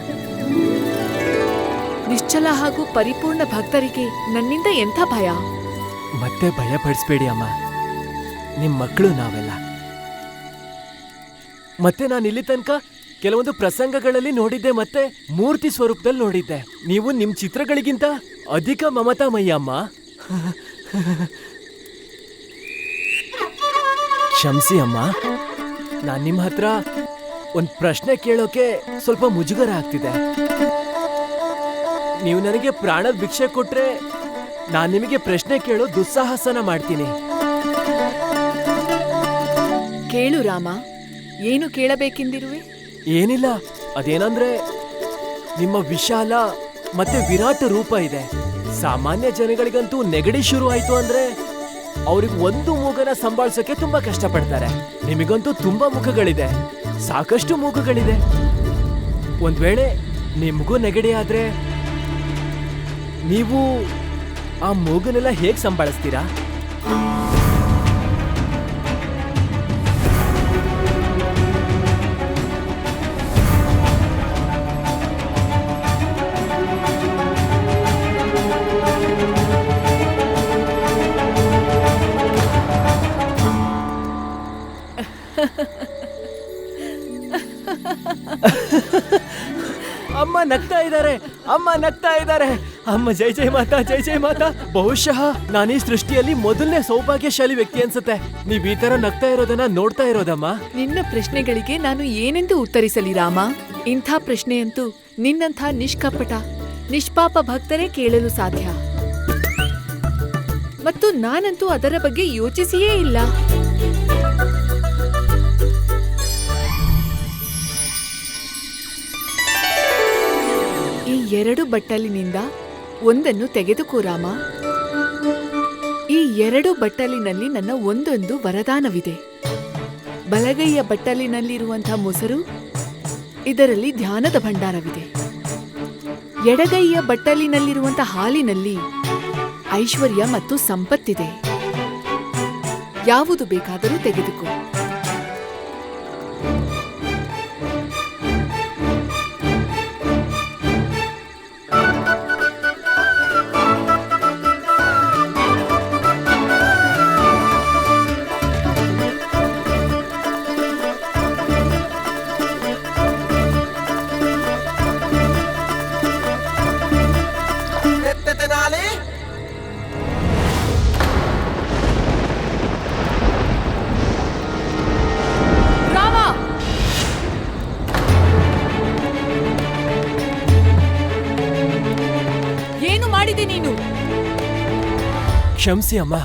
ನಿಶ್ಚಲ ಹಾಗೂ ಪರಿಪೂರ್ಣ ಭಕ್ತರಿಗೆ ನನ್ನಿಂದ ಎಂಥ ಭಯ? ಮತ್ತೆ ಭಯ ಪಡಿಸ್ಬೇಡಿ ಅಮ್ಮ, ನಿಮ್ ಮಕ್ಕಳು ನಾವೆಲ್ಲ. ಮತ್ತೆ ನಾನು ಇಲ್ಲಿ ತನಕ ಕೆಲವೊಂದು ಪ್ರಸಂಗಗಳಲ್ಲಿ ನೋಡಿದ್ದೆ, ಮತ್ತೆ ಮೂರ್ತಿ ಸ್ವರೂಪದಲ್ಲಿ ನೋಡಿದ್ದೆ. ನೀವು ನಿಮ್ ಚಿತ್ರಗಳಿಗಿಂತ ಅಧಿಕ ಮಮತಾಮಯ್ಯ ಅಮ್ಮ. ಕ್ಷಮಿಸಿ ಅಮ್ಮ, ನಾನ್ ನಿಮ್ಮ ಹತ್ರ ಒಂದ್ ಪ್ರಶ್ನೆ ಕೇಳೋಕೆ ಸ್ವಲ್ಪ ಮುಜುಗರ ಆಗ್ತಿದೆ. ನೀವು ನನಗೆ ಪ್ರಾಣದ ಭಿಕ್ಷೆ ಕೊಟ್ರೆ ನಾನ್ ನಿಮಗೆ ಪ್ರಶ್ನೆ ಕೇಳೋ ದುಸ್ಸಾಹಸನ ಮಾಡ್ತೀನಿ. ಕೇಳು ರಾಮ, ಏನು ಕೇಳಬೇಕೆಂದಿರುವೆ? ಏನಿಲ್ಲ, ಅದೇನಂದ್ರೆ ನಿಮ್ಮ ವಿಶಾಲ ಮತ್ತೆ ವಿರಾಟ ರೂಪ ಇದೆ. ಸಾಮಾನ್ಯ ಜನಗಳಿಗಂತೂ ನೆಗಡಿ ಶುರು ಆಯ್ತು ಅಂದ್ರೆ ಅವ್ರಿಗೆ ಒಂದು ಮೂಗನ ಸಂಭಾಳಿಸೋಕೆ ತುಂಬಾ ಕಷ್ಟಪಡ್ತಾರೆ. ನಿಮಗಂತೂ ತುಂಬಾ ಮುಖಗಳಿದೆ, ಸಾಕಷ್ಟು ಮೂಗುಗಳಿದೆ. ಒಂದ್ ವೇಳೆ ನಿಮಗೂ ನೆಗಡಿ ಆದ್ರೆ ನೀವು ಆ ಮೂಗನೆಲ್ಲ ಹೇಗ್ ಸಂಭಾಳಿಸ್ತೀರಾ? ಅಮ್ಮ ನಗ್ತಾ ಇದ್ದಾರೆ, ಅಮ್ಮ ನಗ್ತಾ ಇದ್ದಾರೆ. ಅಮ್ಮ ಜೈ ಜೈ ಮಾತಾ, ಜೈ ಜೈ ಮಾತಾ. ಬಹುಶಃ ನಾನು ಈ ಸೃಷ್ಟಿಯಲ್ಲಿ ಮೊದಲನೇ ಸೌಭಾಗ್ಯಶಾಲಿ ವ್ಯಕ್ತಿ ಅನ್ಸುತ್ತೆ ನೀವ್ ಈ ತರ ನಗ್ತಾ ಇರೋದನ್ನ ನೋಡ್ತಾ ಇರೋದಮ್ಮ. ನಿನ್ನ ಪ್ರಶ್ನೆಗಳಿಗೆ ನಾನು ಏನೆಂದು ಉತ್ತರಿಸಲಿ ರಾಮ? ಇಂಥ ಪ್ರಶ್ನೆಯಂತೂ ನಿನ್ನಂಥ ನಿಷ್ಕಪಟ ನಿಷ್ಪಾಪ ಭಕ್ತರೇ ಕೇಳಲು ಸಾಧ್ಯ. ಮತ್ತು ನಾನಂತೂ ಅದರ ಬಗ್ಗೆ ಯೋಚಿಸಿಯೇ ಇಲ್ಲ. ಈ 2 ಬಟ್ಟಲಿನಿಂದ ಒಂದನ್ನು ತೆಗೆದುಕೋ ರಾಮ. ಈ 2 ಬಟ್ಟಲಿನಲ್ಲಿ ನನ್ನ ಒಂದೊಂದು ವರದಾನವಿದೆ. ಬಲಗೈಯ ಬಟ್ಟಲಿನಲ್ಲಿರುವಂತಹ ಮೊಸರು, ಇದರಲ್ಲಿ ಧ್ಯಾನದ ಭಂಡಾರವಿದೆ. ಎಡಗೈಯ ಬಟ್ಟಲಿನಲ್ಲಿರುವಂತಹ ಹಾಲಿನಲ್ಲಿ ಐಶ್ವರ್ಯ ಮತ್ತು ಸಂಪತ್ತಿದೆ. ಯಾವುದು ಬೇಕಾದರೂ ತೆಗೆದುಕೋ. ನೀನು ಕ್ಷಮಿಸಿ ಅಮ್ಮ,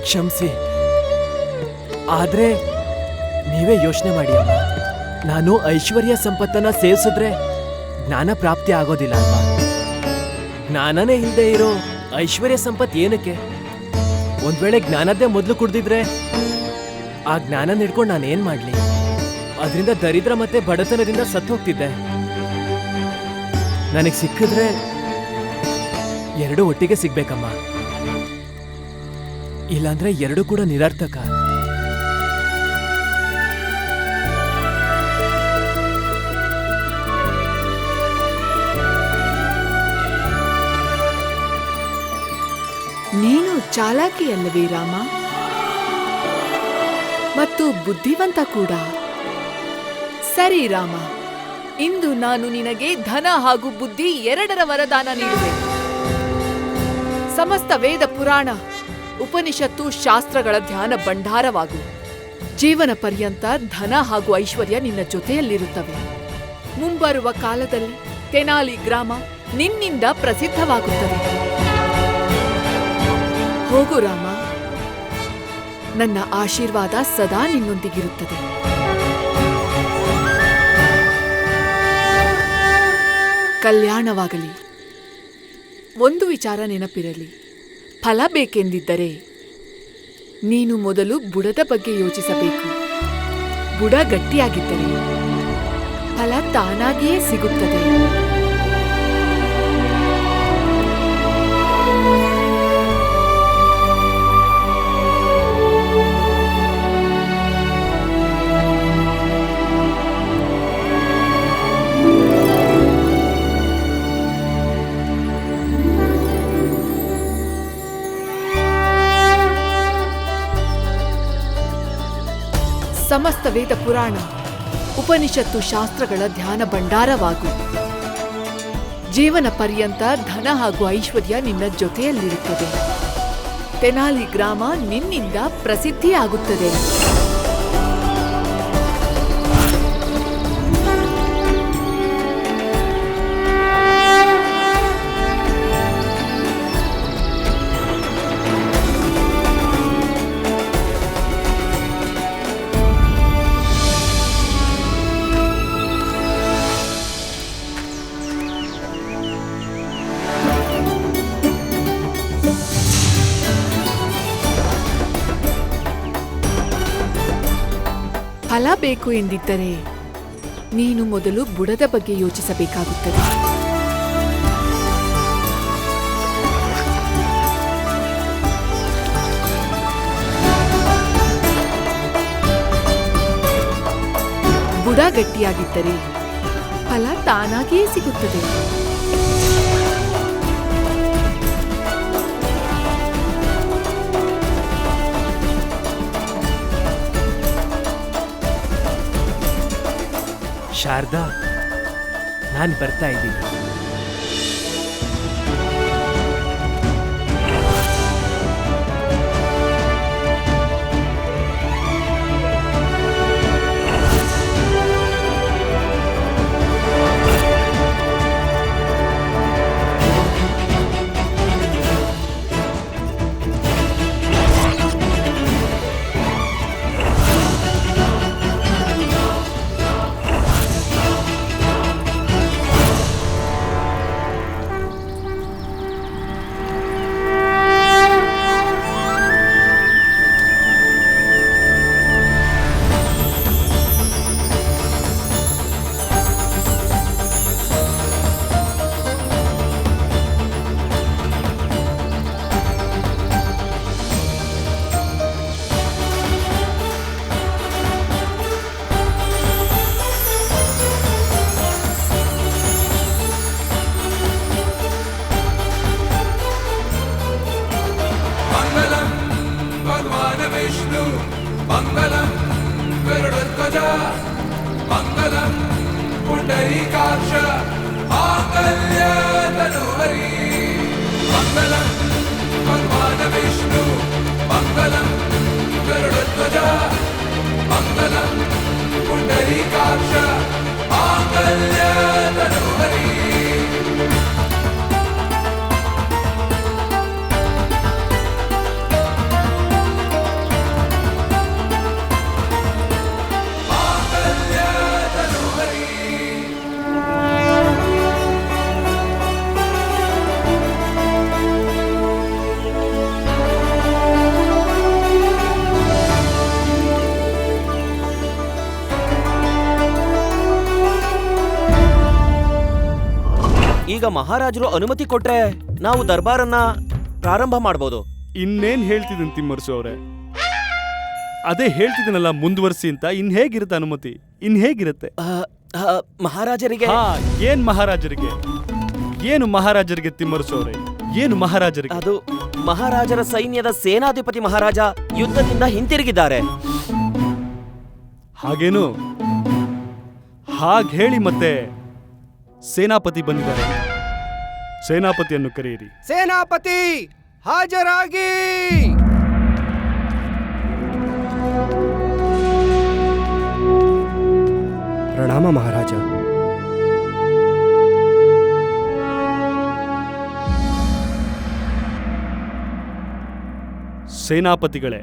ಕ್ಷಮಿಸಿ. ಆದ್ರೆ ನೀವೇ ಯೋಚನೆ ಮಾಡಿ ಅಮ್ಮ, ನಾನು ಐಶ್ವರ್ಯ ಸಂಪತ್ತನ್ನ ಸೇವಿಸಿದ್ರೆ ಜ್ಞಾನ ಪ್ರಾಪ್ತಿ ಆಗೋದಿಲ್ಲ ಅಲ್ವಾ? ಜ್ಞಾನನೇ ಇಲ್ಲದೆ ಇರೋ ಐಶ್ವರ್ಯ ಸಂಪತ್ ಏನಕ್ಕೆ? ಒಂದ್ ವೇಳೆ ಜ್ಞಾನದ್ದೇ ಮೊದಲು ಕುಡ್ದಿದ್ರೆ ಆ ಜ್ಞಾನ ಹಿಡ್ಕೊಂಡು ನಾನೇನ್ ಮಾಡ್ಲಿ? ಅದರಿಂದ ದರಿದ್ರ ಮತ್ತೆ ಬಡತನದಿಂದ ಸತ್ತು ಹೋಗ್ತಿದ್ದೆ. ನನಗೆ ಸಿಕ್ಕಿದ್ರೆ ಎರಡು ಒಟ್ಟಿಗೆ ಸಿಗ್ಬೇಕಮ್ಮ, ಇಲ್ಲಾಂದ್ರೆ ಎರಡು ಕೂಡ ನಿರರ್ಥಕ. ನೀನು ಚಾಲಾಕಿಯಲ್ಲವೇ ರಾಮ? ಮತ್ತು ಬುದ್ಧಿವಂತ ಕೂಡ. ಸರಿ ರಾಮ, ಇಂದು ನಾನು ನಿನಗೆ ಧನ ಹಾಗೂ ಬುದ್ಧಿ ಎರಡರ ವರದಾನ ನೀಡುವೆ. ಸಮಸ್ತ ವೇದ ಪುರಾಣ, ಉಪನಿಷತ್ತು, ಶಾಸ್ತ್ರಗಳ ಧ್ಯಾನ ಭಂಡಾರವಾಗು. ಜೀವನ ಪರ್ಯಂತ ಧನ ಹಾಗೂ ಐಶ್ವರ್ಯ ನಿನ್ನ ಜೊತೆಯಲ್ಲಿರುತ್ತವೆ. ಮುಂಬರುವ ಕಾಲದಲ್ಲಿ ತೆನಾಲಿ ಗ್ರಾಮ ನಿನ್ನಿಂದ ಪ್ರಸಿದ್ಧವಾಗುತ್ತದೆ. ಹೋಗು ರಾಮ, ನನ್ನ ಆಶೀರ್ವಾದ ಸದಾ ನಿನ್ನೊಂದಿಗಿರುತ್ತದೆ. ಕಲ್ಯಾಣವಾಗಲಿ. ಒಂದು ವಿಚಾರ ನೆನಪಿರಲಿ, ಫಲ ಬೇಕೆಂದಿದ್ದರೆ ನೀನು ಮೊದಲು ಬುಡದ ಬಗ್ಗೆ ಯೋಚಿಸಬೇಕು. ಬುಡ ಗಟ್ಟಿಯಾಗಿದ್ದರೆ ಫಲ ತಾನಾಗಿಯೇ ಸಿಗುತ್ತದೆ. ಸಮಸ್ತ ವೇದ ಪುರಾಣ, ಉಪನಿಷತ್ತು, ಶಾಸ್ತ್ರಗಳ ಧ್ಯಾನ ಭಂಡಾರವಾಗು. ಜೀವನ ಪರ್ಯಂತ ಧನ ಹಾಗೂ ಐಶ್ವರ್ಯ ನಿನ್ನ ಜೊತೆಯಲ್ಲಿರುತ್ತದೆ. ತೆನಾಲಿ ಗ್ರಾಮ ನಿನ್ನಿಂದ ಪ್ರಸಿದ್ಧಿಯಾಗುತ್ತದೆ. ಫಲ ಬೇಕು ಎಂದಿದ್ದರೆ ನೀನು ಮೊದಲು ಬುಡದ ಬಗ್ಗೆ ಯೋಚಿಸಬೇಕಾಗುತ್ತದೆ. ಬುಡ ಗಟ್ಟಿಯಾಗಿದ್ದರೆ ಫಲ ತಾನಾಗಿಯೇ ಸಿಗುತ್ತದೆ. ಶಾರದಾ, ನಾನು ಬರ್ತಾ ಇದ್ದೀನಿ. ಈಗ ಮಹಾರಾಜರು ಅನುಮತಿ ಕೊಟ್ರೆ ನಾವು ದರ್ಬಾರನ್ನ ಪ್ರಾರಂಭ ಮಾಡಬಹುದು. ಇನ್ನೇನ್ ಹೇಳ್ತಿದ್ದೀನಿ ತಿಮ್ಮರ್ಸು ಅವರೇ, ಅದೇ ಹೇಳ್ತಿದ್ದೀನಲ್ಲ, ಮುಂದುವರ್ಸಿ ಅಂತ. ಇನ್ ಹೇಗಿರುತ್ತೆ ಅನುಮತಿ? ಇನ್ ಹೇಗಿರುತ್ತೆ? ಮಹಾರಾಜರಿಗೆ ಏನ್ ಮಹಾರಾಜರಿಗೆ? ಏನು ಮಹಾರಾಜರಿಗೆ ತಿಮ್ಮರ್ಸು ಅವರೇ? ಏನು ಮಹಾರಾಜರಿಗೆ? ಅದು ಮಹಾರಾಜರ ಸೈನ್ಯದ ಸೇನಾಧಿಪತಿ ಮಹಾರಾಜ ಯುದ್ಧದಿಂದ ಹಿಂತಿರುಗಿದ್ದಾರೆ. ಹಾಗೇನು? ಹಾಗೆ ಹೇಳಿ ಮತ್ತೆ ಸೇನಾಪತಿ ಬಂದಿದ್ದಾರೆ. ಸೇನಾಪತಿಯನ್ನು ಕರೆಯಿರಿ. ಸೇನಾಪತಿ ಹಾಜರಾಗಿ. ಪ್ರಣಾಮ ಮಹಾರಾಜ. ಸೇನಾಪತಿಗಳೇ,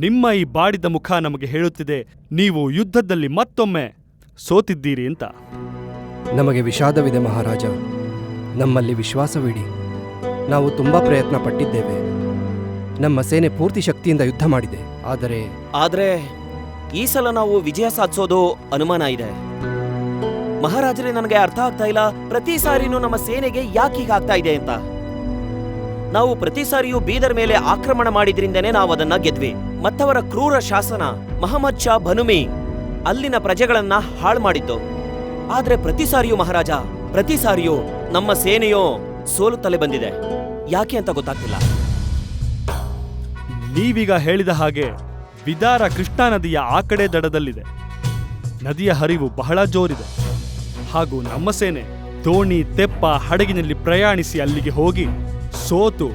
ನಿಮ್ಮ ಈ ಬಾಡಿದ ಮುಖ ನಮಗೆ ಹೇಳುತ್ತಿದೆ ನೀವು ಯುದ್ಧದಲ್ಲಿ ಮತ್ತೊಮ್ಮೆ ಸೋತಿದ್ದೀರಿ ಅಂತ. ನಮಗೆ ವಿಷಾದವಿದೆ ಮಹಾರಾಜ. ನಮ್ಮಲ್ಲಿ ವಿಶ್ವಾಸವಿಡಿ. ನಾವು ತುಂಬಾ ಪ್ರಯತ್ನ ಪಟ್ಟಿದ್ದೇವೆ. ನಮ್ಮ ಸೇನೆ ಪೂರ್ತಿ ಶಕ್ತಿಯಿಂದ ಯುದ್ಧ ಮಾಡಿದೆ. ಆದರೆ ಈ ಸಲ ನಾವು ವಿಜಯ ಸಾಧಿಸೋದು ಅನುಮಾನ ಇದೆ. ಮಹಾರಾಜರೇ, ನನಗೆ ಅರ್ಥ ಆಗ್ತಾ ಇಲ್ಲ, ಪ್ರತಿ ಸಾರಿನೂ ನಮ್ಮ ಸೇನೆಗೆ ಯಾಕೆ ಹೀಗಾಗ್ತಾ ಇದೆ ಅಂತ. ನಾವು ಪ್ರತಿ ಸಾರಿಯೂ ಬೀದರ್ ಮೇಲೆ ಆಕ್ರಮಣ ಮಾಡಿದ್ರಿಂದನೇ ನಾವು ಅದನ್ನ ಗೆದ್ವಿ. ಮತ್ತವರ ಕ್ರೂರ ಶಾಸನ ಮಹಮ್ಮದ್ ಶಾ ಬನುಮಿ ಅಲ್ಲಿನ ಪ್ರಜೆಗಳನ್ನ ಹಾಳು ಮಾಡಿದ್ದು. ಆದ್ರೆ ಪ್ರತಿ ಸಾರಿಯೂ ನಮ್ಮ ಸೇನೆಯೋ ಸೋಲುತ್ತಲೇ ಬಂದಿದೆ. ಯಾಕೆ ಅಂತ ಗೊತ್ತಾಗ್ತಿಲ್ಲ. ನೀವೀಗ ಹೇಳಿದ ಹಾಗೆ ಬಿದಾರ ಕೃಷ್ಣಾ ನದಿಯ ಆ ಕಡೆ ದಡದಲ್ಲಿದೆ. ನದಿಯ ಹರಿವು ಬಹಳ ಜೋರಿದೆ. ಹಾಗೂ ನಮ್ಮ ಸೇನೆ ದೋಣಿ, ತೆಪ್ಪ, ಹಡಗಿನಲ್ಲಿ ಪ್ರಯಾಣಿಸಿ ಅಲ್ಲಿಗೆ ಹೋಗಿ ಸೋತು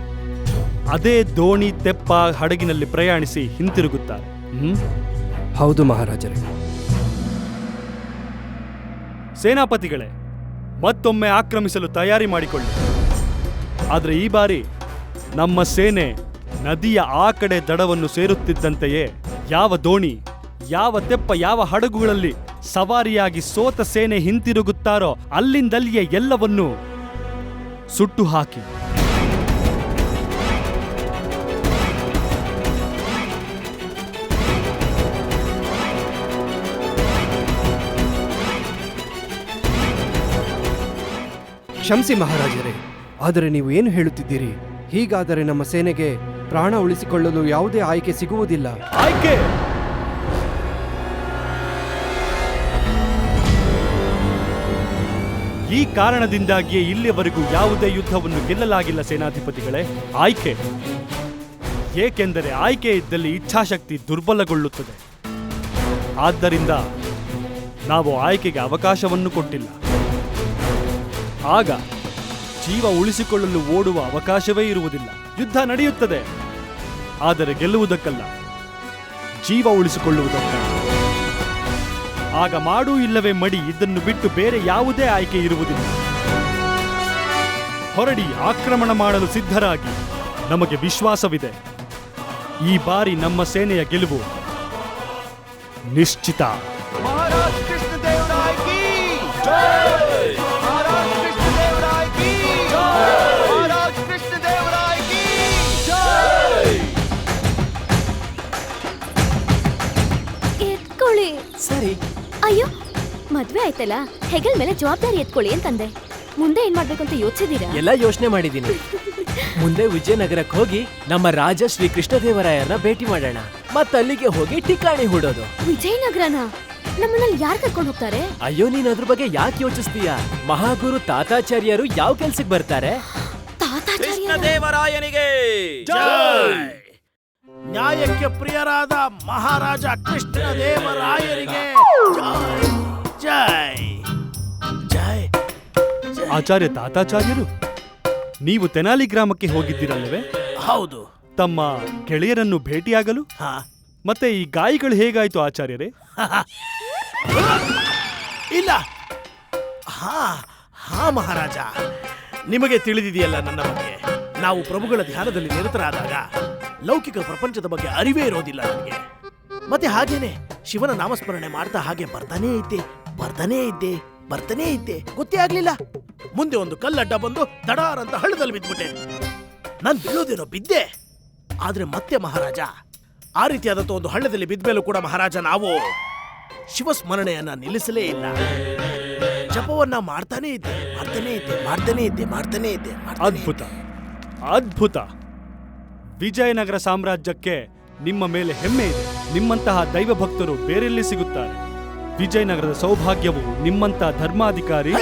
ಅದೇ ದೋಣಿ, ತೆಪ್ಪ, ಹಡಗಿನಲ್ಲಿ ಪ್ರಯಾಣಿಸಿ ಹಿಂತಿರುಗುತ್ತಾರೆ. ಹೌದು ಮಹಾರಾಜರೇ. ಸೇನಾಪತಿಗಳೇ, ಮತ್ತೊಮ್ಮೆ ಆಕ್ರಮಿಸಲು ತಯಾರಿ ಮಾಡಿಕೊಳ್ಳಿ. ಆದರೆ ಈ ಬಾರಿ ನಮ್ಮ ಸೇನೆ ನದಿಯ ಆ ಕಡೆ ದಡವನ್ನು ಸೇರುತ್ತಿದ್ದಂತೆಯೇ ಯಾವ ದೋಣಿ, ಯಾವ ತೆಪ್ಪ, ಯಾವ ಹಡಗುಗಳಲ್ಲಿ ಸವಾರಿಯಾಗಿ ಸೋತ ಸೇನೆ ಹಿಂತಿರುಗುತ್ತಾರೋ ಅಲ್ಲಿಂದಲ್ಲಿಯೇ ಎಲ್ಲವನ್ನೂ ಸುಟ್ಟು ಹಾಕಿ. ಕ್ಷಮಿಸಿ ಮಹಾರಾಜರೇ, ಆದರೆ ನೀವು ಏನು ಹೇಳುತ್ತಿದ್ದೀರಿ? ಹೀಗಾದರೆ ನಮ್ಮ ಸೇನೆಗೆ ಪ್ರಾಣ ಉಳಿಸಿಕೊಳ್ಳಲು ಯಾವುದೇ ಆಯ್ಕೆ ಸಿಗುವುದಿಲ್ಲ. ಆಯ್ಕೆ? ಈ ಕಾರಣದಿಂದಾಗಿಯೇ ಇಲ್ಲಿಯವರೆಗೂ ಯಾವುದೇ ಯುದ್ಧವನ್ನು ಗೆಲ್ಲಲಾಗಿಲ್ಲ ಸೇನಾಧಿಪತಿಗಳೇ. ಆಯ್ಕೆ? ಏಕೆಂದರೆ ಆಯ್ಕೆ ಇದ್ದಲ್ಲಿ ಇಚ್ಛಾಶಕ್ತಿ ದುರ್ಬಲಗೊಳ್ಳುತ್ತದೆ. ಆದ್ದರಿಂದ ನಾವು ಆಯ್ಕೆಗೆ ಅವಕಾಶವನ್ನು ಕೊಟ್ಟಿಲ್ಲ. ಆಗ ಜೀವ ಉಳಿಸಿಕೊಳ್ಳಲು ಓಡುವ ಅವಕಾಶವೇ ಇರುವುದಿಲ್ಲ. ಯುದ್ಧ ನಡೆಯುತ್ತದೆ, ಆದರೆ ಗೆಲ್ಲುವುದಕ್ಕಲ್ಲ, ಜೀವ ಉಳಿಸಿಕೊಳ್ಳುವುದಕ್ಕಲ್ಲ. ಆಗ ಮಾಡು ಇಲ್ಲವೇ ಮಡಿ, ಇದನ್ನು ಬಿಟ್ಟು ಬೇರೆ ಯಾವುದೇ ಆಯ್ಕೆ ಇರುವುದಿಲ್ಲ. ಹೊರಡಿ, ಆಕ್ರಮಣ ಮಾಡಲು ಸಿದ್ಧರಾಗಿ. ನಮಗೆ ವಿಶ್ವಾಸವಿದೆ, ಈ ಬಾರಿ ನಮ್ಮ ಸೇನೆಯ ಗೆಲುವು ನಿಶ್ಚಿತ. ಎತ್ಕೊಳ್ಳಿ. ಸರಿ. ಅಯ್ಯೋ, ಮದ್ವೆ ಆಯ್ತಲ್ಲ, ಹೆಗಲ್ ಮೇಲೆ ಜವಾಬ್ದಾರಿ ಎತ್ಕೊಳ್ಳಿ ಅಂತಂದೆ. ಮುಂದೆ ಏನ್ ಮಾಡ್ಬೇಕು ಅಂತ ಯೋಚಿಸಿದೀರಾ? ಎಲ್ಲ ಯೋಚನೆ ಮಾಡಿದೀನಿ. ಮುಂದೆ ವಿಜಯನಗರಕ್ಕೆ ಹೋಗಿ ನಮ್ಮ ರಾಜ ಶ್ರೀ ಕೃಷ್ಣದೇವರಾಯರನ್ನ ಭೇಟಿ ಮಾಡೋಣ. ಮತ್ತೆ ಅಲ್ಲಿಗೆ ಹೋಗಿ ಠಿಕಾಣಿ ಹೂಡೋದು. ವಿಜಯನಗರನ? ನಮ್ಮನ್ನಲ್ಲಿ ಯಾರು ಕರ್ಕೊಂಡು ಹೋಗ್ತಾರೆ? ಅಯ್ಯೋ, ನೀನ್ ಅದ್ರ ಬಗ್ಗೆ ಯಾಕೆ ಯೋಚಿಸ್ತೀಯ? ಮಹಾಗುರು ತಾತಾಚಾರ್ಯರು ಯಾವ ಕೆಲ್ಸಕ್ಕೆ ಬರ್ತಾರೆ? ಕೃಷ್ಣದೇವರಾಯನಿಗೆ ನ್ಯಾಯಕ್ಕೆ ಪ್ರಿಯರಾದ ಮಹಾರಾಜ ಕೃಷ್ಣದೇವರಾಯರಿಗೆ ಜೈ ಜೈ ಜೈ. ಆಚಾರ್ಯ ತಾತಾಚಾರ್ಯರು, ನೀವು ತೆನಾಲಿ ಗ್ರಾಮಕ್ಕೆ ಹೋಗಿದ್ದೀರಲ್ಲವೇ? ಹೌದು. ತಮ್ಮ ಗೆಳೆಯರನ್ನು ಭೇಟಿಯಾಗಲು? ಮತ್ತೆ ಈ ಗಾಯಗಳು ಹೇಗಾಯ್ತು ಆಚಾರ್ಯರೇ? ಇಲ್ಲ. ಹಾ ಮಹಾರಾಜ, ನಿಮಗೆ ತಿಳಿದಿದೆಯಲ್ಲ ನನ್ನ ಬಗ್ಗೆ. ನಾವು ಪ್ರಭುಗಳ ಧ್ಯಾನದಲ್ಲಿ ನಿರತರಾದಾಗ ಲೌಕಿಕ ಪ್ರಪಂಚದ ಬಗ್ಗೆ ಅರಿವೇ ಇರೋದಿಲ್ಲ ನನಗೆ. ಮತ್ತೆ ಹಾಗೇನೆ ಶಿವನ ನಾಮಸ್ಮರಣೆ ಮಾಡ್ತಾ ಹಾಗೆ ಬರ್ತಾನೇ ಇದ್ದೆ. ಗೊತ್ತೇ ಆಗ್ಲಿಲ್ಲ. ಮುಂದೆ ಒಂದು ಕಲ್ಲಡ್ಡ ಬಂದು ತಡಾರ್ ಅಂತ ಹಳ್ಳದಲ್ಲಿ ಬಿದ್ಬಿಟ್ಟೆ. ನಾನು ಬೀಳೋದೇನೋ ಬಿದ್ದೆ, ಆದ್ರೆ ಮತ್ತೆ ಮಹಾರಾಜ, ಆ ರೀತಿಯಾದಂತ ಒಂದು ಹಳ್ಳದಲ್ಲಿ ಬಿದ್ದ ಮೇಲೂ ಕೂಡ ಮಹಾರಾಜ ನಾವು ಶಿವಸ್ಮರಣೆಯನ್ನ ನಿಲ್ಲಿಸಲೇ ಇಲ್ಲ. ಜಪವನ್ನ ಮಾಡ್ತಾನೇ ಇದ್ದೆ. ಅದ್ಭುತ, ಅದ್ಭುತ. ವಿಜಯನಗರ ಸಾಮ್ರಾಜ್ಯಕ್ಕೆ ನಿಮ್ಮ ಮೇಲೆ ಹೆಮ್ಮೆ ಇದೆ. ನಿಮ್ಮಂತಹ ದೈವ ಭಕ್ತರು ಬೇರೆಲ್ಲಿ ಸಿಗುತ್ತಾರೆ? ವಿಜಯನಗರದ ಸೌಭಾಗ್ಯವು ನಿಮ್ಮಂತಹ ಧರ್ಮಾಧಿಕಾರಿ.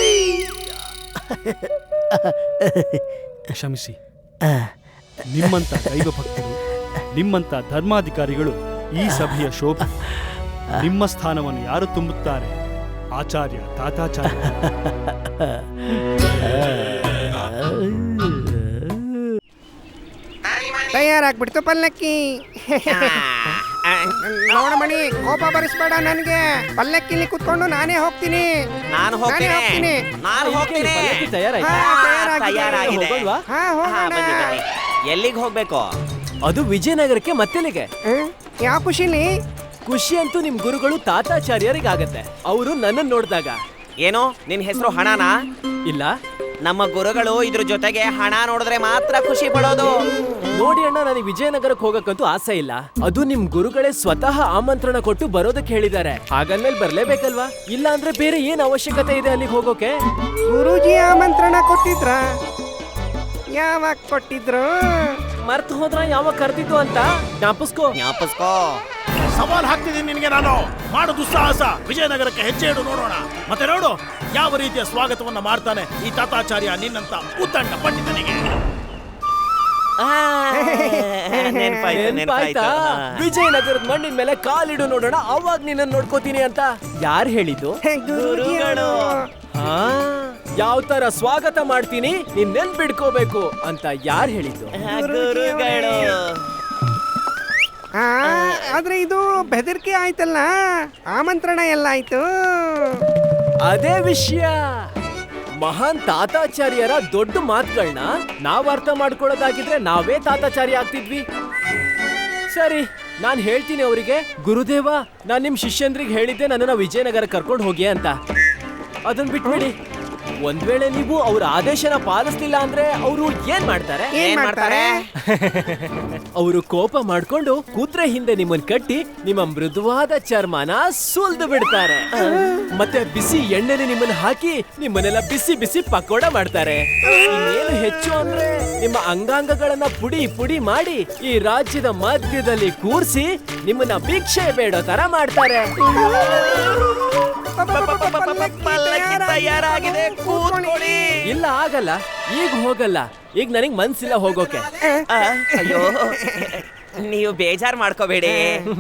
ಕ್ಷಮಿಸಿ. ನಿಮ್ಮಂತ ದೈವ ಭಕ್ತರು, ನಿಮ್ಮಂತ ಧರ್ಮಾಧಿಕಾರಿಗಳು ಈ ಸಭೆಯ ಶೋಭೆ. ನಿಮ್ಮ ಸ್ಥಾನವನ್ನು ಯಾರು ತುಂಬುತ್ತಾರೆ? ಆಚಾರ್ಯ ತಾತಾಚಾರ್ಯ. ತಯಾರಾಗ್ಬಿಡ್ತು ಪಲ್ಲಕ್ಕಿ. ನೋಡಮಣಿ, ಕೋಪ ಬರಿಸ್ಬೇಡ ನನ್ಗೆ. ಪಲ್ಲಕ್ಕಿಲಿ ಕುತ್ಕೊಂಡು ನಾನೇ ಹೋಗ್ತೀನಿ. ನಾನು ಹೋಗ್ತೀನಿ. ಪಲ್ಲಕ್ಕಿ ತಯಾರಾಯ್ತಾ? ತಯಾರಾಗಿದೆ. ಹೋಗೋಣ್ವಾ? ಹಾ, ಹೋಗೋಣ. ಬನ್ನಿ ಬನ್ನಿ. ಎಲ್ಲಿಗೆ ಹೋಗ್ಬೇಕು? ಅದು ವಿಜಯನಗರಕ್ಕೆ ಮತ್ತೆಲ್ಲಿಗೆ? ಯಾವ ಖುಷಿಲಿ? ಖುಷಿ ಅಂತೂ ನಿಮ್ ಗುರುಗಳು ತಾತಾಚಾರ್ಯರಿಗಾಗತ್ತೆ. ಅವರು ನನ್ನನ್ನು ನೋಡಿದಾಗ. ಏನು ನಿನ್ ಹೆಸರು ಹಣನಾ? ಇಲ್ಲ, ನಮ್ಮ ಗುರುಗಳು ಇದ್ರ ಜೊತೆಗೆ ಹಣ ನೋಡಿದ್ರೆ ಮಾತ್ರ ಖುಷಿ ಪಡೋದು. ನೋಡಿ ಅಣ್ಣ, ನನಗೆ ವಿಜಯನಗರಕ್ಕೆ ಹೋಗಕ್ಕಂತೂ ಆಸೆ ಇಲ್ಲ. ಅದು ನಿಮ್ ಗುರುಗಳೇ ಸ್ವತಃ ಆಮಂತ್ರಣ ಕೊಟ್ಟು ಬರೋದಕ್ಕೆ ಹೇಳಿದ್ದಾರೆ. ಹಾಗಂದ್ಮೇಲೆ ಬರ್ಲೇಬೇಕಲ್ವಾ? ಇಲ್ಲ ಅಂದ್ರೆ ಬೇರೆ ಏನ್ ಅವಶ್ಯಕತೆ ಇದೆ ಅಲ್ಲಿಗೆ ಹೋಗೋಕೆ? ಗುರೂಜಿ ಆಮಂತ್ರಣ ಕೊಟ್ಟಿದ್ರ? ಯಾವಾಗ ಕೊಟ್ಟಿದ್ರು? ಮರ್ತು ಹೋದ್ರ ಯಾವಾಗ ಕರ್ತಿದ್ದು ಅಂತ ಜ್ಞಾಪಿಸ್ಕೋ. ಸವಾಲ್ ಹಾಕ್ತಿದ್ದೀನಿ ನಿನಗೆ ನಾನು. ಮಾಡು ದುಸ್ಸಾಹಸ. ವಿಜಯನಗರಕ್ಕೆ ಹೆಜ್ಜೆ ಇಡು ನೋಡೋಣ. ಮತ್ತೆ ನೋಡು ಯಾವ ರೀತಿಯ ಸ್ವಾಗತವನ್ನ ಮಾಡ್ತಾನೆ ಈ ತಾತಾಚಾರ್ಯ ನಿನ್ನಂತ ಉತ್ತಂಡ ಪಂಡಿತನಿಗೆ. ನೆನ್ಪಾಯ್ತಾ? ವಿಜಯನಗರದ ಮಣ್ಣಿನ ಮೇಲೆ ಕಾಲಿಡು ನೋಡೋಣ, ಅವಾಗ ನಿನ್ನ ನೋಡ್ಕೋತೀನಿ ಅಂತ ಯಾರು ಹೇಳಿದ್ದು? ಗುರುಗಳು. ಯಾವ ತರ ಸ್ವಾಗತ ಮಾಡ್ತೀನಿ ನೀನ್ ನೆನ್ಪಿಡ್ಕೋಬೇಕು ಅಂತ ಯಾರು ಹೇಳಿದ್ದು? ಗುರುಗಳು. ಆದ್ರೆ ಇದು ಬೆದರಿಕೆ ಆಯ್ತಲ್ಲ. ಆಮಂತ್ರಣ ಎಲ್ಲ ಆಯ್ತು. ಅದೇ ವಿಷಯ. ಮಹಾನ್ ತಾತಾಚಾರ್ಯರ ದೊಡ್ಡ ಮಾತುಗಳನ್ನ ನಾವ್ ಅರ್ಥ ಮಾಡ್ಕೊಳ್ಳೋದಾಗಿದ್ರೆ ನಾವೇ ತಾತಾಚಾರ್ಯ ಆಗ್ತಿದ್ವಿ. ಸರಿ, ನಾನ್ ಹೇಳ್ತೀನಿ ಅವರಿಗೆ, ಗುರುದೇವ, ನಾನ್ ನಿಮ್ ಶಿಷ್ಯಂದ್ರಿಗೆ ಹೇಳಿದ್ದೆ ನನ್ನನ್ನ ವಿಜಯನಗರ ಕರ್ಕೊಂಡು ಹೋಗಿ ಅಂತ. ಅದನ್ ಬಿಟ್ಬಿಡಿ. ಒಂದ್ ವೇಳೆ ನೀವು ಅವ್ರ ಆದೇಶನ ಪಾಲಿಸ್ಲಿಲ್ಲ ಅಂದ್ರೆ ಅವರು ಏನ್ ಮಾಡ್ತಾರೆ? ಅವರು ಕೋಪ ಮಾಡ್ಕೊಂಡು ಕುದುರೆ ಹಿಂದೆ ನಿಮ್ಮನ್ ಕಟ್ಟಿ ನಿಮ್ಮ ಮೃದುವಾದ ಚರ್ಮನ ಸುಲ್ದು ಬಿಡ್ತಾರೆ. ಮತ್ತೆ ಬಿಸಿ ಎಣ್ಣೆಲಿ ನಿಮ್ಮನ್ನ ಹಾಕಿ ನಿಮ್ಮನ್ನೆಲ್ಲ ಬಿಸಿ ಬಿಸಿ ಪಕೋಡ ಮಾಡ್ತಾರೆ. ಇನ್ನೇನು ಹೆಚ್ಚು ಅಂದ್ರೆ ನಿಮ್ಮ ಅಂಗಾಂಗಗಳನ್ನ ಪುಡಿ ಪುಡಿ ಮಾಡಿ ಈ ರಾಜ್ಯದ ಮಧ್ಯದಲ್ಲಿ ಕೂರ್ಸಿ ನಿಮ್ಮನ್ನ ಭಿಕ್ಷೆ ಬೇಡೋ ತರ ಮಾಡ್ತಾರೆ. ತಯಾರಾಗಿದೆ, ಕೂತ್ಕೊಳ್ಳಿ. ಇಲ್ಲ, ಆಗಲ್ಲ. ಈಗ ಹೋಗಲ್ಲ. ಈಗ ನನಗ್ ಮನ್ಸಿಲ್ಲ ಹೋಗೋಕೆ. ಅಯ್ಯೋ, ನೀವು ಬೇಜಾರ್ ಮಾಡ್ಕೋಬೇಡಿ.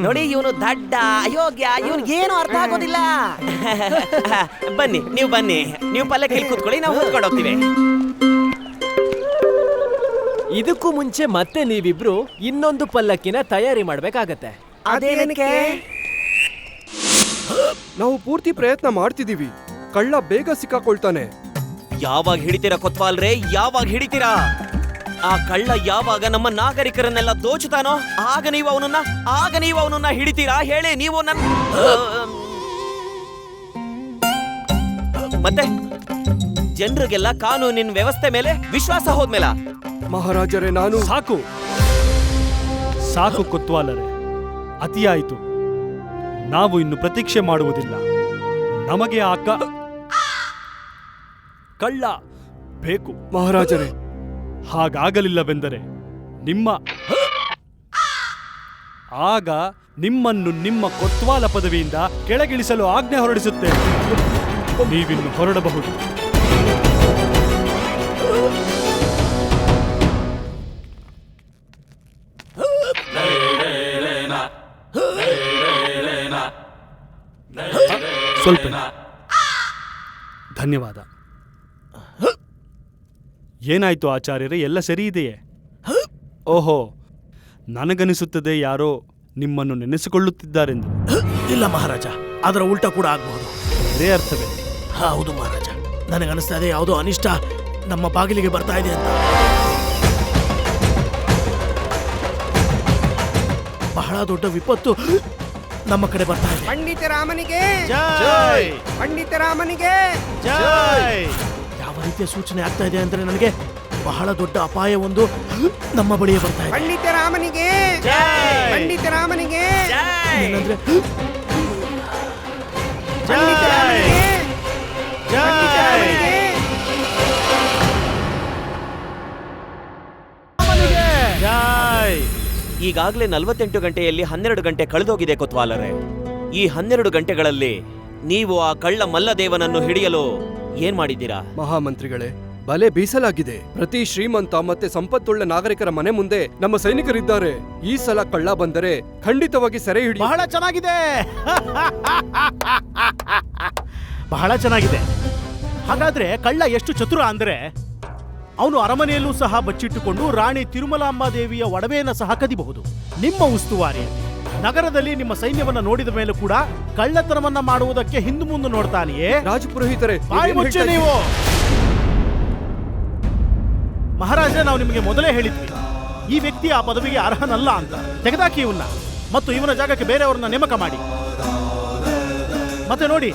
ನೋಡಿ, ಇವನು ದಡ್ಡ ಅಯೋಗ್ಯ, ಇವನ್ಗೇನು ಅರ್ಥ ಆಗೋದಿಲ್ಲ. ಬನ್ನಿ, ನೀವು ಪಲ್ಲಕ್ಕಿಲಿ ಕೂತ್ಕೊಳ್ಳಿ, ನಾವು ಕೂತ್ಕೊಂಡು ಹೋಗ್ತೀವಿ. ಇದಕ್ಕೂ ಮುಂಚೆ ಮತ್ತೆ ನೀವಿಬ್ರು ಇನ್ನೊಂದು ಪಲ್ಲಕ್ಕಿನ ತಯಾರಿ ಮಾಡ್ಬೇಕಾಗತ್ತೆ. ಅದೇನಕ್ಕೆ? ನಾವು ಪೂರ್ತಿ ಪ್ರಯತ್ನ ಮಾಡ್ತಿದೀವಿ. ಕಳ್ಳ ಬೇಗ ಸಿಕ್ಕಾಕೊಳ್ತಾನೆ. ಯಾವಾಗ ಹಿಡಿತೀರಾ ಕೊತ್ವಾಲ್ರೆ? ಯಾವಾಗ ಹಿಡಿತೀರಾ? ಆ ಕಳ್ಳ ಯಾವಾಗ ನಮ್ಮ ನಾಗರಿಕರನ್ನೆಲ್ಲ ದೋಚುತ್ತಾನೋ ಆಗ ನೀವು ಅವನನ್ನ ಹಿಡಿತೀರಾ? ಹೇಳಿ ನೀವು. ಮತ್ತೆ ಜನರಿಗೆಲ್ಲ ಕಾನೂನಿನ ವ್ಯವಸ್ಥೆ ಮೇಲೆ ವಿಶ್ವಾಸ ಹೋದ್ಮೇಲ? ಮಹಾರಾಜರೇ, ನಾನು ಸಾಕು ಕೊತ್ವಾಲರೆ, ಅತಿಯಾಯಿತು. ನಾವು ಇನ್ನು ಪ್ರತೀಕ್ಷೆ ಮಾಡುವುದಿಲ್ಲ. ನಮಗೆ ಆ ಕಳ್ಳ ಬೇಕು. ಮಹಾರಾಜರೇ, ಹಾಗಾಗಲಿಲ್ಲವೆಂದರೆ ಆಗ ನಿಮ್ಮನ್ನು ನಿಮ್ಮ ಕೊತ್ವಾಲ ಪದವಿಯಿಂದ ಕೆಳಗಿಳಿಸಲು ಆಜ್ಞೆ ಹೊರಡಿಸುತ್ತೇನೆ. ನೀವಿನ್ನು ಹೊರಡಬಹುದು. ಸ್ವಲ್ಪ ಧನ್ಯವಾದ. ಏನಾಯ್ತು ಆಚಾರ್ಯರೇ? ಎಲ್ಲ ಸರಿ ಇದೆಯೇ? ಓಹೋ, ನನಗನಿಸುತ್ತದೆ ಯಾರೋ ನಿಮ್ಮನ್ನು ನೆನೆಸಿಕೊಳ್ಳುತ್ತಿದ್ದಾರೆಂದು. ಇಲ್ಲ ಮಹಾರಾಜ, ಅದರ ಉಲ್ಟಾ ಕೂಡ ಆಗಬಹುದು. ಅದೇ ಅರ್ಥವೇ? ಹೌದು ಮಹಾರಾಜ, ನನಗನಿಸ್ತಾ ಇದೆ ಯಾವುದೋ ಅನಿಷ್ಟ ನಮ್ಮ ಬಾಗಿಲಿಗೆ ಬರ್ತಾ ಇದೆ ಅಂತ. ಬಹಳ ದೊಡ್ಡ ವಿಪತ್ತು ನಮ್ಮ ಕಡೆ ಬರ್ತಾ ಇದೆ. ಪಂಡಿತರಾಮನಿಗೆ ಜೈ! ಪಂಡಿತರಾಮನಿಗೆ ಜೈ! ಯಾವ ರೀತಿಯ ಸೂಚನೆ ಆಗ್ತಾ ಇದೆ ಅಂದ್ರೆ ನನಗೆ ಬಹಳ ದೊಡ್ಡ ಅಪಾಯ ಒಂದು ನಮ್ಮ ಬಳಿಯೇ ಬರ್ತಾ ಇದೆ. ಪಂಡಿತರಾಮನಿಗೆ ಪಂಡಿತರಾಮನಿಗೆ ಏನಂದ್ರೆ ಪಂಡಿತರಾಮನಿಗೆ ಪಂಡಿತರಾಮನಿಗೆ ಜೈ! ಈಗಾಗಲೇ 48 ಗಂಟೆಯಲ್ಲಿ 12 ಗಂಟೆ ಕಳೆದೋಗಿದೆ ಕೊತ್ವಾಲರೆ. ಈ 12 ಗಂಟೆಗಳಲ್ಲಿ ನೀವು ಆ ಕಳ್ಳ ಮಲ್ಲದೇವನನ್ನು ಹಿಡಿಯಲು ಏನ್ ಮಾಡಿದ್ದೀರಾ? ಮಹಾಮಂತ್ರಿಗಳೇ, ಬಲೆ ಬೀಸಲಾಗಿದೆ. ಪ್ರತಿ ಶ್ರೀಮಂತ ಮತ್ತೆ ಸಂಪತ್ತುಳ್ಳ ನಾಗರಿಕರ ಮನೆ ಮುಂದೆ ನಮ್ಮ ಸೈನಿಕರಿದ್ದಾರೆ. ಈ ಸಲ ಕಳ್ಳ ಬಂದರೆ ಖಂಡಿತವಾಗಿ ಸೆರೆ ಹಿಡಿ. ಬಹಳ ಚೆನ್ನಾಗಿದೆ. ಬಹಳ ಚೆನ್ನಾಗಿದೆ. ಹಾಗಾದ್ರೆ ಕಳ್ಳ ಎಷ್ಟು ಚತುರ ಅಂದ್ರೆ ಅವನು ಅರಮನೆಯಲ್ಲೂ ಸಹ ಬಚ್ಚಿಟ್ಟುಕೊಂಡು ರಾಣಿ ತಿರುಮಲಾಂಬ ದೇವಿಯ ಒಡವೆಯನ್ನು ಸಹ ಕದಿಬಹುದು. ನಿಮ್ಮ ಉಸ್ತುವಾರಿಯಲ್ಲಿ ನಗರದಲ್ಲಿ ನಿಮ್ಮ ಸೈನ್ಯವನ್ನ ನೋಡಿದ ಮೇಲೂ ಕೂಡ ಕಳ್ಳತನವನ್ನ ಮಾಡುವುದಕ್ಕೆ ಹಿಂದು ಮುಂದೆ ನೋಡ್ತಾನೆಯೇ? ರಾಜಪುರೋಹಿತರೆ, ಬಾಯಿ ಮುಚ್ಚಿ ನೀವು. ಮಹಾರಾಜ, ನಾವು ನಿಮಗೆ ಮೊದಲೇ ಹೇಳಿದ್ವಿ ಈ ವ್ಯಕ್ತಿ ಆ ಪದವಿಗೆ ಅರ್ಹನಲ್ಲ ಅಂತ. ತೆಗೆದಾಕಿ ಇವನ್ನ ಮತ್ತು ಇವನ ಜಾಗಕ್ಕೆ ಬೇರೆಯವ್ರನ್ನ ನೇಮಕ ಮಾಡಿ. ಮತ್ತೆ ನೋಡಿ,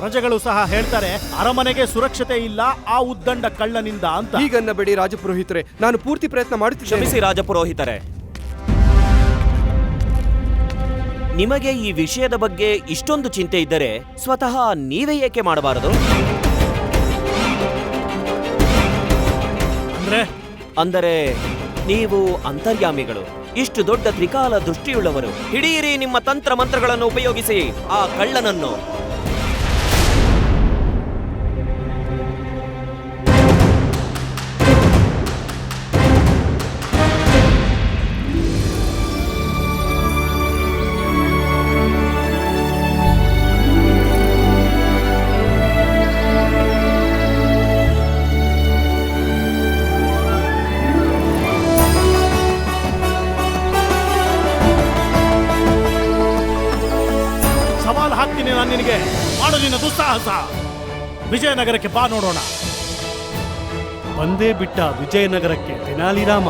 ಪ್ರಜೆಗಳು ಸಹ ಹೇಳ್ತಾರೆ ಅರಮನೆಗೆ ಸುರಕ್ಷತೆ ಇಲ್ಲ ಆ ಉದ್ದಂಡ ಕಳ್ಳನಿಂದ ಅಂತ. ಹೀಗನ್ನಬೇಡಿ ರಾಜಪುರೋಹಿತರೆ, ನಾನು ಪೂರ್ತಿ ಪ್ರಯತ್ನ ಮಾಡುತ್ತಿದ್ದೇನೆ. ಕ್ಷಮಿಸಿ ರಾಜಪುರೋಹಿತರೆ, ನಿಮಗೆ ಈ ವಿಷಯದ ಬಗ್ಗೆ ಇಷ್ಟೊಂದು ಚಿಂತೆ ಇದ್ದರೆ ಸ್ವತಃ ನೀವೇ ಏಕೆ ಮಾಡಬಾರದು? ಅಂದರೆ ನೀವು ಅಂತರ್ಯಾಮಿಗಳು, ಇಷ್ಟು ದೊಡ್ಡ ತ್ರಿಕಾಲ ದೃಷ್ಟಿಯುಳ್ಳವರು. ಹಿಡಿಯಿರಿ ನಿಮ್ಮ ತಂತ್ರ ಮಂತ್ರಗಳನ್ನು ಉಪಯೋಗಿಸಿ ಆ ಕಳ್ಳನನ್ನು. ಹಾಕ್ತೀನಿ ನಾನು ನಿನಗೆ. ಮಾಡು ನಿನ್ನ ದುಸ್ಸಾಹಸ. ವಿಜಯನಗರಕ್ಕೆ ಬಾ, ನೋಡೋಣ. ಬಂದೇ ಬಿಟ್ಟ ವಿಜಯನಗರಕ್ಕೆ ತೆನಾಲಿರಾಮ.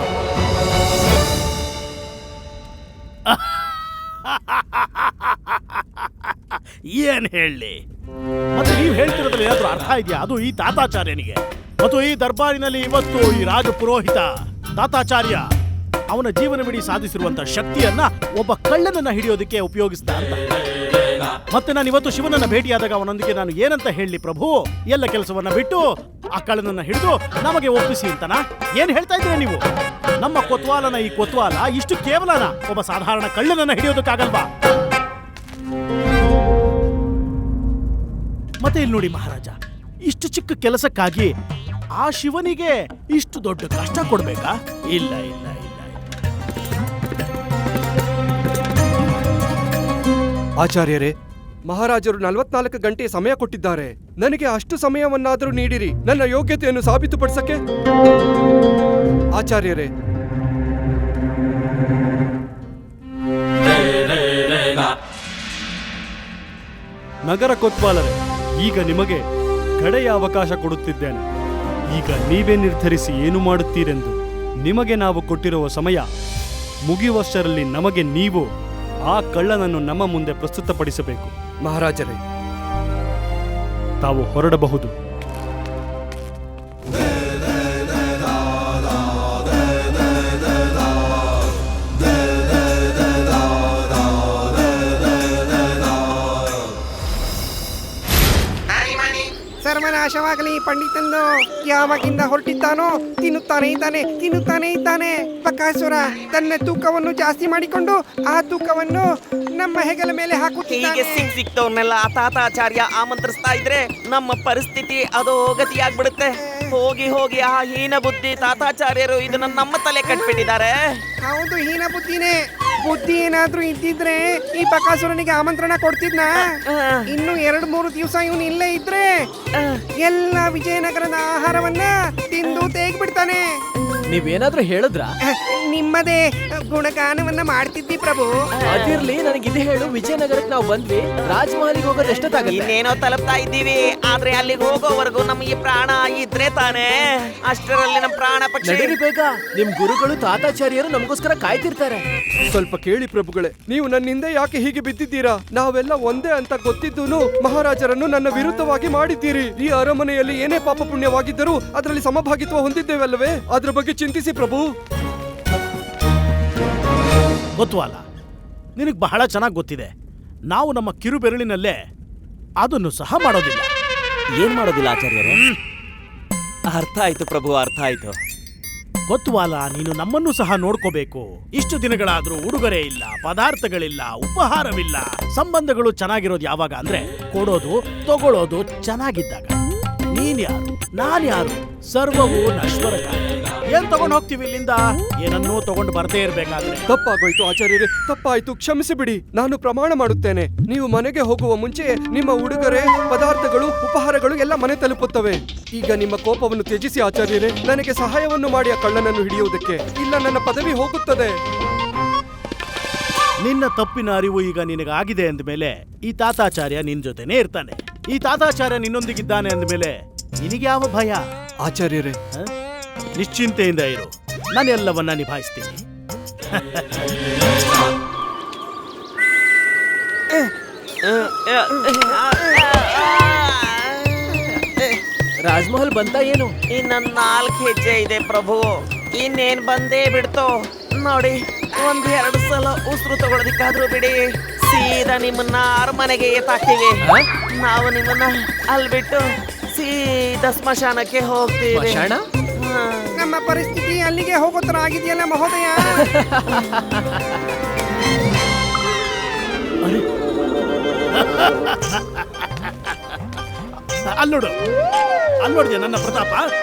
ಏನ್ ಹೇಳಿ? ಮತ್ತೆ ನೀವು ಹೇಳ್ತಿರೋದ್ರಲ್ಲಿ ಏನಾದ್ರೂ ಅರ್ಥ ಇದೆಯಾ? ಅದು ಈ ತಾತಾಚಾರ್ಯನಿಗೆ ಮತ್ತು ಈ ದರ್ಬಾರಿನಲ್ಲಿ ಇವತ್ತು ಈ ರಾಜ ಪುರೋಹಿತ ತಾತಾಚಾರ್ಯ ಅವನ ಜೀವನವಿಡೀ ಸಾಧಿಸಿರುವಂತ ಶಕ್ತಿಯನ್ನ ಒಬ್ಬ ಕಳ್ಳನನ್ನ ಹಿಡಿಯೋದಕ್ಕೆ ಉಪಯೋಗಿಸಿದ ಅಂತ. ಮತ್ತೆ ನಾನು ಇವತ್ತು ಶಿವನನ್ನ ಭೇಟಿಯಾದಾಗ ಅವನೊಂದಿಗೆ ನಾನು ಏನಂತ ಹೇಳಿ, ಪ್ರಭು ಎಲ್ಲ ಕೆಲಸವನ್ನ ಬಿಟ್ಟು ಆ ಕಳ್ಳನನ್ನ ಹಿಡಿದು ನಮಗೆ ಒಪ್ಪಿಸಿ ಅಂತನ? ಏನ್ ಹೇಳ್ತಾ ಇದ್ದೀರಾ ನೀವು? ನಮ್ಮ ಕೊತ್ವಾಲನ ಈ ಕೊತ್ವಾಲ ಇಷ್ಟು ಕೇವಲನ? ಒಬ್ಬ ಸಾಧಾರಣ ಕಳ್ಳನನ್ನ ಹಿಡಿಯೋದಕ್ಕಾಗಲ್ವಾ? ಮತ್ತೆ ಇಲ್ಲಿ ನೋಡಿ ಮಹಾರಾಜ, ಇಷ್ಟು ಚಿಕ್ಕ ಕೆಲಸಕ್ಕಾಗಿ ಆ ಶಿವನಿಗೆ ಇಷ್ಟು ದೊಡ್ಡ ಕಷ್ಟ ಕೊಡ್ಬೇಕಾ? ಇಲ್ಲ ಇಲ್ಲ ಇಲ್ಲ. ಆಚಾರ್ಯರೇ, ಮಹಾರಾಜರು 44 ಗಂಟೆ ಸಮಯ ಕೊಟ್ಟಿದ್ದಾರೆ. ನನಗೆ ಅಷ್ಟು ಸಮಯವನ್ನಾದರೂ ನೀಡಿರಿ, ನನ್ನ ಯೋಗ್ಯತೆಯನ್ನು ಸಾಬೀತುಪಡಿಸಕ್ಕೆ. ಆಚಾರ್ಯರೇ, ನಗರ ಕೊತ್ವಾಲರೇ, ಈಗ ನಿಮಗೆ ಕಡೆಯ ಅವಕಾಶ ಕೊಡುತ್ತಿದ್ದೇನೆ. ಈಗ ನೀವೇ ನಿರ್ಧರಿಸಿ ಏನು ಮಾಡುತ್ತೀರೆಂದು. ನಿಮಗೆ ನಾವು ಕೊಟ್ಟಿರುವ ಸಮಯ ಮುಗಿಯುವಷ್ಟರಲ್ಲಿ ನಮಗೆ ನೀವು ಆ ಕಳ್ಳನನ್ನು ನಮ್ಮ ಮುಂದೆ ಪ್ರಸ್ತುತಪಡಿಸಬೇಕು. ಮಹಾರಾಜರೇ, ತಾವು ಹೊರಡಬಹುದು. ಸರ್ವನಾಶವಾಗಲಿ ಪಂಡಿತಂದು. ಯಾವಾಗಿಂದ ಹೊರಟಿದ್ದಾನೋ ತಿನ್ನುತ್ತಾನೆ ಇದ್ದಾನೆ. ಬಕಾಸುರ ತನ್ನ ತೂಕವನ್ನು ಜಾಸ್ತಿ ಮಾಡಿಕೊಂಡು ಆ ತೂಕವನ್ನು ನಮ್ಮ ಹೆಗಲ ಮೇಲೆ ಹಾಕುತ್ತಿದ್ದಾನೆ. ಹೀಗೆ ಸಿಕ್ತವ್ರನ್ನೆಲ್ಲ ತಾತಾಚಾರ್ಯ ಆಮಂತ್ರಿಸ್ತಾ ಇದ್ರೆ ನಮ್ಮ ಪರಿಸ್ಥಿತಿ ಅದೋ ಗತಿಯಾಗ್ಬಿಡುತ್ತೆ. ಹೋಗಿ ಆ ಹೀನ ಬುದ್ಧಿ ತಾತಾಚಾರ್ಯರು ಇದನ್ನ ನಮ್ಮ ತಲೆ ಕಟ್ಬಿಟ್ಟಿದ್ದಾರೆ. ಹೌದು, ಹೀನ ಬುದ್ಧಿನೇ. ಬುದ್ಧಿ ಏನಾದ್ರೂ ಇದ್ದಿದ್ರೆ ಈ ಬಕಾಸುರನಿಗೆ ಆಮಂತ್ರಣ ಕೊಡ್ತಿದ್ನ. ಇನ್ನು 2-3 ದಿವಸ ಇವನು ಇಲ್ಲೇ ಇದ್ರೆ ಎಲ್ಲ ವಿಜಯನಗರದ ಆಹಾರವನ್ನ ತಿಂದು ತೆಗ್ಬಿಡ್ತಾನೆ. ನೀವೇನಾದ್ರೂ ಹೇಳಿದ್ರ? ನಿಮ್ಮದೇ ಗುಣಗಾನವನ್ನ ಮಾಡ್ತಿದ್ದಿ ಪ್ರಭು. ಅದಿರ್ಲಿ, ನನಗಿದು ಹೇಳು, ವಿಜಯನಗರಕ್ಕೆ ನಾವು ಬಂದ್ವಿ, ರಾಜಮಹಲಿಗೆ ಹೋಗೋದು ಎಷ್ಟೊತ್ತಾಗಲ್ಲ? ಇನ್ನೇನೋ ತಲುಪ್ತಾ ಇದ್ದೀವಿ. ಆದ್ರೆ ಅಲ್ಲಿಗೆ ಹೋಗೋವರೆಗೂ ನಮಗೆ ಪ್ರಾಣ ಇದ್ರೆ ತಾನೇ. ಅಷ್ಟರಲ್ಲಿ ನಮ್ಮ ಪ್ರಾಣ ಪಕ್ಷಿ. ನಡೀರಿ ಬೇಗ, ನಿಮ್ ಗುರುಗಳು ತಾತಾಚಾರ್ಯರು ನಮಗೋಸ್ಕರ ಕಾಯ್ತಿರ್ತಾರೆ. ಸ್ವಲ್ಪ ಕೇಳಿ ಪ್ರಭುಗಳೇ, ನೀವು ನನ್ನಿಂದ ಯಾಕೆ ಹೀಗೆ ಬಿದ್ದಿದ್ದೀರಾ? ನಾವೆಲ್ಲ ಒಂದೇ ಅಂತ ಗೊತ್ತಿದ್ದೂನು ಮಹಾರಾಜರನ್ನು ನನ್ನ ವಿರುದ್ಧವಾಗಿ ಮಾಡಿದ್ದೀರಿ. ಈ ಅರಮನೆಯಲ್ಲಿ ಏನೇ ಪಾಪ ಪುಣ್ಯವಾಗಿದ್ದರೂ ಅದರಲ್ಲಿ ಸಮಭಾಗಿತ್ವ ಹೊಂದಿದ್ದೇವಲ್ಲವೇ? ಅದ್ರ ಬಗ್ಗೆ ಚಿಂತಿಸಿ ಪ್ರಭು. ಗೊತ್ತುವಲ್ಲ, ನಿನಗೆ ಬಹಳ ಚೆನ್ನಾಗಿ ಗೊತ್ತಿದೆ, ನಾವು ನಮ್ಮ ಕಿರು ಬೆರಳಿನಲ್ಲೇ ಅದನ್ನು ಸಹ ಮಾಡೋದಿಲ್ಲ. ಏನ್ ಮಾಡೋದಿಲ್ಲ ಆಚಾರ್ಯರೇ? ಅರ್ಥ ಆಯ್ತು ಪ್ರಭು, ಅರ್ಥ ಆಯ್ತು. ಗೊತ್ತುವಲ್ಲ, ನೀನು ನಮ್ಮನ್ನು ಸಹ ನೋಡ್ಕೋಬೇಕು. ಇಷ್ಟು ದಿನಗಳಾದ್ರೂ ಉಡುಗೊರೆ ಇಲ್ಲ, ಪದಾರ್ಥಗಳಿಲ್ಲ, ಉಪಹಾರವಿಲ್ಲ. ಸಂಬಂಧಗಳು ಚೆನ್ನಾಗಿರೋದು ಯಾವಾಗ ಅಂದ್ರೆ ಕೊಡೋದು ತಗೊಳ್ಳೋದು ಚೆನ್ನಾಗಿದ್ದಾಗ. ನೀನ್ ಯಾರು ನಾನ್ ಯಾರು ಸರ್ವವು ನಶ್ವರ ಕಾಲ. ಏನ್ ತಗೊಂಡ್ ಹೋಗ್ತೀವಿ ಇಲ್ಲಿಂದ? ಏನನ್ನೂ ತಗೊಂಡು ಬರದೇ ಇರ್ಬೇಕಾದ್ರೆ. ತಪ್ಪಾಗೋಯ್ತು ಆಚಾರ್ಯರೇ, ತಪ್ಪಾಯ್ತು, ಕ್ಷಮಿಸಿ ಬಿಡಿ. ನಾನು ಪ್ರಮಾಣ ಮಾಡುತ್ತೇನೆ, ನೀವು ಮನೆಗೆ ಹೋಗುವ ಮುಂಚೆ ನಿಮ್ಮ ಉಡುಗೊರೆ, ಪದಾರ್ಥಗಳು, ಉಪಹಾರಗಳು ಎಲ್ಲ ಮನೆ ತಲುಪುತ್ತವೆ. ಈಗ ನಿಮ್ಮ ಕೋಪವನ್ನು ತ್ಯಜಿಸಿ ಆಚಾರ್ಯರೇ, ನನಗೆ ಸಹಾಯವನ್ನು ಮಾಡಿ ಆ ಕಳ್ಳನನ್ನು ಹಿಡಿಯುವುದಕ್ಕೆ. ಇಲ್ಲ, ನನ್ನ ಪದವಿ ಹೋಗುತ್ತದೆ. ನಿನ್ನ ತಪ್ಪಿನ ಅರಿವು ಈಗ ನಿನಗಾಗಿದೆ ಅಂದಮೇಲೆ ಈ ತಾತಾಚಾರ್ಯ ನಿನ್ ಜೊತೆನೇ ಇರ್ತಾನೆ. ಈ ತಾತಾಚಾರ್ಯ ನಿನ್ನೊಂದಿಗಿದ್ದಾನೆ ಅಂದಮೇಲೆ ನಿನಗ್ಯಾವ ಭಯ? ಆಚಾರ್ಯರೇ, ನಿಶ್ಚಿಂತೆಯಿಂದ ಇರು, ನಾನೆಲ್ಲವನ್ನ ನಿಭಾಯಿಸ್ತೀನಿ. ರಾಜ್ಮಹಲ್ ಬಂತ ಏನು? ಇನ್ನ 4 ಹೆಜ್ಜೆ ಇದೆ ಪ್ರಭು, ಇನ್ನೇನ್ ಬಂದೇ ಬಿಡ್ತು ನೋಡಿ. 1-2 ಸಲ ಉಸಿರು ತಗೊಳೋದಿಕ್ಕಾದ್ರೂ ಬಿಡಿ, ಸೀದಾ ನಿಮ್ಮನ್ನ ಅರಮನೆಗೆ ಎತ್ತಾಕ್ತೀವಿ. ನಾವು ನಿಮ್ಮನ್ನ ಅಲ್ಲಿ ಬಿಟ್ಟು ಸೀದಾ ಸ್ಮಶಾನಕ್ಕೆ ಹೋಗ್ತೀವಿ. ನಮ್ಮ ಪರಿಸ್ಥಿತಿ ಅಲ್ಲಿಗೆ ಹೋಗೋ ತರ ಆಗಿದೆಯಲ್ಲ ಮಹೋದಯ. ಅಲ್ಲೋಡ್ದ್ಯಾ ನನ್ನ ಪ್ರತಾಪ?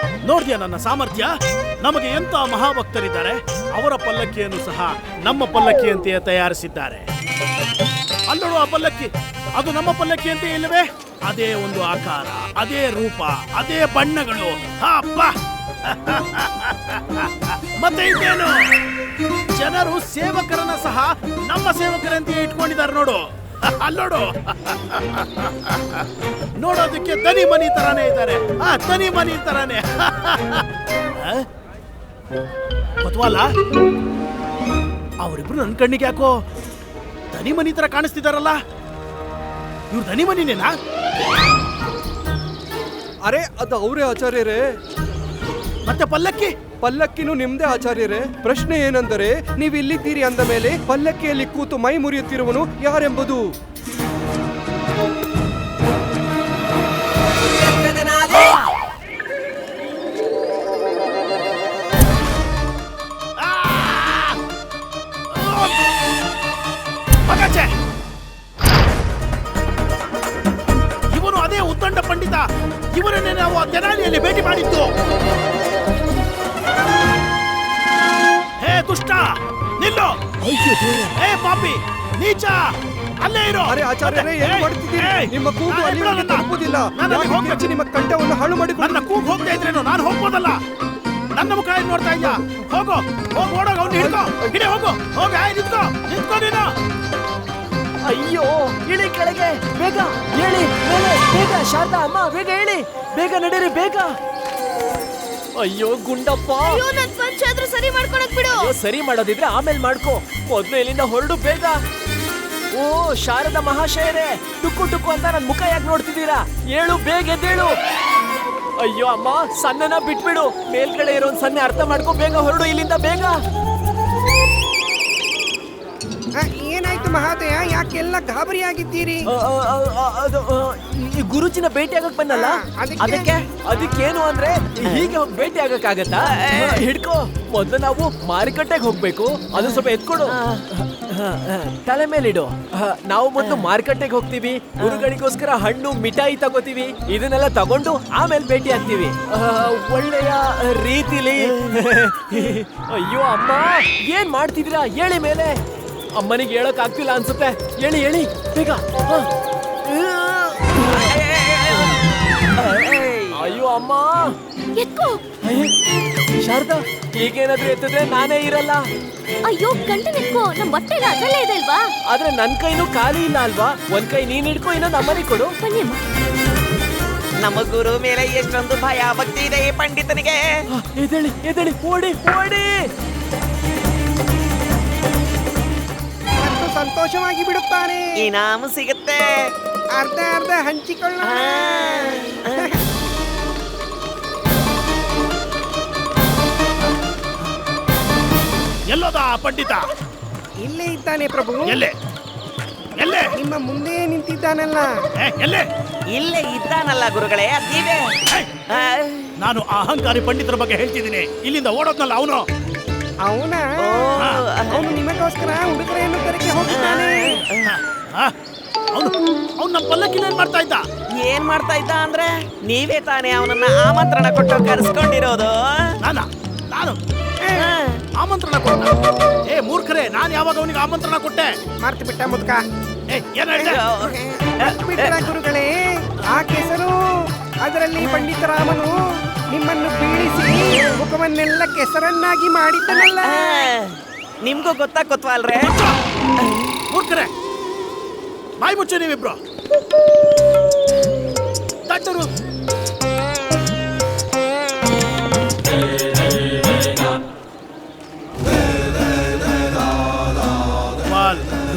ನೋಡ್ದ್ಯಾ ನನ್ನ ಸಾಮರ್ಥ್ಯ? ನಮಗೆ ಎಂತ ಮಹಾಭಕ್ತರಿದ್ದಾರೆ. ಅವರ ಪಲ್ಲಕ್ಕಿಯನ್ನು ಸಹ ನಮ್ಮ ಪಲ್ಲಕ್ಕಿಯಂತೆಯೇ ತಯಾರಿಸಿದ್ದಾರೆ. ಅಲ್ಲೋಡು ಆ ಪಲ್ಲಕ್ಕಿ, ಅದು ನಮ್ಮ ಪಲ್ಲಕ್ಕಿ ಅಂತ ಇಲ್ಲವೇ? ಅದೇ ಒಂದು ಆಕಾರ, ಅದೇ ರೂಪ, ಅದೇ ಬಣ್ಣಗಳು. ಅಪ್ಪ ಮತ್ತೆ ಇದೇನು, ಜನರು ಸೇವಕರನ್ನ ಸಹ ನಮ್ಮ ಸೇವಕರಂತೆ ಇಟ್ಕೊಂಡಿದ್ದಾರೆ ನೋಡು. ಅಲ್ಲೋಡು, ನೋಡೋದಕ್ಕೆ ದನಿ ಮನಿ ತರಾನೇ ಇದ್ದಾರೆ. ದನಿ ಮನಿ ತರಾನೇ. ಗೊತ್ತವಲ್ಲ, ಅವರಿಬ್ರು ನನ್ನ ಕಣ್ಣಿಗೆ ಯಾಕೋ ದನಿ ಮನಿ ತರ ಕಾಣಿಸ್ತಿದಾರಲ್ಲ. ಇವ್ರು ದನಿ ಮನಿನೇನಾ? ಅರೆ, ಅದು ಅವರೇ ಆಚಾರ್ಯರೇ. ಮತ್ತೆ ಪಲ್ಲಕ್ಕಿ? ಪಲ್ಲಕ್ಕಿನೂ ನಿಮ್ದೇ ಆಚಾರ್ಯರೇ. ಪ್ರಶ್ನೆ ಏನೆಂದರೆ, ನೀವು ಇಲ್ಲಿದ್ದೀರಿ ಅಂದ ಮೇಲೆ ಪಲ್ಲಕ್ಕಿಯಲ್ಲಿ ಕೂತು ಮೈ ಮುರಿಯುತ್ತಿರುವನು ಯಾರೆಂಬುದು. ಇವನು ಅದೇ ಉತ್ತಂಡ ಪಂಡಿತ. ಇವರನ್ನೇ ನಾವು ತೆನಾಲಿಯಲ್ಲಿ ಭೇಟಿ ಮಾಡಿದ್ದು. ಹೇ ದುಷ್ಟ, ನಿಲ್ಲು! ಹೇ ಪಾಪಿ, ನೀಚ, ಅಲ್ಲೇ ಇರೋ! ಅರೆ ಆಚಾರ್ಯರೇ, ಏನು ಮಾಡುತ್ತಿದ್ದೀರಿ? ನಿಮ್ಮ ಕೂಗು ಅಲ್ಲಿವರೆಗೆ ತಲುಪುವುದಿಲ್ಲ. ಯಾಕೆ ನಿಮ್ಮ ಕಂಠವನ್ನು ಹಾಳು ಮಾಡಿ ನನ್ನ ಕೂಗು ಹೋಗ್ತಾ ಇದ್ರೇನು? ನಾನು ಹೋಗ್ಬೋದಲ್ಲ. ನನ್ನ ಮುಖ ಏನ್ ನೋಡ್ತಾ ಇದ್ಯಾ? ಹೋಗು, ಹೋಗಿ ಓಡೋಗ, ಅವ್ನು ಹಿಡ್ಕೋ, ಹಿಡಿ, ಹೋಗು, ಹೋಗಿ, ನಿಂತ್ಕೋ, ನಿಂತ್ಕೋ ನೀನು. ಅಯ್ಯೋ, ಇಳಿ ಕೆಳಗೆ, ಬೇಗ ಹೇಳಿ ಮೇಲೆ, ಬೇಗ. ಶಾರದಾ ಅಮ್ಮ, ಬೇಗ ಹೇಳಿ, ಬೇಗ ನಡೀರಿ, ಬೇಗ. ಅಯ್ಯೋ ಗುಂಡಪ್ಪ, ನನ್ ಪಂಚ ಆದ್ರೂ ಸರಿ ಮಾಡ್ಕೊಳಕ್ ಬಿಡು. ಸರಿ ಮಾಡೋದಿದ್ರೆ ಆಮೇಲೆ ಮಾಡ್ಕೋ, ಮೊದ್ಲು ಇಲ್ಲಿಂದ ಹೊರಡು ಬೇಗ. ಓ ಶಾರದಾ ಮಹಾಶಯರೇ, ಟುಕ್ಕು ಟುಕ್ಕು ಅಂತ ನನ್ ಮುಖ ಯಾಕೆ ನೋಡ್ತಿದ್ದೀರಾ? ಹೇಳು, ಬೇಗ ಎದ್ದೇಳು. ಅಯ್ಯೋ ಅಮ್ಮ, ಸಣ್ಣನ ಬಿಟ್ಬಿಡು, ಮೇಲ್ಗಡೆ ಇರೋ ಸನ್ನೆ ಅರ್ಥ ಮಾಡ್ಕೋ, ಬೇಗ ಹೊರಡು ಇಲ್ಲಿಂದ, ಬೇಗ. ಏನಾಯ್ತು ಮಹೋದಯ, ಯಾಕೆಲ್ಲ ಗಾಬರಿ ಆಗಿದ್ದೀರಿ? ಅದು ಈ ಗುರುಜಿನ ಭೇಟಿ ಆಗಕ್ ಬಂದಲ್ಲ, ಅದಕ್ಕೇನು ಅಂದ್ರೆ ಹೀಗೆ ಹೋಗಿ ಭೇಟಿ ಆಗಕ್ಕಾಗತ್ತಾ? ಹಿಡ್ಕೋ, ಮೊದ್ಲು ನಾವು ಮಾರುಕಟ್ಟೆಗೆ ಹೋಗ್ಬೇಕು. ಅದು ಸ್ವಲ್ಪ ಎತ್ಕೊಡು, ತಲೆ ಮೇಲಿಡು. ನಾವು ಮೊದ್ಲು ಮಾರುಕಟ್ಟೆಗೆ ಹೋಗ್ತೀವಿ, ಗುರುಗಳಿಗೋಸ್ಕರ ಹಣ್ಣು ಮಿಠಾಯಿ ತಗೋತೀವಿ. ಇದನ್ನೆಲ್ಲ ತಗೊಂಡು ಆಮೇಲೆ ಭೇಟಿ ಆಗ್ತೀವಿ ಒಳ್ಳೆಯ ರೀತಿಲಿ. ಅಯ್ಯೋ ಅಮ್ಮ, ಏನ್ ಮಾಡ್ತಿದ್ದೀರಾ? ಹೇಳಿ ಮೇಲೆ. ಅಮ್ಮನಿಗೆ ಹೇಳಕ್ ಆಗ್ತಿಲ್ಲ ಅನ್ಸುತ್ತೆ. ಹೇಳಿ ಹೇಳಿ ಬೇಗ. ಅಯ್ಯೋ ಅಮ್ಮ, ಎತ್ಕೋ. ಶಾರದಾ, ಈಗೇನಾದ್ರೂ ಎತ್ತಿದ್ರೆ ನಾನೇ ಇರಲ್ಲ. ಅಯ್ಯೋ ಗಂಟೆ ಎತ್ಕೋ, ನಮ್ ಬಟ್ಟೆ ಎಲ್ಲ ಅದರಲ್ಲೇ ಇದೆ ಅಲ್ವಾ? ಆದ್ರೆ ನನ್ ಕೈನೂ ಖಾಲಿ ಇಲ್ಲ ಅಲ್ವಾ? ಒಂದ್ ಕೈ ನೀನ್ ಹಿಡ್ಕೊ, ಇನ್ನೊಂದು ಅಮ್ಮನಿಗೆ ಕೊಡು. ಬನ್ನಿ ಅಮ್ಮ. ನಮ್ಮ ಗುರು ಮೇಲೆ ಎಷ್ಟೊಂದು ಭಯ ಭಕ್ತಿ ಇದೆ ಈ ಪಂಡಿತನಿಗೆ. ಎದ್ದೇಳಿ ಎದ್ದೇಳಿ, ಓಡಿ ಓಡಿ. ಸಂತೋಷವಾಗಿ ಬಿಡುತ್ತಾನೆ. ಇನಾಮು ಸಿಗುತ್ತೆ, ಅರ್ಧ ಅರ್ಧ ಹಂಚಿಕೊಳ್ಳೋಣ. ಎಲ್ಲೋದ ಪಂಡಿತ? ಇಲ್ಲೇ ಇದ್ದಾನೆ ಪ್ರಭು. ಎಲ್ಲೇ ಎಲ್ಲೇ? ನಿಮ್ಮ ಮುಂದೆ ನಿಂತಿದ್ದಾನಲ್ಲ. ಎಲ್ಲೇ? ಇಲ್ಲೇ ಇದ್ದಾನಲ್ಲ ಗುರುಗಳೇ, ಅದಿದೆ. ನಾನು ಅಹಂಕಾರಿ ಪಂಡಿತರ ಬಗ್ಗೆ ಹೇಳ್ತಿದ್ದೀನಿ. ಇಲ್ಲಿಂದ ಓಡೋದ್ನಲ್ಲ ಅವನು. ಅವನು ನಿಮಗೋಸ್ಕರ ಉಡುಗೊರೆಯನ್ನು ತರಕ್ಕೆ ಹೋಗಿದ್ದಾನೆ. ಅವ್ನು ನಮ್ಮ ಪಲ್ಲಕ್ಕಿನ ಏನ್ ಮಾಡ್ತಾ ಇದ್ದ? ಏನ್ ಮಾಡ್ತಾ ಇದ್ದ ಅಂದ್ರೆ ನೀವೇ ತಾನೇ ಅವನನ್ನ ಆಮಂತ್ರಣ ಕೊಟ್ಟು ಕರೆಸ್ಕೊಂಡಿರೋದು. ನಾನು ಆಮಂತ್ರಣ ಕೊಟ್ಟ? ಏ ಮೂರ್ಖರೇ, ನಾನು ಯಾವಾಗ ಅವನಿಗೆ ಆಮಂತ್ರಣ ಕೊಟ್ಟೆ? ಮರ್ತು ಬಿಟ್ಟ ಮುದ್ಕ. ಏನ್ ಹೇಳ್ದೆ? ಬಿಟ್ಟ ಗುರುಗಳೇ, ಆ ಕೆಸರು, ಅದರಲ್ಲಿ ಪಂಡಿತರಾಮನು ನಿಮ್ಮನ್ನು ಬೀಳಿಸಿ ಮುಖವನ್ನೆಲ್ಲ ಕೆಸರನ್ನಾಗಿ ಮಾಡಿದ್ದನಲ್ಲ. ನಿಮ್ಗೂ ಗೊತ್ತಾಗ್ಕೊತ್ವಲ್ರೇ? ಮೂರ್ಖರೇ, ಬಾಯಿ ಮುಚ್ಚು ನೀವಿಬ್ರು. ದಡ್ಡರು.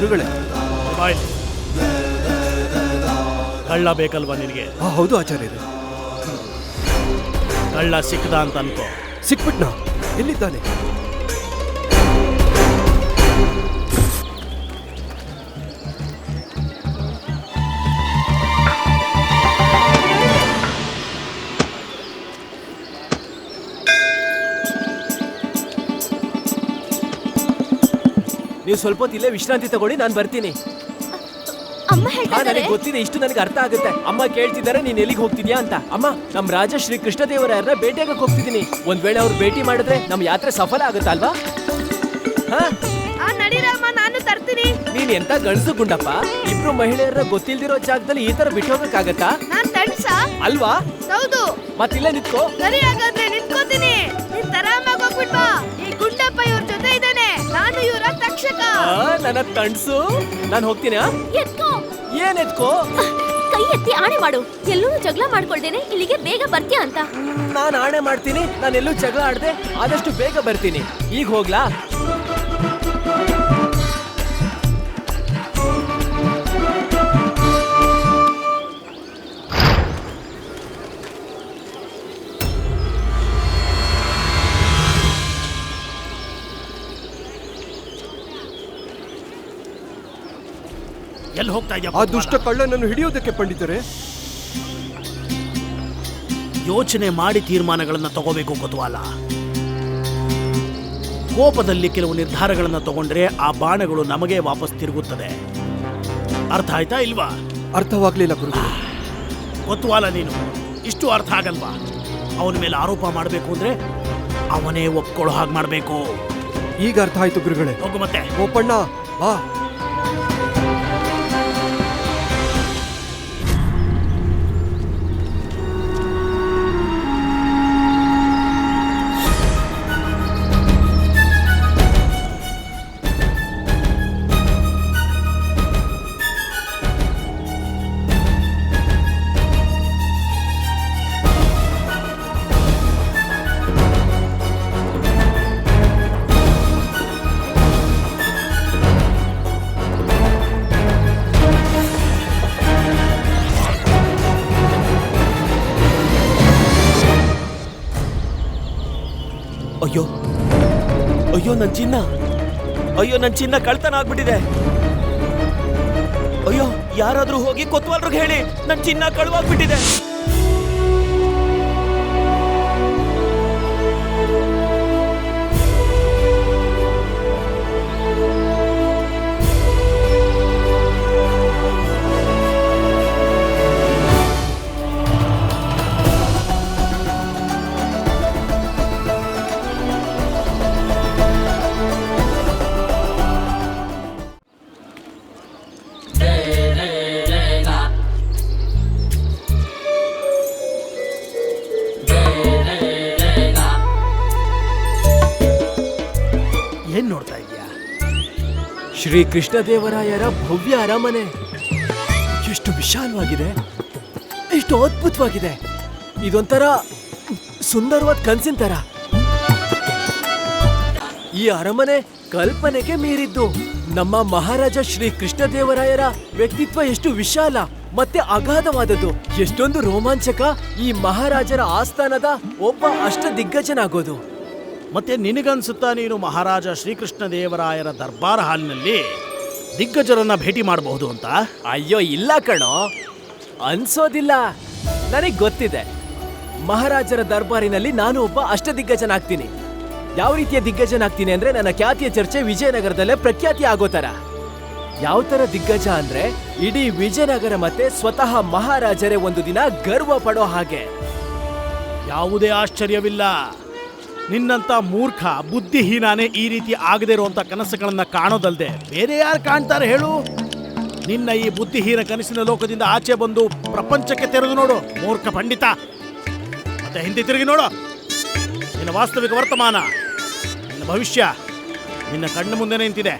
ಗುರುಗಳೇ, ಬಾಯ್. ಕಳ್ಳ ಬೇಕಲ್ವಾ ನಿನಗೆ? ಹೌದು ಆಚಾರ್ಯರೇ. ಕಳ್ಳ ಸಿಕ್ಕದ ಅಂತ ಅನ್ಕೋ. ಸಿಕ್ಬಿಟ್ನ? ಎಲ್ಲಿದ್ದಾನೆ? ನೀವು ಸ್ವಲ್ಪ ಹೊತ್ತು ಇಲ್ಲೇ ವಿಶ್ರಾಂತಿ ತಗೊಳ್ಳಿ, ನಾನು ಬರ್ತೀನಿ. ಅಮ್ಮ ಹೇಳ್ತಾ ಇದ್ದಾರೆ. ನನಗೆ ಗೊತ್ತಿದೆ, ಇಷ್ಟು ನನಗೆ ಅರ್ಥ ಆಗುತ್ತೆ. ಅಮ್ಮ ಕೇಳ್ತಿದ್ದಾರೆ ನೀನ್ ಎಲ್ಲಿಗೆ ಹೋಗ್ತಿದ್ಯಾ ಅಂತ. ಅಮ್ಮ, ನಮ್ ರಾಜ ಶ್ರೀ ಕೃಷ್ಣದೇವರಾಯರನ್ನ ಭೇಟಿಯಾಗಕ್ಕೆ ಹೋಗ್ತಿದ್ದೀನಿ. ಒಂದ್ ವೇಳೆ ಅವ್ರು ಭೇಟಿ ಮಾಡಿದ್ರೆ ನಮ್ ಯಾತ್ರೆ ಸಫಲ ಆಗುತ್ತಾ ಅಲ್ವಾ? ನಡೀರಮ್ಮ, ನಾನು ತರ್ತೀನಿ. ನೀನ್ ಎಂತ ಗಂಡಸು ಗುಂಡಪ್ಪ, ಇಬ್ರು ಮಹಿಳೆಯರ ಗೊತ್ತಿಲ್ದಿರೋ ಜಾಗದಲ್ಲಿ ಈ ತರ ಬಿಟ್ಟು ಹೋಗಕ್ಕಾಗತ್ತಾ? ನಾನ್ ತಡ್ಸ ಅಲ್ವಾ? ಹೌದು. ಮತ್ತಿಲ್ಲ ನಿಂತ್ಕೋ. ಸರಿ, ಹಾಗಾದ್ರೆ ನಿಂತ್ಕೋತೀನಿ. ನೀನ್ ತರಾಮಾಗಿ ಹೋಗ್ಬಿಟ್ ಬಾ. ಈ ಗುಂಡಪ್ಪ ಇವ್ರ ಜೊತೆ ಇದ್ದಾನೆ, ನಾನು ಇವರ ತಕ್ಷಕ. ನನ್ನ ತಣ್ಸು, ನಾನು ಹೋಗ್ತೀನಿ. ಎತ್ಕೋ. ಏನ್ ಎತ್ಕೋ? ಕೈ ಎತ್ತಿ ಆಣೆ ಮಾಡು, ಎಲ್ಲೂ ಜಗಳ ಮಾಡ್ಕೊಳ್ದೇನೆ ಇಲ್ಲಿಗೆ ಬೇಗ ಬರ್ತೀಯ ಅಂತ. ನಾನು ಆಣೆ ಮಾಡ್ತೀನಿ, ನಾನೆಲ್ಲೂ ಜಗಳ ಆಡ್ದೆ ಆದಷ್ಟು ಬೇಗ ಬರ್ತೀನಿ. ಈಗ ಹೋಗ್ಲಾ? ಎಲ್ಲಿ ಹೋಗ್ತಾ ಇದ್ಯಾ? ಆ ದುಷ್ಟ ಕಳ್ಳನನ್ನು ಹಿಡಿಯೋದಕ್ಕೆ ಪಂಡಿತರೆ. ಯೋಚನೆ ಮಾಡಿ ತೀರ್ಮಾನಗಳನ್ನ ತಗೋಬೇಕು ಕೊತ್ವಾಲ. ಕೋಪದಲ್ಲಿ ಕೆಲವು ನಿರ್ಧಾರಗಳನ್ನ ತಗೊಂಡ್ರೆ ಆ ಬಾಣಗಳು ನಮಗೆ ವಾಪಸ್ ತಿರುಗುತ್ತದೆ. ಅರ್ಥ ಆಯ್ತಾ ಇಲ್ವಾ? ಅರ್ಥವಾಗ್ಲಿಲ್ಲ ಗುರುಗಳೇ. ಕೊತ್ವಾಲ, ನೀನು ಇಷ್ಟು ಅರ್ಥ ಆಗಲ್ವಾ? ಅವನ ಮೇಲೆ ಆರೋಪ ಮಾಡಬೇಕು ಅಂದ್ರೆ ಅವನೇ ಒಪ್ಕೊಳ್ಳೋ ಹಾಗೆ ಮಾಡಬೇಕು. ಈಗ ಅರ್ಥ ಆಯ್ತು ಗುರುಗಳೇ. ಹೋಗು ಮತ್ತೆ. ಓಪಣ್ಣ ಬಾ. ಅಯ್ಯೋ ಅಯ್ಯೋ, ನನ್ ಚಿನ್ನ, ಅಯ್ಯೋ ನನ್ ಚಿನ್ನ ಕಳ್ತನ ಆಗ್ಬಿಟ್ಟಿದೆ. ಅಯ್ಯೋ, ಯಾರಾದ್ರೂ ಹೋಗಿ ಕೊತ್ವಾಲ್ರಿಗೆ ಹೇಳಿ, ನನ್ ಚಿನ್ನ ಕಳುವಾಗ್ಬಿಟ್ಟಿದೆ. ಏನ್ ನೋಡ್ತಾ ಇದೀಯಾ? ಶ್ರೀ ಕೃಷ್ಣದೇವರಾಯರ ಭವ್ಯ ಅರಮನೆ. ಎಷ್ಟು ವಿಶಾಲವಾಗಿದೆ, ಎಷ್ಟು ಅದ್ಭುತವಾಗಿದೆ. ಇದೊಂಥರ ಸುಂದರವಾದ ಕನ್ಸಿನ ತರ. ಈ ಅರಮನೆ ಕಲ್ಪನೆಗೆ ಮೀರಿದ್ದು. ನಮ್ಮ ಮಹಾರಾಜ ಶ್ರೀ ಕೃಷ್ಣದೇವರಾಯರ ವ್ಯಕ್ತಿತ್ವ ಎಷ್ಟು ವಿಶಾಲ ಮತ್ತೆ ಅಗಾಧವಾದದ್ದು. ಎಷ್ಟೊಂದು ರೋಮಾಂಚಕ ಈ ಮಹಾರಾಜರ ಆಸ್ಥಾನದ ಒಬ್ಬ ಅಷ್ಟ ದಿಗ್ಗಜನಾಗೋದು. ಮತ್ತೆ ನಿನಗನ್ಸುತ್ತಾ ನೀನು ಮಹಾರಾಜ ಶ್ರೀಕೃಷ್ಣ ದೇವರಾಯರ ದರ್ಬಾರ್ ಹಾಲ್ನಲ್ಲಿ ದಿಗ್ಗಜರನ್ನ ಭೇಟಿ ಮಾಡಬಹುದು ಅಂತ? ಅಯ್ಯೋ ಇಲ್ಲ ಕಣೋ, ಅನ್ಸೋದಿಲ್ಲ. ನನಗ್ ಗೊತ್ತಿದೆ, ಮಹಾರಾಜರ ದರ್ಬಾರಿನಲ್ಲಿ ನಾನು ಒಬ್ಬ ಅಷ್ಟ ದಿಗ್ಗಜನಾಗ್ತೀನಿ. ಯಾವ ರೀತಿಯ ದಿಗ್ಗಜನಾಗ್ತೀನಿ ಅಂದ್ರೆ ನನ್ನ ಖ್ಯಾತಿಯ ಚರ್ಚೆ ವಿಜಯನಗರದಲ್ಲೇ ಪ್ರಖ್ಯಾತಿ ಆಗೋ ತರ. ಯಾವ ತರ ದಿಗ್ಗಜ ಅಂದ್ರೆ ಇಡೀ ವಿಜಯನಗರ ಮತ್ತೆ ಸ್ವತಃ ಮಹಾರಾಜರೇ ಒಂದು ದಿನ ಗರ್ವ ಪಡೋ ಹಾಗೆ. ಯಾವುದೇ ಆಶ್ಚರ್ಯವಿಲ್ಲ. ನಿನ್ನಂತ ಮೂರ್ಖ ಬುದ್ಧಿಹೀನಾನೇ ಈ ರೀತಿ ಆಗದೆ ಇರುವಂತ ಕನಸುಗಳನ್ನ ಕಾಣೋದಲ್ದೆ ಬೇರೆ ಯಾರು ಕಾಣ್ತಾರೆ ಹೇಳು? ನಿನ್ನ ಈ ಬುದ್ಧಿಹೀನ ಕನಸಿನ ಲೋಕದಿಂದ ಆಚೆ ಬಂದು ಪ್ರಪಂಚಕ್ಕೆ ತೆರೆದು ನೋಡು ಮೂರ್ಖ ಪಂಡಿತ. ಮತ್ತೆ ಹಿಂದೆ ತಿರುಗಿ ನೋಡು. ನಿನ್ನ ವಾಸ್ತವಿಕ ವರ್ತಮಾನ, ನಿನ್ನ ಭವಿಷ್ಯ ನಿನ್ನ ಕಣ್ಣು ಮುಂದೆ ನಿಂತಿದೆ.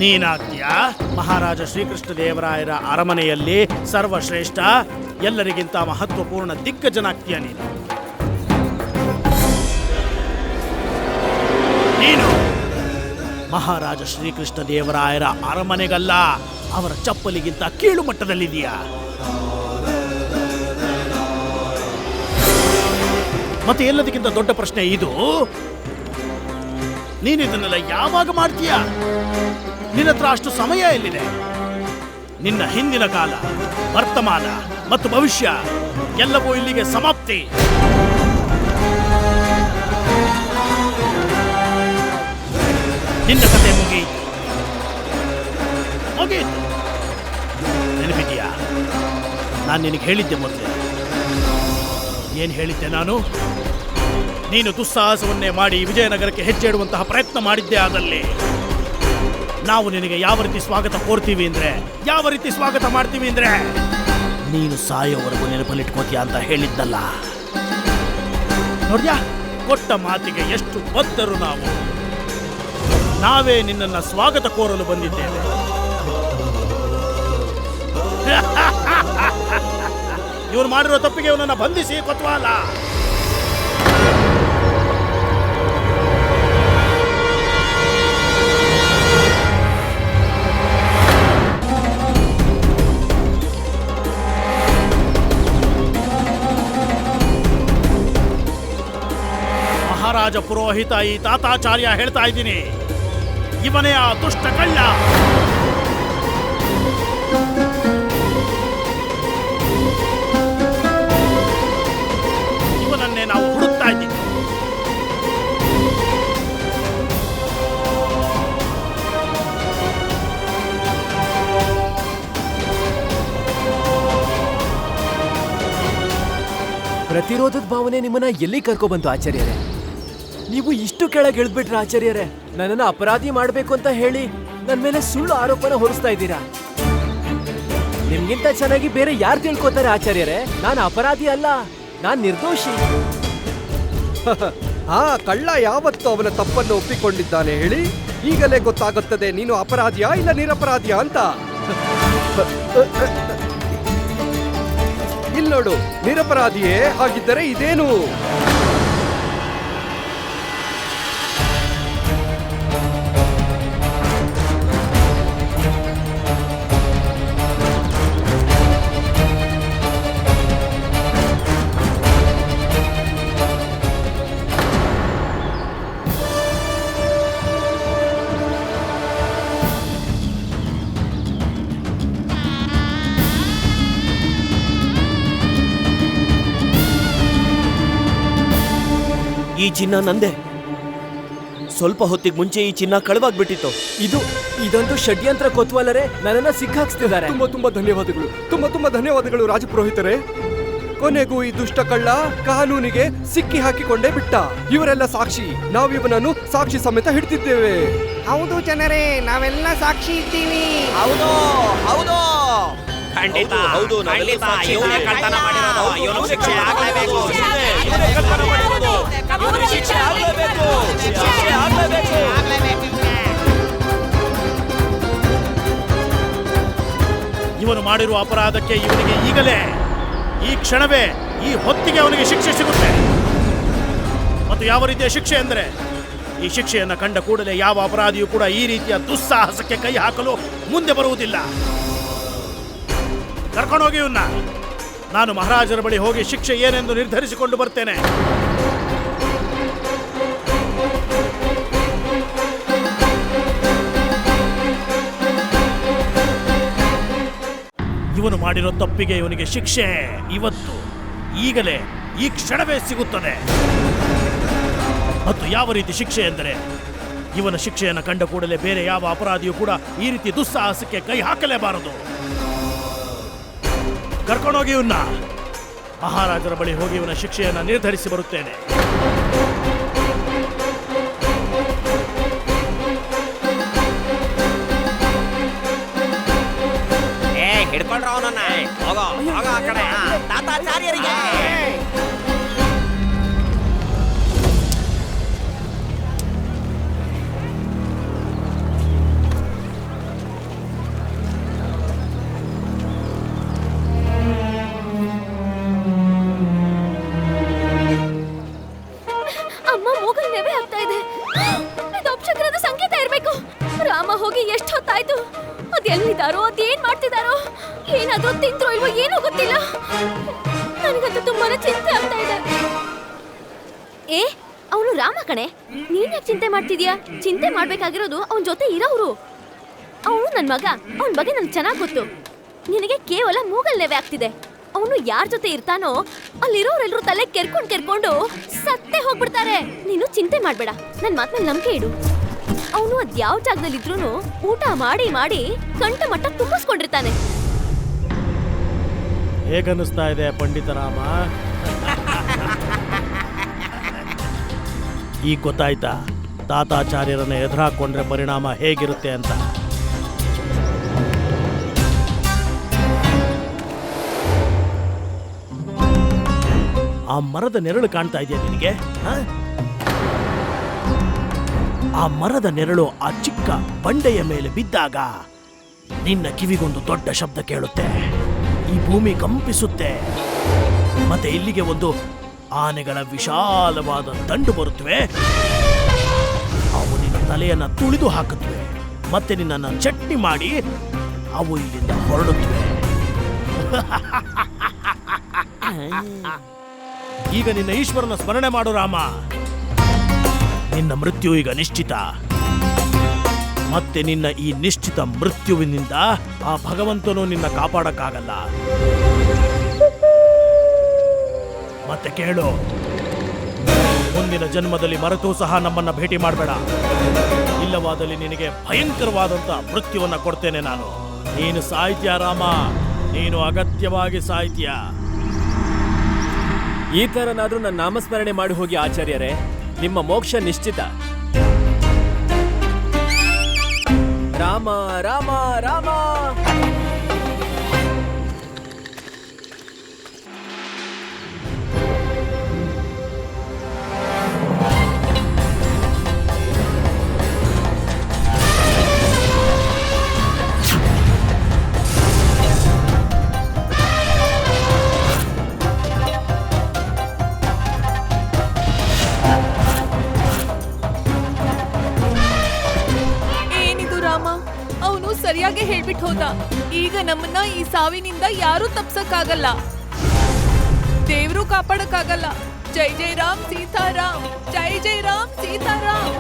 ನೀನಾಗ್ತೀಯಾ ಮಹಾರಾಜ ಶ್ರೀಕೃಷ್ಣ ದೇವರಾಯರ ಅರಮನೆಯಲ್ಲಿ ಸರ್ವಶ್ರೇಷ್ಠ, ಎಲ್ಲರಿಗಿಂತ ಮಹತ್ವಪೂರ್ಣ ದಿಗ್ಗಜನಾಗ್ತೀಯ ನೀನು ಮಹಾರಾಜ ಶ್ರೀಕೃಷ್ಣ ದೇವರಾಯರ ಅರಮನೆಗಲ್ಲ, ಅವರ ಚಪ್ಪಲಿಗಿಂತ ಕೀಳು ಮಟ್ಟದಲ್ಲಿದೆಯಾ? ಮತ್ತೆ ಎಲ್ಲದಕ್ಕಿಂತ ದೊಡ್ಡ ಪ್ರಶ್ನೆ ಇದು, ನೀನಿದನ್ನೆಲ್ಲ ಯಾವಾಗ ಮಾಡ್ತೀಯ? ನಿನ್ನ ಹತ್ರ ಅಷ್ಟು ಸಮಯ ಎಲ್ಲಿದೆ? ನಿನ್ನ ಹಿಂದಿನ ಕಾಲ, ವರ್ತಮಾನ ಮತ್ತು ಭವಿಷ್ಯ ಎಲ್ಲವೂ ಇಲ್ಲಿಗೆ ಸಮಾಪ್ತಿ. ನಿನ್ನ ಕತೆ ಮುಗಿಯಿತು. ನೆನಪಿದೆಯಾ? ನಾನು ನಿನಗೆ ಹೇಳಿದ್ದೆ ಮೊದಲೇ. ಏನು ಹೇಳಿದ್ದೆ ನಾನು? ನೀನು ದುಸ್ಸಾಹಸವನ್ನೇ ಮಾಡಿ ವಿಜಯನಗರಕ್ಕೆ ಹೆಜ್ಜೆ ಇಡುವಂತಹ ಪ್ರಯತ್ನ ಮಾಡಿದ್ದೆ. ಆದಲ್ಲಿ ನಾವು ನಿನಗೆ ಯಾವ ರೀತಿ ಸ್ವಾಗತ ಕೋರ್ತೀವಿ ಅಂದ್ರೆ, ಯಾವ ರೀತಿ ಸ್ವಾಗತ ಮಾಡ್ತೀವಿ ಅಂದ್ರೆ, ನೀನು ಸಾಯೋವರೆಗೂ ನೆನಪಲ್ಲಿಟ್ಕೋತೀಯ ಅಂತ ಹೇಳಿದ್ದಲ್ಲ. ನೋಡ್ಯಾ, ಕೊಟ್ಟ ಮಾತಿಗೆ ಎಷ್ಟು ಬದ್ಧರು ನಾವು. ನಾವೇ ನಿನ್ನನ್ನ ಸ್ವಾಗತ ಕೋರಲು ಬಂದಿದ್ದೇವೆ. ಇವನು ಮಾಡಿರೋ ತಪ್ಪಿಗೆ ಇವನನ್ನ ಬಂಧಿಸಿ ಕೊತ್ವಾಲ. ಮಹಾರಾಜ ಪುರೋಹಿತ ಈ ತಾತಾಚಾರ್ಯ ಹೇಳ್ತಾ ಇದ್ದೀನಿ, ಇವನೇ ಆ ದುಷ್ಟ ಕಳ್ಳ. ಇವನನ್ನೇ ನಾವು ಹುಡುಕ್ತಾ ಇದ್ದೀವಿ. ಪ್ರತಿರೋಧದ ಭಾವನೆ ನಿಮ್ಮನ್ನ ಎಲ್ಲಿ ಕರ್ಕೊಬಂತು ಆಚಾರ್ಯರೇ? ನೀವು ಇಷ್ಟು ಕೆಳಗೆ ಇಳಿದ್ಬಿಟ್ರ ಆಚಾರ್ಯರೇ? ನನ್ನನ್ನು ಅಪರಾಧಿ ಮಾಡಬೇಕು ಅಂತ ಹೇಳಿ ನನ್ನ ಮೇಲೆ ಸುಳ್ಳು ಆರೋಪನ ಹೊರಿಸ್ತಾ ಇದ್ದೀರಾ. ನಿಮ್ಗಿಂತ ಚೆನ್ನಾಗಿ ಬೇರೆ ಯಾರು ತಿಳ್ಕೊತಾರೆ ಆಚಾರ್ಯರೇ? ನಾನು ಅಪರಾಧಿ ಅಲ್ಲ, ನಾನು ನಿರ್ದೋಷಿ. ಆ ಕಳ್ಳ ಯಾವತ್ತು ಅವನ ತಪ್ಪನ್ನು ಒಪ್ಪಿಕೊಂಡಿದ್ದಾನೆ ಹೇಳಿ? ಈಗಲೇ ಗೊತ್ತಾಗುತ್ತದೆ ನೀನು ಅಪರಾಧಿಯಾ ಇಲ್ಲ ನಿರಪರಾಧಿಯಾ ಅಂತ. ಇಲ್ಲಿ ನೋಡು, ನಿರಪರಾಧಿಯೇ ಹಾಗಿದ್ದರೆ ಇದೇನು? ಈ ಚಿನ್ನ ನಂದೆ. ಸ್ವಲ್ಪ ಹೊತ್ತಿಗೆ ಮುಂಚೆ ಈ ಚಿನ್ನ ಕಳವಾಗ್ಬಿಟ್ಟಿತ್ತು. ಇದಂತೂ ಷಡ್ಯಂತ್ರ ಕೊತ್ವಾಲರೇ, ನನ್ನನ್ನ ಸಿಕ್ಕಾಕ್ಸ್ತಿದ್ದಾರೆ. ತುಂಬಾ ಧನ್ಯವಾದಗಳು, ತುಂಬಾ ಧನ್ಯವಾದಗಳು ರಾಜಪುರೋಹಿತರೇ. ಕೊನೆಗೂ ಈ ದುಷ್ಟ ಕಳ್ಳ ಕಾನೂನಿಗೆ ಸಿಕ್ಕಿ ಹಾಕಿಕೊಂಡೇ ಬಿಟ್ಟ. ಇವರೆಲ್ಲ ಸಾಕ್ಷಿ, ನಾವಿವನನ್ನು ಸಾಕ್ಷಿ ಸಮೇತ ಹಿಡ್ತಿದ್ದೇವೆ. ಹೌದು ಜನರೇ, ನಾವೆಲ್ಲ ಸಾಕ್ಷಿ ಇದ್ದೀವಿ. ಹೌದು ಹೌದು, ಖಂಡಿತ ಹೌದು, ಖಂಡಿತ ಇವನೇ ಕಳ್ತನ ಮಾಡಿರೋದು. ಇವನು ಶಿಕ್ಷೆ ಆಗಲೇಬೇಕು. ಇವನೇ ಕಳ್ತನ ಮಾಡಿರೋದು. ಇವನಿಗೆ ಶಿಕ್ಷೆ ಆಗಲೇಬೇಕು. ಶಿಕ್ಷೆ ಆಗಲೇಬೇಕು. ಇವನು ಮಾಡಿರುವ ಅಪರಾಧಕ್ಕೆ ಇವನಿಗೆ ಈಗಲೇ, ಈ ಕ್ಷಣವೇ, ಈ ಹೊತ್ತಿಗೆ ಅವನಿಗೆ ಶಿಕ್ಷೆ ಸಿಗುತ್ತೆ. ಮತ್ತು ಯಾವ ರೀತಿಯ ಶಿಕ್ಷೆ ಅಂದರೆ, ಈ ಶಿಕ್ಷೆಯನ್ನು ಕಂಡ ಕೂಡಲೇ ಯಾವ ಅಪರಾಧಿಯೂ ಕೂಡ ಈ ರೀತಿಯ ದುಸ್ಸಾಹಸಕ್ಕೆ ಕೈ ಹಾಕಲು ಮುಂದೆ ಬರುವುದಿಲ್ಲ. ಕರ್ಕೊಂಡೋಗಿ ಇವನ್ನ. ನಾನು ಮಹಾರಾಜರ ಬಳಿ ಹೋಗಿ ಶಿಕ್ಷೆ ಏನೆಂದು ನಿರ್ಧರಿಸಿಕೊಂಡು ಬರ್ತೇನೆ. ಇವನು ಮಾಡಿರೋ ತಪ್ಪಿಗೆ ಇವನಿಗೆ ಶಿಕ್ಷೆ ಇವತ್ತು ಈಗಲೇ ಈ ಕ್ಷಣವೇ ಸಿಗುತ್ತದೆ. ಮತ್ತು ಯಾವ ರೀತಿ ಶಿಕ್ಷೆ ಎಂದರೆ, ಇವನ ಶಿಕ್ಷೆಯನ್ನು ಕಂಡ ಕೂಡಲೇ ಬೇರೆ ಯಾವ ಅಪರಾಧಿಯೂ ಕೂಡ ಈ ರೀತಿ ದುಸ್ಸಾಹಸಕ್ಕೆ ಕೈ ಹಾಕಲೇಬಾರದು. ಕರ್ಕೊಂಡೋಗಿ ಇವನ್ನ ಮಹಾರಾಜರ ಬಳಿ ಹೋಗಿ ಇವನ ಶಿಕ್ಷೆಯನ್ನು ನಿರ್ಧರಿಸಿ ಬರುತ್ತೇನೆ. ಹಿಡ್ಕೊಂಡ್ರ ಅವನನ್ನ. ಹೋಗೋ ಹೋಗೋ ಆ ಕಡೆ. ತಾತಾಚಾರ್ಯರಿಗೆ ಅಮ್ಮ ಮೂಗಲ್ ನೆವೆ ಆಗ್ತಾ ಇದೆ. ಇದು ಅಪಶಕುನದ ಸಂಕೇತ ಇರ್ಬೇಕು. ರಾಮ ಹೋಗಿ ಎಷ್ಟು ಹೊತ್ತಾಯ್ತು. ಅದೆಲ್ಲಿದ್ದಾರೋ, ಅದೇನ್ ಮಾಡ್ತಿದಾರೋ, ಏನಾದ್ರೂ ತಿಂದ್ರೋ ಇಲ್ವೋ ಏನೂ ಗೊತ್ತಿಲ್ಲ. ನನಗಂತೂ ತುಂಬಾನೇ ಚಿಂತೆ ಆಗ್ತಾ ಇದೆ. ಏ, ಅವನು ರಾಮ ಕಣೆ. ನೀನ್ ಯಾಕೆ ಚಿಂತೆ ಮಾಡ್ತಿದ್ಯಾ? ಚಿಂತೆ ಮಾಡ್ಬೇಕಾಗಿರೋದು ಅವನ ಜೊತೆ ಇರೋರು. ಅವನು ನನ್ ಮಗ. ಅವನ ಬಗ್ಗೆ ನನ್ಗೆ ಚೆನ್ನಾಗ್ ಗೊತ್ತು. ನಿನಗೆ ಕೇವಲ ಮೂಗಲ್ ನೆವೆ ಆಗ್ತಿದೆ. ಅವನು ಯಾರ ಜೊತೆ ಇರ್ತಾನೋ ಅಲ್ಲಿರೋರೆಲ್ಲರೂ ತಲೆ ಕೆರ್ಕೊಂಡು ಸತ್ತೇ ಹೋಗ್ಬಿಡ್ತಾರೆ. ನೀನು ಚಿಂತೆ ಮಾಡ್ಬೇಡ, ನನ್ ಮಾತ್ಮೇಲೆ ನಂಬಿಕೆ ಇಡು. ಅವನು ಅದ್ಯಾವ ಜಾಗದಲ್ಲಿದ್ರೂ ಊಟ ಮಾಡಿ ಮಾಡಿ ಕಂಠ ಮಟ್ಟ ತುಂಬಿಸ್ಕೊಂಡಿರ್ತಾನೆ. ಹೇಗನ್ನಿಸ್ತಾ ಇದೆ ಪಂಡಿತರಾಮ? ಈಗ ಗೊತ್ತಾಯ್ತಾ ತಾತಾಚಾರ್ಯರನ್ನ ಎದುರಾಕೊಂಡ್ರೆ ಪರಿಣಾಮ ಹೇಗಿರುತ್ತೆ ಅಂತ? ಆ ಮರದ ನೆರಳು ಕಾಣ್ತಾ ಇದೆಯಾ ನಿನಗೆ? ಆ ಮರದ ನೆರಳು ಆ ಚಿಕ್ಕ ಬಂಡೆಯ ಮೇಲೆ ಬಿದ್ದಾಗ ನಿನ್ನ ಕಿವಿಗೊಂದು ದೊಡ್ಡ ಶಬ್ದ ಕೇಳುತ್ತೆ. ಈ ಭೂಮಿ ಕಂಪಿಸುತ್ತೆ. ಮತ್ತೆ ಇಲ್ಲಿಗೆ ಒಂದು ಆನೆಗಳ ವಿಶಾಲವಾದ ದಂಡು ಬರುತ್ತವೆ. ಅವು ನಿನ್ನ ತಲೆಯನ್ನ ತುಳಿದು ಹಾಕುತ್ತವೆ. ಮತ್ತೆ ನಿನ್ನನ್ನು ಚಟ್ನಿ ಮಾಡಿ ಅವು ಇಲ್ಲಿಂದ ಹೊರಡುತ್ತವೆ. ಈಗ ನಿನ್ನ ಈಶ್ವರನ ಸ್ಮರಣೆ ಮಾಡು ರಾಮ. ನಿನ್ನ ಮೃತ್ಯು ಈಗ ನಿಶ್ಚಿತ. ಮತ್ತೆ ನಿನ್ನ ಈ ನಿಶ್ಚಿತ ಮೃತ್ಯುವಿನಿಂದ ಆ ಭಗವಂತನು ನಿನ್ನ ಕಾಪಾಡಕ್ಕಾಗಲ್ಲ. ಮತ್ತೆ ಕೇಳು, ಮುಂದಿನ ಜನ್ಮದಲ್ಲಿ ಮರೆತೂ ಸಹ ನಮ್ಮನ್ನ ಭೇಟಿ ಮಾಡಬೇಡ. ಇಲ್ಲವಾದಲ್ಲಿ ನಿನಗೆ ಭಯಂಕರವಾದಂತ ಮೃತ್ಯುವನ್ನ ಕೊಡ್ತೇನೆ ನಾನು. ನೀನು ಸಾಯ್ತೀಯ ರಾಮ, ನೀನು ಅಗತ್ಯವಾಗಿ ಸಾಯ್ತೀಯ. ಈ ತರನಾದ್ರೂ ನನ್ನ ನಾಮಸ್ಮರಣೆ ಮಾಡಿ ಹೋಗಿ ಆಚಾರ್ಯರೇ, ನಿಮ್ಮ ಮೋಕ್ಷ ನಿಶ್ಚಿತ. ರಾಮ ರಾಮ ರಾಮ. ಸರಿಯಾಗಿ ಹೇಳ್ಬಿಟ್ಟು ಹೋದ. ಈಗ ನಮ್ಮನ್ನ ಈ ಸಾವಿನಿಂದ ಯಾರೂ ತಪ್ಸಕ್ಕಾಗಲ್ಲ, ದೇವ್ರು ಕಾಪಾಡಕ್ಕಾಗಲ್ಲ. ಜೈ ಜೈ ರಾಮ್ ಸೀತಾರಾಮ್, ಜೈ ಜೈ ರಾಮ್ ಸೀತಾರಾಮ್.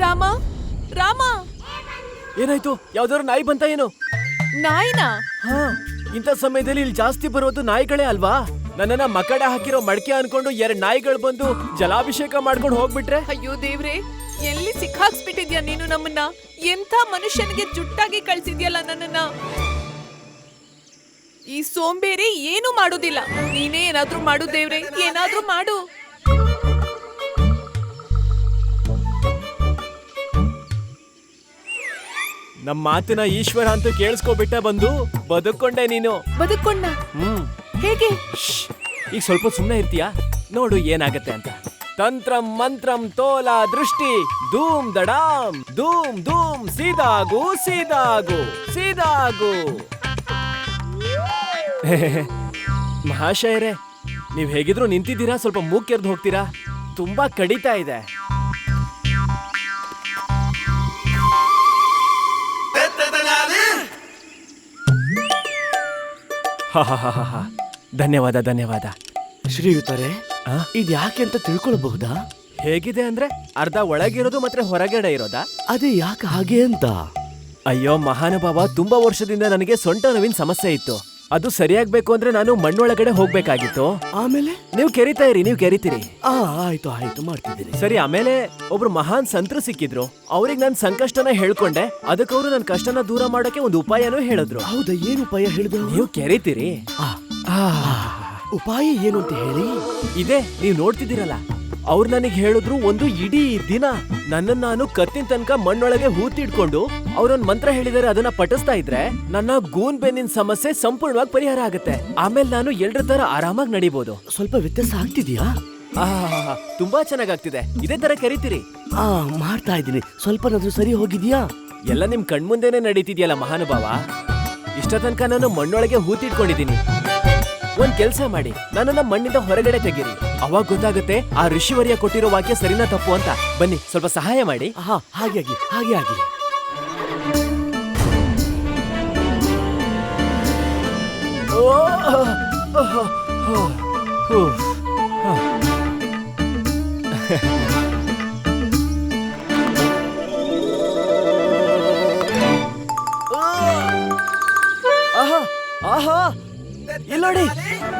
ರಾಮ ರಾಮ, ಏನಾಯ್ತು? ಯಾವ್ದಾದ್ರು ನಾಯಿ ಬಂತ ಏನು? ನಾಯಿನಾ? ಹಾ, ಇಂಥ ಸಮಯದಲ್ಲಿ ಇಲ್ಲಿ ಜಾಸ್ತಿ ಬರೋದು ನಾಯಿಗಳೇ ಅಲ್ವಾ? ನನ್ನನ್ನ ಮಕಡೆ ಹಾಕಿರೋ ಮಡಕೆ ಅನ್ಕೊಂಡು 2 ನಾಯಿಗಳು ಬಂದು ಜಲಾಭಿಷೇಕ ಮಾಡ್ಕೊಂಡು ಹೋಗ್ಬಿಟ್ರೆ? ಅಯ್ಯೋ ದೇವ್ರೆ, ಎಲ್ಲಿ ಸಿಕ್ಕಾಕ್ಸ್ಬಿಟ್ಟಿದ್ಯಾ ನೀನು ನಮ್ಮನ್ನ? ಎಂಥ ಮನುಷ್ಯನಿಗೆ ಜುಟ್ಟಾಗಿ ಕಳ್ಸಿದ್ಯಲ್ಲ ನನ್ನನ್ನ. ಈ ಸೋಂಬೇರಿ ಏನು ಮಾಡೋದಿಲ್ಲ. ನೀನೇ ಏನಾದ್ರೂ ಮಾಡು ದೇವ್ರೆ, ಏನಾದ್ರೂ ಮಾಡು. ನಮ್ಮ ಮಾತಿನ ಈಶ್ವರ ಅಂತ ಕೇಳಿಸ್ಕೊಬಿಟ್ಟ ಬಂದು ಬದುಕೊಂಡೆ ನೀನು. ಬದುಕೊಂಡ? ಹೇಗೆ? ಈಗ ಸ್ವಲ್ಪ ಸುಮ್ಮನೆ ಇರ್ತೀಯಾ? ನೋಡು ಏನಾಗತ್ತೆ ಅಂತ. ತಂತ್ರಂ ಮಂತ್ರಂ ತೋಲ ದೃಷ್ಟಿ ಧೂಮ್ ದಡಾಮ್ ಧೂಮ್ ಧೂಮ್ ಸೀದಾಗು ಸೀದಾಗು ಸೀದಾಗು. ಮಹಾಶಯರೇ, ನೀವ್ ಹೇಗಿದ್ರು ನಿಂತಿದ್ದೀರಾ, ಸ್ವಲ್ಪ ಮೂಗ್ ಕೆರ್ದು ಹೋಗ್ತೀರಾ? ತುಂಬಾ ಕಡಿತಾ ಇದೆ. ಧನ್ಯವಾದ ಧನ್ಯವಾದ. ಶ್ರೀಯುತರೆ, ಇದ್ಯಾಕೆ ಅಂತ ತಿಳ್ಕೊಳ್ಬಹುದಾ? ಹೇಗಿದೆ ಅಂದ್ರೆ ಅರ್ಧ ಒಳಗಿರೋದು ಮತ್ತೆ ಹೊರಗಡೆ ಇರೋದಾ? ಅದೇ ಯಾಕೆ ಹಾಗೆ ಅಂತ? ಅಯ್ಯೋ ಮಹಾನುಭಾವ, ತುಂಬಾ ವರ್ಷದಿಂದ ನನಗೆ ಸೊಂಟ ನೋವಿನ ಸಮಸ್ಯೆ ಇತ್ತು. ಅದು ಸರಿಯಾಗ್ಬೇಕು ಅಂದ್ರೆ ನಾನು ಮಣ್ಣೊಳಗಡೆ ಹೋಗ್ಬೇಕಾಗಿತ್ತು. ಆಮೇಲೆ ನೀವು ಕೆರಿತಾ ಇರಿ, ನೀವು ಕೆರಿತೀರಿ. ಆಯ್ತು ಆಯ್ತು, ಮಾಡ್ತಿದ್ದೀನಿ. ಸರಿ, ಆಮೇಲೆ ಒಬ್ರು ಮಹಾನ್ ಸಂತರು ಸಿಕ್ಕಿದ್ರು. ಅವ್ರಿಗೆ ನನ್ ಸಂಕಷ್ಟನ ಹೇಳ್ಕೊಂಡೆ. ಅದಕ್ಕೆ ಅವರು ನನ್ ಕಷ್ಟನ ದೂರ ಮಾಡೋಕೆ ಒಂದು ಉಪಾಯನೂ ಹೇಳಿದ್ರು. ಹೌದಾ? ಏನು ಉಪಾಯ ಹೇಳಿದ್ರು? ನೀವು ಕೆರಿತೀರಿ. ಉಪಾಯ ಏನು ಅಂತ ಹೇಳಿ. ಇದೆ, ನೀವು ನೋಡ್ತಿದ್ದೀರಲ್ಲ. ಅವ್ರು ನನಗೆ ಹೇಳಿದ್ರು, ಒಂದು ಇಡೀ ದಿನ ನನ್ನನ್ನು ನಾನು ಕತ್ತಿನ ತನಕ ಮಣ್ಣೊಳಗೆ ಹೂತಿಡ್ಕೊಂಡು ಅವ್ರೊಂದ್ ಮಂತ್ರ ಹೇಳಿದಾರೆ, ಅದನ್ನ ಪಠಿಸ್ತಾ ಇದ್ರೆ ನನ್ನ ಗೂನ್ ಬೆನ್ನಿನ ಸಮಸ್ಯೆ ಸಂಪೂರ್ಣವಾಗಿ ಪರಿಹಾರ ಆಗುತ್ತೆ. ಆಮೇಲೆ ನಾನು ಎಲ್ರ ತರ ಆರಾಮಾಗಿ ನಡಿಬಹುದು. ಸ್ವಲ್ಪ ವ್ಯತ್ಯಾಸ ಆಗ್ತಿದ್ಯಾ? ತುಂಬಾ ಚೆನ್ನಾಗಾಗ್ತಿದೆ. ಇದೇ ತರ ಕರಿತೀರಿ. ಮಾಡ್ತಾ ಇದ್ದೀನಿ. ಸ್ವಲ್ಪನಾದ್ರೂ ಸರಿ ಹೋಗಿದ್ಯಾ? ಎಲ್ಲ ನಿಮ್ ಕಣ್ಮುಂದೆನೆ ನಡೀತಿದ್ಯಲ್ಲ ಮಹಾನುಭಾವ. ಇಷ್ಟ ತನಕ ನಾನು ಮಣ್ಣೊಳಗೆ ಹೂತಿಟ್ಕೊಂಡಿದ್ದೀನಿ. ಒಂದ್ ಕೆಲ್ಸ ಮಾಡಿ, ನನ್ನನ್ನ ಮಣ್ಣಿಂದ ಹೊರಗಡೆ ತೆಗೀರಿ. ಅವಾಗ ಗೊತ್ತಾಗುತ್ತೆ ಆ ಋಷಿವರ್ಯ ಕೊಟ್ಟಿರೋ ವಾಕ್ಯ ಸರಿನಾ ತಪ್ಪು ಅಂತ. ಬನ್ನಿ, ಸ್ವಲ್ಪ ಸಹಾಯ ಮಾಡಿ. ಹಾಗೆ ಆಗಿ, ಹಾಗೆ ಆಗಿ. ಆಹಾ, ಇಲ್ಲಿ ನೋಡಿ,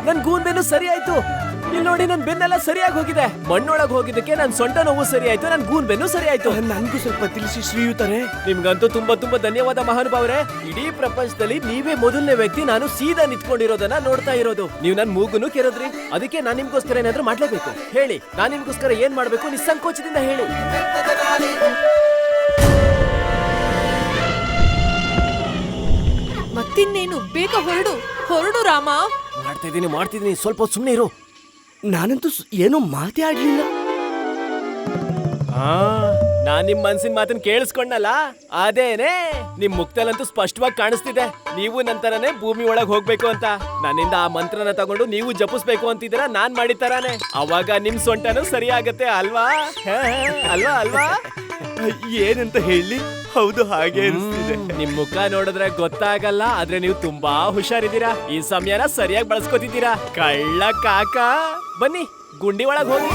ನನ್ ಗೂನ್ ಬೆನ್ನು ಸರಿ ಆಯ್ತು. ಇಲ್ಲಿ ನೋಡಿ, ನನ್ ಬೆನ್ನೆಲ್ಲ ಸರಿಯಾಗಿ ಹೋಗಿದೆ. ಮಣ್ಣೊಳಗೆ ಹೋಗಿದ್ದಕ್ಕೆ ನನ್ ಸೊಂಟ ನೋವು ಸರಿ ಆಯ್ತು, ನನ್ ಗೂನ್ ಬೆನ್ನು ಸರಿ ಆಯ್ತು. ನನ್ಗೂ ಸ್ವಲ್ಪ ತಿಳಿಸಿ ಶ್ರೀಯುತರೆ. ನಿಮ್ಗಂತೂ ತುಂಬಾ ತುಂಬಾ ಧನ್ಯವಾದ ಮಹಾನುಭಾವರೇ. ಇಡೀ ಪ್ರಪಂಚದಲ್ಲಿ ನೀವೇ ಮೊದಲನೇ ವ್ಯಕ್ತಿ ನಾನು ಸೀದಾ ನಿಂತ್ಕೊಂಡಿರೋದನ್ನ ನೋಡ್ತಾ ಇರೋದು. ನೀವು ನನ್ ಮೂಗುನು ಕೆರದ್ರಿ. ಅದಕ್ಕೆ ನಾನ್ ನಿಮ್ಗೋಸ್ಕರ ಏನಾದ್ರೂ ಮಾಡ್ಲೇಬೇಕು. ಹೇಳಿ, ನಾನ್ ನಿಮ್ಗೋಸ್ಕರ ಏನ್ ಮಾಡ್ಬೇಕು? ನಿಸ್ಸಂಕೋಚದಿಂದ ಹೇಳಿ. ಮತ್ತಿನ್ನೇನು, ಬೇಗ ಹೊರಡು ಹೊರಡು ರಾಮ. ಮಾಡ್ತಿದ್ದೀನಿ, ಸ್ವಲ್ಪ ಸುಮ್ಮನೆ ಇರು. ನಾನಂತೂ ಏನೋ ಮಾತೇ ಆಡ್ಲಿಲ್ಲ. ನಾನ್ ನಿಮ್ ಮನ್ಸಿನ ಮಾತನ್ನ ಕೇಳಿಸ್ಕೊಂಡಲ್ಲ, ಅದೇನೆ ನಿಮ್ ಮುಕ್ತಲ್ಲಂತೂ ಸ್ಪಷ್ಟವಾಗಿ ಕಾಣಿಸ್ತಿದೆ. ನೀವು ನಂತರನೇ ಭೂಮಿ ಒಳಗ್ ಹೋಗ್ಬೇಕು ಅಂತ. ನನ್ನಿಂದ ಆ ಮಂತ್ರನ ತಗೊಂಡು ನೀವು ಜಪಿಸ್ಬೇಕು ಅಂತಿದ್ದೀರಾ, ನಾನ್ ಮಾಡಿದ ತರಾನೆ. ಅವಾಗ ನಿಮ್ ಸೊಂಟನು ಸರಿ ಆಗತ್ತೆ ಅಲ್ವಾ? ಅಲ್ವಾ ಅಲ್ವಾ? ಏನಂತ ಹೇಳಿ? ಹೌದು, ಹಾಗೆ ಅನಿಸ್ತಿದೆ. ನಿಮ್ ಮುಖ ನೋಡಿದ್ರೆ ಗೊತ್ತಾಗಲ್ಲ, ಆದ್ರೆ ನೀವು ತುಂಬಾ ಹುಷಾರಿದ್ದೀರಾ. ಈ ಸಮಯನ ಸರಿಯಾಗಿ ಬಳಸ್ಕೊತಿದ್ದೀರಾ. ಕಳ್ಳ ಕಾಕ, ಬನ್ನಿ ಗುಂಡಿ ಒಳಗ್ ಹೋಗಿ.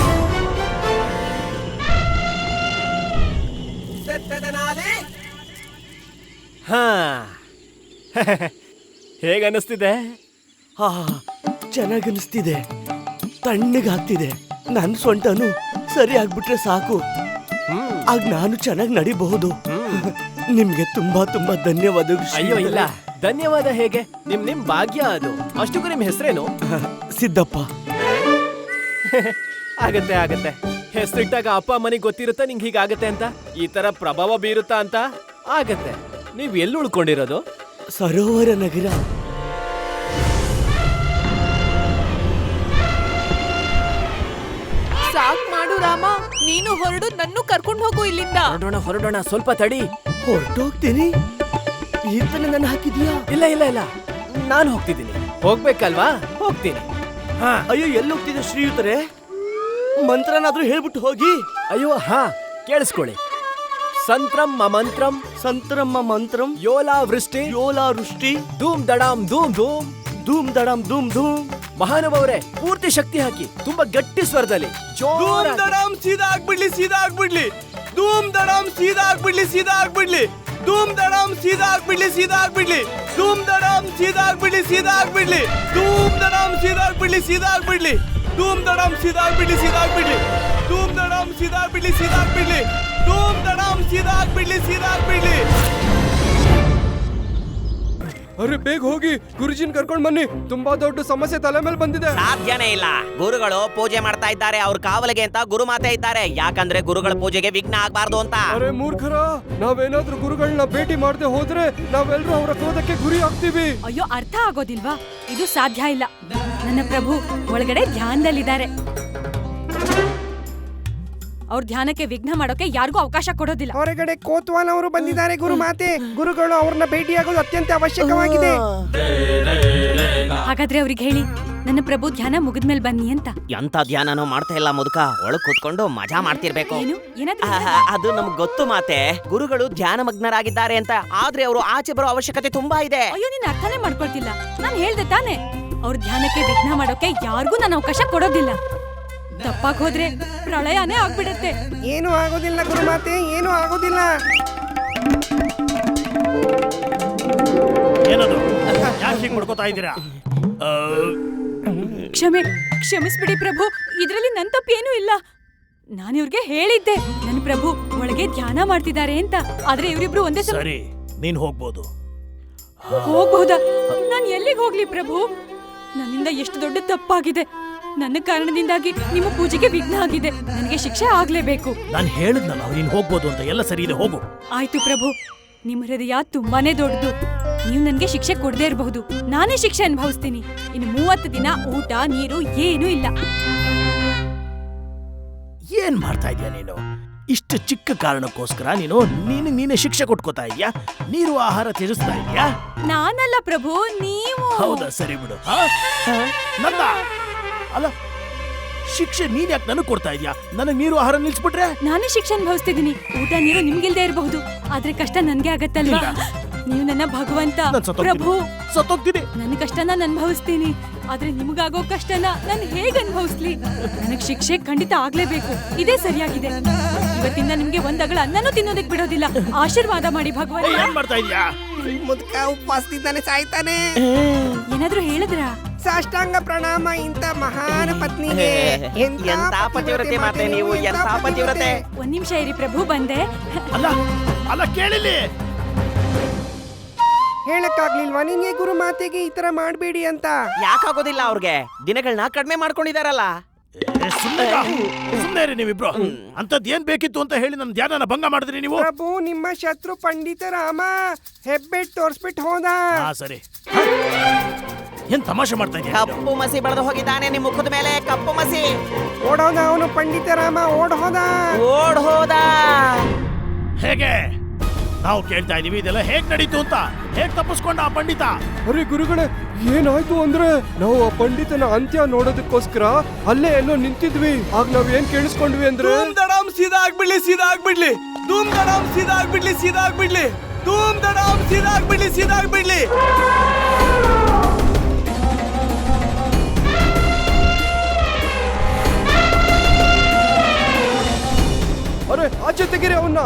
ಹಾ ಹೇಗ ಅನಿಸ್ತಿದೆ? ಚೆನ್ನಾಗನ್ನಿಸ್ತಿದೆ. ತಣ್ಣಗಾಗ್ತಿದೆ. ನನ್ ಸೊಂಟನು ಸರಿ ಆಗ್ಬಿಟ್ರೆ ಸಾಕು. ಆಗ ನಾನು ಚೆನ್ನಾಗಿ ನಡಿಬಹುದು. ನಿಮ್ಗೆ ತುಂಬಾ ತುಂಬಾ ಧನ್ಯವಾದಗಳು. ಅಯ್ಯೋ ಇಲ್ಲ, ಧನ್ಯವಾದ ಹೇಗೆ? ನಿಮ್ ಭಾಗ್ಯ ಅದು. ಅಷ್ಟಕ್ಕೂ ನಿಮ್ ಹೆಸರೇನು? ಸಿದ್ದಪ್ಪ. ಆಗತ್ತೆ. ಹೆಸರಿಟ್ಟಾಗ ಅಪ್ಪ ಅಮ್ಮನಿಗೆ ಗೊತ್ತಿರುತ್ತಾ ನಿಂಗೆ ಹೀಗಾಗತ್ತೆ ಅಂತ? ಈ ತರ ಪ್ರಭಾವ ಬೀರುತ್ತಾ ಅಂತ? ಆಗತ್ತೆ. ನೀವ್ ಎಲ್ಲಿ ಉಳ್ಕೊಂಡಿರೋದು? ಸರೋವರ ನಗರ. ಸಾಕ್ ಮಾಡು ರಾಮ, ನೀನು ಹೊರಡು, ನನ್ನೂ ಕರ್ಕೊಂಡು ಹೋಗು ಇಲ್ಲಿಂದ. ಹೊರಡೋಣ, ಸ್ವಲ್ಪ ತಡಿ. ಹೊರಟೋಗ್ತೀನಿ. ಈತನ ನನ್ನ ಹಾಕಿದ್ಯಾ? ಇಲ್ಲ, ನಾನು ಹೋಗ್ತಿದ್ದೀನಿ. ಹೋಗ್ಬೇಕಲ್ವಾ? ಹೋಗ್ತೀನಿ. ಅಯ್ಯೋ, ಎಲ್ಲಿ ಹೋಗ್ತಿದ್ದೆ ಶ್ರೀಯುತರೆ? ಮಂತ್ರನಾದ್ರೂ ಹೇಳ್ಬಿಟ್ಟು ಹೋಗಿ. ಅಯ್ಯೋ ಕೇಳಿಸ್ಕೊಳ್ಳಿ. ಸಂತ್ರಂ ಮಂತ್ರಂ, ಸಂತ್ರಂ ಮಂತ್ರಂ, ಯೋಲಾ ವೃಷ್ಟಿ, ಧೂಮ್ ದಡಾಮ್ ಧೂಮ್ ಧೂಮ್, ಧೂಮ್ ದಡಾಮ್ ಧೂಮ್ ಧೂಮ್. ಮಹಾನುಭಾವರೇ, ಪೂರ್ತಿ ಶಕ್ತಿ ಹಾಕಿ, ತುಂಬಾ ಗಟ್ಟಿ ಸ್ವರದಲ್ಲಿ. ಧೂಮ್ ದಡಾಮ್ ಸೀದಾ ಆಗ್ಬಿಡ್ಲಿ. ಧೂಮ್ ದಡಾಮ್ ಸೀದಾ ಆಗ್ಬಿಡ್ಲಿ. ಧೂಮ್ ದಡಾಮ್ ಸೀದಾ ಆಗ್ಬಿಡ್ಲಿ. ಧೂಮ್ ದಡಾಮ್ ಸೀದಾ ಆಗ್ಬಿಡ್ಲಿ. ಧೂಮ್ ದಡಾಮ್ ಸೀದಾ ಆಗ್ಬಿಡ್ಲಿ. ಧೂಮ್ ದಡಾಮ್ ಸೀದಾ ಆಗ್ಬಿಡ್ಲಿ. ಧೂಮ್ ದಡಾಮ್ ಸೀದಾ ಆಗ್ಬಿಡ್ಲಿ. ಧೂಮ್ ದಡಾಮ್ ಸೀದಾ ಆಗ್ಬಿಡ್ಲಿ. ಅರೆ, ಬೇಗ ಹೋಗಿ ಗುರುಜಿನ್ ಕರ್ಕೊಂಡ್ ಬನ್ನಿ. ತುಂಬಾ ದೊಡ್ಡ ಸಮಸ್ಯೆ ತಲೆ ಮೇಲೆ ಬಂದಿದೆ. ಸಾಧ್ಯನೇ ಇಲ್ಲ. ಗುರುಗಳು ಪೂಜೆ ಮಾಡ್ತಾ ಇದ್ದಾರೆ. ಅವ್ರ ಕಾವಲಿಗೆ ಅಂತ ಗುರು ಮಾತೆ ಇದ್ದಾರೆ. ಯಾಕಂದ್ರೆ ಗುರುಗಳ ಪೂಜೆಗೆ ವಿಘ್ನ ಆಗ್ಬಾರ್ದು ಅಂತ. ಅರೆ ಮೂರ್ಖರ, ನಾವೇನಾದ್ರೂ ಗುರುಗಳನ್ನ ಭೇಟಿ ಮಾಡದೆ ಹೋದ್ರೆ ನಾವೆಲ್ಲರೂ ಅವರ ಕ್ರೋಧಕ್ಕೆ ಗುರಿ ಆಗ್ತೀವಿ. ಅಯ್ಯೋ, ಅರ್ಥ ಆಗೋದಿಲ್ವಾ? ಇದು ಸಾಧ್ಯ ಇಲ್ಲ. ನನ್ನ ಪ್ರಭು ಒಳಗಡೆ ಧ್ಯಾನದಲ್ಲಿದ್ದಾರೆ. ಅವ್ರ ಧ್ಯಾನಕ್ಕೆ ವಿಘ್ನ ಮಾಡೋಕೆ ಯಾರಿಗೂ ಅವಕಾಶ ಕೊಡೋದಿಲ್ಲ. ಹೊರಗಡೆ ಕೋತ್ವಾಲ್ ಅವರು ಬಂದಿದ್ದಾರೆ ಗುರು ಮಾತೆ. ಗುರುಗಳು ಅವ್ರನ್ನ ಭೇಟಿಯಾಗೋದು ಅತ್ಯಂತ ಅವಶ್ಯಕವಾಗಿದೆ. ಹಾಗಾದ್ರೆ ಅವ್ರಿಗೆ ಹೇಳಿ, ನನ್ನ ಪ್ರಭು ಧ್ಯಾನ ಮುಗಿದ್ಮೇಲೆ ಬನ್ನಿ ಅಂತ. ಎಂತ ಧ್ಯಾನನೂ ಮಾಡ್ತಾ ಇಲ್ಲ ಮುದುಕ, ಒಳಗ್ ಕೂತ್ಕೊಂಡು ಮಜಾ ಮಾಡ್ತಿರ್ಬೇಕು. ಏನು ಏನಾದ್ರೂ ಅದು ನಮ್ಗ್ ಗೊತ್ತು ಮಾತೆ, ಗುರುಗಳು ಧ್ಯಾನ ಮಗ್ನರಾಗಿದ್ದಾರೆ ಅಂತ. ಆದ್ರೆ ಅವರು ಆಚೆ ಬರೋ ಅವಶ್ಯಕತೆ ತುಂಬಾ ಇದೆ. ಅಯ್ಯೋ ನೀನ್ ಅರ್ಥನೇ ಮಾಡ್ಕೊಳ್ತಿಲ್ಲ. ನಾನ್ ಹೇಳ್ದೆ ತಾನೆ, ಅವ್ರ ಧ್ಯಾನಕ್ಕೆ ವಿಘ್ನ ಮಾಡೋಕೆ ಯಾರಿಗೂ ನಾನು ಅವಕಾಶ ಕೊಡೋದಿಲ್ಲ. ತಪ್ಪಾಗ್ ಹೋದ್ರೆ ಪ್ರಳಯನೇ ಆಗ್ಬಿಡತ್ತೆ. ಏನು ಆಗೋದಿಲ್ಲ ಗುರುಮಾತೆ, ಏನು ಆಗೋದಿಲ್ಲ. ಏನದು? ಯಾಕೆ ಹೀಗೆ ಮಾಡ್ಕೋತಾ ಇದ್ದೀರಾ? ಕ್ಷಮಿಸ್ಬಿಡಿ ಪ್ರಭು, ಇದ್ರಲ್ಲಿ ನನ್ ತಪ್ಪೇನೂ ಇಲ್ಲ. ನಾನು ಇವ್ರಿಗೆ ಹೇಳಿದ್ದೆ ನನ್ನ ಪ್ರಭು ಒಳಗೆ ಧ್ಯಾನ ಮಾಡ್ತಿದ್ದಾರೆ ಅಂತ. ಆದ್ರೆ ಇವರಿಬ್ರು ಒಂದೇ ಸರಿ, ನೀನ್ ಹೋಗ್ಬೋದು. ಹೋಗ್ಬಹುದಾ? ನಾನ್ ಎಲ್ಲಿಗೆ ಹೋಗ್ಲಿ ಪ್ರಭು? ನನ್ನಿಂದ ಎಷ್ಟು ದೊಡ್ಡ ತಪ್ಪಾಗಿದೆ. ನನ್ನ ಕಾರಣದಿಂದಾಗಿ ನಿಮ್ಮ ಪೂಜೆಗೆ ವಿಘ್ನ ಆಗಿದೆ. ನನಗೆ ಶಿಕ್ಷೆ ಆಗ್ಲೇಬೇಕು. ನಾನು ಹೇಳಿದ್ನಲ್ಲ ನೀನ್ ಹೋಗ್ಬೋದು ಅಂತ. ಎಲ್ಲ ಸರಿ ಇದೆ, ಹೋಗು. ಆಯ್ತು ಪ್ರಭು, ನಿಮ್ಮ ಹೃದಯ ತುಂಬಾನೇ ದೊಡ್ಡದು. ನೀವು ನನ್ಗೆ ಶಿಕ್ಷೆ ಕೊಡದೇ ಇರಬಹುದು, ನಾನೇ ಶಿಕ್ಷೆ ಅನುಭವಿಸ್ತೀನಿ. ಇನ್ನು 30 ದಿನ ಊಟ ನೀರು ಏನೂ ಇಲ್ಲ. ಏನ್ ಮಾಡ್ತಾ ಇದೀಯ ನೀನು? ಇಷ್ಟು ಚಿಕ್ಕ ಕಾರಣಕ್ಕೋಸ್ಕರ ನೀನೇ ಶಿಕ್ಷೆ ಕೊಟ್ಕೋತಾ ಇದೀಯಾ? ನೀರು ಆಹಾರ ತ್ಯಜಿಸ್ತಾ ಇದೀಯಾ? ನಾನಲ್ಲ ಪ್ರಭು, ನೀವು. ಹೌದಾ? ಸರಿ ಬಿಡು. ನನ್ನ ಅಲ್ಲ, ಶಿಕ್ಷೆ ನೀನ್ ಯಾಕೆ ನನಗ್ ಕೊಡ್ತಾ ಇದೀಯಾ? ನನಗ್ ನೀರು ಆಹಾರ ನಿಲ್ಸ್ಬಿಟ್ರೆ ನಾನೇ ಶಿಕ್ಷೆ ಅನುಭವಿಸ್ತಿದ್ದೀನಿ. ಊಟ ನೀರು ನಿಮ್ಗಿಲ್ದೇ ಇರಬಹುದು, ಆದ್ರೆ ಕಷ್ಟ ನನ್ಗೆ ಆಗತ್ತಲ್ವಾ? ನೀವು ನನ್ನ ಭಗವಂತ ಪ್ರಭು. ಸತ್ತೋಗ್ತೀನಿ. ನನ್ನ ಕಷ್ಟನ ನಾನು ಅನುಭವಿಸ್ತೀನಿ, ಆದ್ರೆ ನಿಮ್ಗಾಗೋ ಕಷ್ಟನ ನಾನು ಹೇಗ್ ಅನುಭವಿಸ್ಲಿ? ನನಗ್ ಶಿಕ್ಷೆ ಖಂಡಿತ ಆಗ್ಲೇಬೇಕು. ಇದೇ ಸರಿಯಾಗಿದೆ. ಇವತ್ತಿಂದ ನಿಮ್ಗೆ ಒಂದಗಳ ಅನ್ನನೂ ತಿನ್ನೋದಕ್ ಬಿಡೋದಿಲ್ಲ. ಆಶೀರ್ವಾದ ಮಾಡಿ ಭಗವಂತ. ಏನ್ ಮಾಡ್ತಾ ಇದೀಯಾ? ಮುದುಕ ಉಪವಾಸದಿಂದಾನೆ ಸಾಯ್ತಾನೆ. ಏನಾದ್ರೂ ಹೇಳಿದ್ರಾ? ಸಾಷ್ಟಾಂಗ ಪ್ರಣಾಮ ಇಂತ ಮಹಾನ್ ಪತ್ನಿಗೆ. ಎಂತ ಪತಿವ್ರತೆ ಮಾತೆ ನೀವು, ಎಂತ ಪತಿವ್ರತೆ. ಒಂದ್ ನಿಮಿಷ ಇರಿ ಪ್ರಭು, ಬಂದೆ. ಅಲ್ಲ ಕೇಳಿಲಿ, ಹೇಳಕ್ಕಾಗ್ಲಿಲ್ವಾ ನಿನ್ಗೆ ಗುರುಮಾತೆಗೆ ಈ ತರ ಮಾಡ್ಬೇಡಿ ಅಂತ? ಯಾಕಾಗೋದಿಲ್ಲ ಅವ್ರಿಗೆ? ದಿನಗಳನ್ನ ಕಡಿಮೆ ಮಾಡ್ಕೊಂಡಿದಾರಲ್ಲ. ಸುಮ್ಮನೆ ನೀವಿಬ್ರು. ಅಂತದ್ ಏನ್ ಬೇಕಿತ್ತು ಅಂತ ಹೇಳಿ ನನ್ನ ಧ್ಯಾನನ ಭಂಗ ಮಾಡಿದ್ರಿ ನೀವು. ಪ್ರಭು, ನಿಮ್ಮ ಶತ್ರು ಪಂಡಿತ ರಾಮ ಹೆಬ್ಬೆಟ್ ತೋರ್ಸ್ಬಿಟ್ಟು ಹೋದ. ಸರಿ, ಏನ್ ತಮಾಷೆ ಮಾಡ್ತಾ ಇದ್ದೀಯ? ಕಪ್ಪು ಮಸಿ ಬೆಳೆದು ಹೋಗಿದ್ದಾನೆ ನಿಮ್ ಮುಖದ ಮೇಲೆ. ಕಪ್ಪು ಮಸಿ ಓಡೋದ ಅವನು. ಪಂಡಿತ ರಾಮ ಓಡ್ ಹೋದ. ಹೇಗೆ? ನಾವು ಕೇಳ್ತಾ ಇದೀವಿ ಇದೆಲ್ಲ ಹೇಗ್ ನಡೀತು ಅಂತ. ಹೇಗ್ ತಪ್ಪಿಸ್ಕೊಂಡ ಆ ಪಂಡಿತ? ಅರೆ ಗುರುಗಳೇ, ಏನಾಯ್ತು ಅಂದ್ರೆ ನಾವು ಆ ಪಂಡಿತನ ಅಂತ್ಯ ನೋಡೋದಕ್ಕೋಸ್ಕರ ಅಲ್ಲೇ ಎಲ್ಲೋ ನಿಂತಿದ್ವಿ. ಆಗ ನಾವ್ ಏನ್ ಕೇಳಿಸ್ಕೊಂಡ್ವಿ ಅಂದ್ರೆ, ಸೀದಾ ಆಗ್ಬಿಡ್ಲಿ, ಸೀದಾ ಆಗ್ಬಿಡ್ಲಿ, ಧೂಮ್ ದಡಾಮ್ ಸೀದಾ ಆಗ್ಬಿಡ್ಲಿ, ಸೀದಾ ಆಗ್ಬಿಡ್ಲಿ, ಧೂಮ್ ದಡಾಮ್ ಸೀದಾ ಆಗ್ಬಿಡ್ಲಿ, ಸೀದಾ ಆಗ್ಬಿಡ್ಲಿ. ಅರೆ ಆಚೆ ತೆಗೀರಿ ಅವನ್ನ.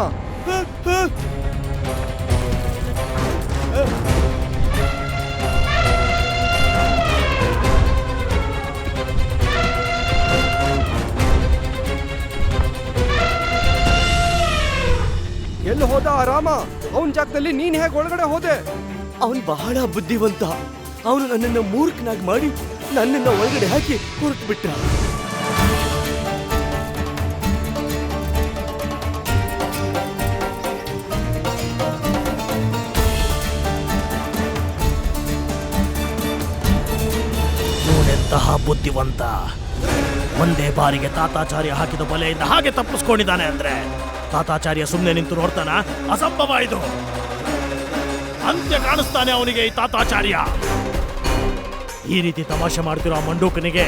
ಎಲ್ಲಿ ಹೋದ ರಾಮ? ಅವನ್ ಜಾಗದಲ್ಲಿ ನೀನ್ ಹೇಗೆ ಒಳಗಡೆ ಹೋದೆ? ಅವನ್ ಬಹಳ ಬುದ್ಧಿವಂತ. ಅವನು ನನ್ನನ್ನ ಮೂರ್ಖನಾಗಿ ಮಾಡಿ ನನ್ನನ್ನ ಒಳಗಡೆ ಹಾಕಿ ಹೊರಟು ಬಿಟ್ಟ. ಇವನೆಂತಹ ಬುದ್ಧಿವಂತ. ಒಂದೇ ಬಾರಿಗೆ ತಾತಾಚಾರ್ಯ ಹಾಕಿದ ಬಲೆಯಿಂದ ಹಾಗೆ ತಪ್ಪಿಸ್ಕೊಂಡಿದ್ದಾನೆ ಅಂದ್ರೆ ತಾತಾಚಾರ್ಯ ಸುಮ್ಮನೆ ನಿಂತು ನೋಡ್ತಾನ? ಅಸಂಭವ ಇದು. ಅಂತ್ಯ ಕಾಣಿಸ್ತಾನೆ ಅವನಿಗೆ ಈ ತಾತಾಚಾರ್ಯ. ಈ ರೀತಿ ತಮಾಷೆ ಮಾಡ್ತಿರೋ ಮಂಡೂಕನಿಗೆ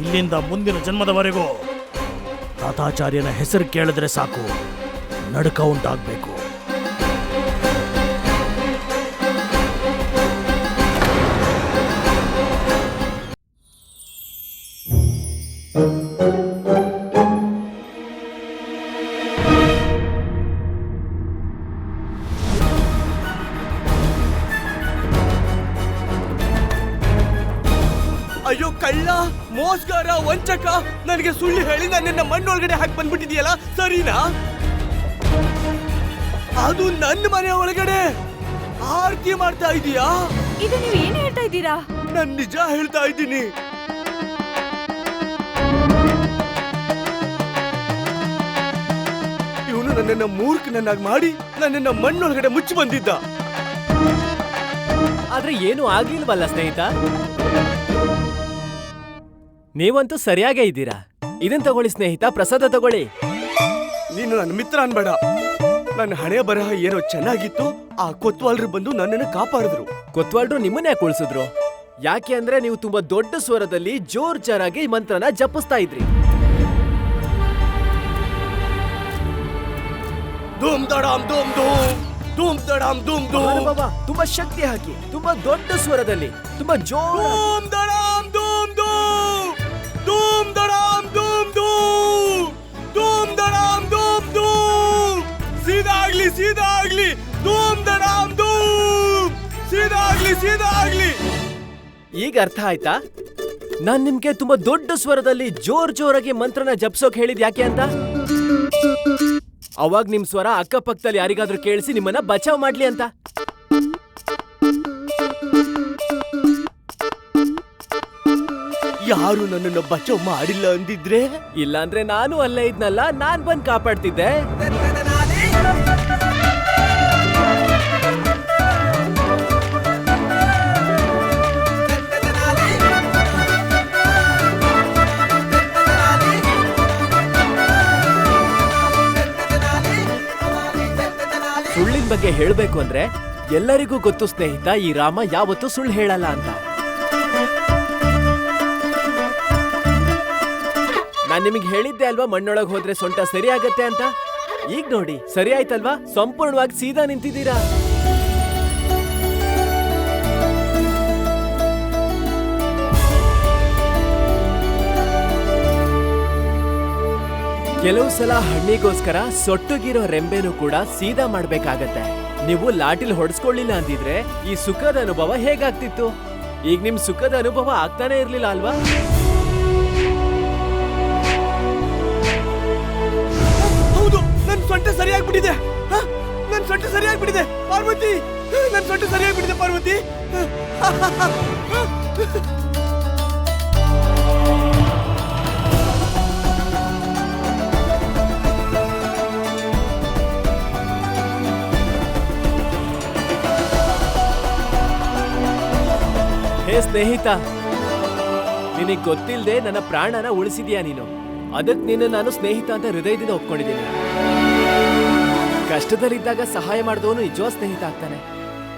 ಇಲ್ಲಿಂದ ಮುಂದಿನ ಜನ್ಮದವರೆಗೂ ತಾತಾಚಾರ್ಯನ ಹೆಸರು ಕೇಳಿದ್ರೆ ಸಾಕು, ನಡುಕ ಉಂಟಾಗ್ಬೇಕು. ಅಯ್ಯೋ ಕಳ್ಳ, ಮೋಸ್ಗಾರ, ವಂಚಕ, ನನಗೆ ಸುಳ್ಳು ಹೇಳಿ ನನ್ನನ್ನ ಮಣ್ಣೊಳಗಡೆ ಹಾಕಿ ಬಂದ್ಬಿಟ್ಟಿದ್ಯಲ್ಲ, ಸರಿನಾ? ಅದು ನನ್ನ ಮನೆ ಒಳಗಡೆ ಆರತಿ ಮಾಡ್ತಾ ಇದೀಯಾ? ಇದು ನೀವು ಏನ್ ಹೇಳ್ತಾ ಇದ್ದೀರಾ? ನಾನ್ ನಿಜ ಹೇಳ್ತಾ ಇದ್ದೀನಿ. ಇವನು ನನ್ನನ್ನ ಮೂರ್ಖನನ್ನಾಗಿ ಮಾಡಿ ನನ್ನನ್ನ ಮಣ್ಣೊಳಗಡೆ ಮುಚ್ಚಿ ಬಂದಿದ್ದ. ಆದ್ರೆ ಏನು ಆಗ್ಲಿಲ್ವಲ್ಲ ಸ್ನೇಹಿತ? ನೀವಂತೂ ಸರಿಯಾಗೇ ಇದ್ದೀರಾ. ಇದನ್ ತಗೊಳ್ಳಿ ಸ್ನೇಹಿತ, ಪ್ರಸಾದ ತಗೊಳ್ಳಿ. ನೀನು ನನ್ನ ಮಿತ್ರ ಅನ್ಬೇಡ. ನನ್ನ ಹಣೆ ಬರಹ ಏನೋ ಚೆನ್ನಾಗಿತ್ತು, ಆ ಕೊತ್ವಾಲ್ರು ಬಂದು ನನ್ನನ್ನು ಕಾಪಾಡಿದ್ರು. ಕೊತ್ವಾಲ್ರು ನಿಮ್ಮನ್ನ ಯಾಕೆ ಉಳಿಸಿದ್ರು? ಯಾಕೆ ಅಂದ್ರೆ ನೀವು ತುಂಬಾ ದೊಡ್ಡ ಸ್ವರದಲ್ಲಿ ಜೋರಾಗಿ ಮಂತ್ರನ ಜಪಿಸ್ತಾ ಇದ್ರಿ. ಧೂಮ್ ದಡಾಮ್ ಧೂಮ್ ಧೂಮ್ ಧೂಮ್ ದಡಾಮ್ ಧೂಮ್ ಧೂಮ್. ಬಾಬಾ ತುಂಬಾ ಶಕ್ತಿ ಹಾಕಿ, ತುಂಬಾ ದೊಡ್ಡ ಸ್ವರದಲ್ಲಿ, ತುಂಬಾ ಜೋರ್. ಧೂಮ್ ದಡಾಮ್ ಧೂಮ್ ಧೂಮ್ ಧೂಮ್ ದಡಾಮ್ ಧೂಮ್ ಧೂಮ್ ಧೂಮ್ ದಡಾಮ್ ಧೂಮ್ ಧೂಮ್. ಸೀದಾ ಆಗ್ಲಿ ಧೂಮ್ ದಡಾಮ್ ಧೂಮ್. ಸೀದಾ ಆಗ್ಲಿ. ಈಗ ಅರ್ಥ ಆಯ್ತಾ? ನಾನ್ ನಿಮ್ಗೆ ತುಂಬಾ ದೊಡ್ಡ ಸ್ವರದಲ್ಲಿ ಜೋರಾಗಿ ಮಂತ್ರನ ಜಪ್ಸೋಕ್ ಹೇಳಿದ್ ಯಾಕೆ ಅಂತ? ಅವಾಗ ನಿಮ್ ಸ್ವರ ಅಕ್ಕಪಕ್ಕದಲ್ಲಿ ಯಾರಿಗಾದ್ರೂ ಕೇಳಿಸಿ ನಿಮ್ಮನ್ನ ಬಚಾವ್ ಮಾಡ್ಲಿ ಅಂತ. ಯಾರು ನನ್ನನ್ನು ಬಚಾವ್ ಮಾಡಿಲ್ಲ ಅಂದಿದ್ರೆ? ಇಲ್ಲಾಂದ್ರೆ ನಾನು ಅಲ್ಲೇ ಇದ್ನಲ್ಲ, ನಾನ್ ಬಂದ್ ಕಾಪಾಡ್ತಿದ್ದೆ. ಸುಳ್ಳಿನ ಬಗ್ಗೆ ಹೇಳ್ಬೇಕು ಅಂದ್ರೆ ಎಲ್ಲರಿಗೂ ಗೊತ್ತು ಸ್ನೇಹಿತ, ಈ ರಾಮ ಯಾವತ್ತೂ ಸುಳ್ಳು ಹೇಳಲ್ಲ ಅಂತ. ನಾನ್ ನಿಮಗೆ ಹೇಳಿದ್ದೆ ಅಲ್ವಾ, ಮಣ್ಣೊಳಗ್ ಹೋದ್ರೆ ಸೊಂಟ ಸರಿ ಆಗತ್ತೆ ಅಂತ. ಈಗ ನೋಡಿ ಸರಿ ಆಯ್ತಲ್ವಾ? ಸಂಪೂರ್ಣವಾಗಿ ಸೀದಾ ನಿಂತಿದ್ದೀರಾ. ಕೆಲವು ಸಲ ಹಣ್ಣಿಗೋಸ್ಕರ ಸೊಟ್ಟಗಿರೋ ರೆಂಬೆನೂ ಕೂಡ ಸೀದಾ ಮಾಡ್ಬೇಕಾಗತ್ತೆ. ನೀವು ಲಾಟಿಲ್ ಹೊಡೆಸ್ಕೊಳ್ಳಿಲ್ಲ ಅಂದಿದ್ರೆ ಈ ಸುಖದ ಅನುಭವ ಹೇಗಾಗ್ತಿತ್ತು? ಈಗ ನಿಮ್ ಸುಖದ ಅನುಭವ ಆಗ್ತಾನೆ ಇರ್ಲಿಲ್ಲ ಅಲ್ವಾ? ಹೌದು, ನನ್ ಸೊಂಟ ಸರಿಯಾಗ್ಬಿಟ್ಟಿದೆ. ನನ್ ಸೊಂಟ ಸರಿಯಾಗ್ಬಿಟ್ಟಿದೆ ಪಾರ್ವತಿ. ನನ್ ಸೊಂಟ ಸರಿಯಾಗ್ಬಿಟ್ಟಿದೆ ಪಾರ್ವತಿ. ಹೇ ಸ್ನೇಹಿತ, ನಿನಗ್ ಗೊತ್ತಿಲ್ಲದೆ ನನ್ನ ಪ್ರಾಣನ ಉಳಿಸಿದ್ಯಾ ನೀನು. ಅದಕ್ ನಿನ್ನ ನಾನು ಸ್ನೇಹಿತ ಅಂತ ಹೃದಯದಿಂದ ಒಪ್ಕೊಂಡಿದ್ದೀನಿ. ಕಷ್ಟದಲ್ಲಿದ್ದಾಗ ಸಹಾಯ ಮಾಡಿದವನು ನಿಜವಾದ ಸ್ನೇಹಿತ ಆಗ್ತಾನೆ.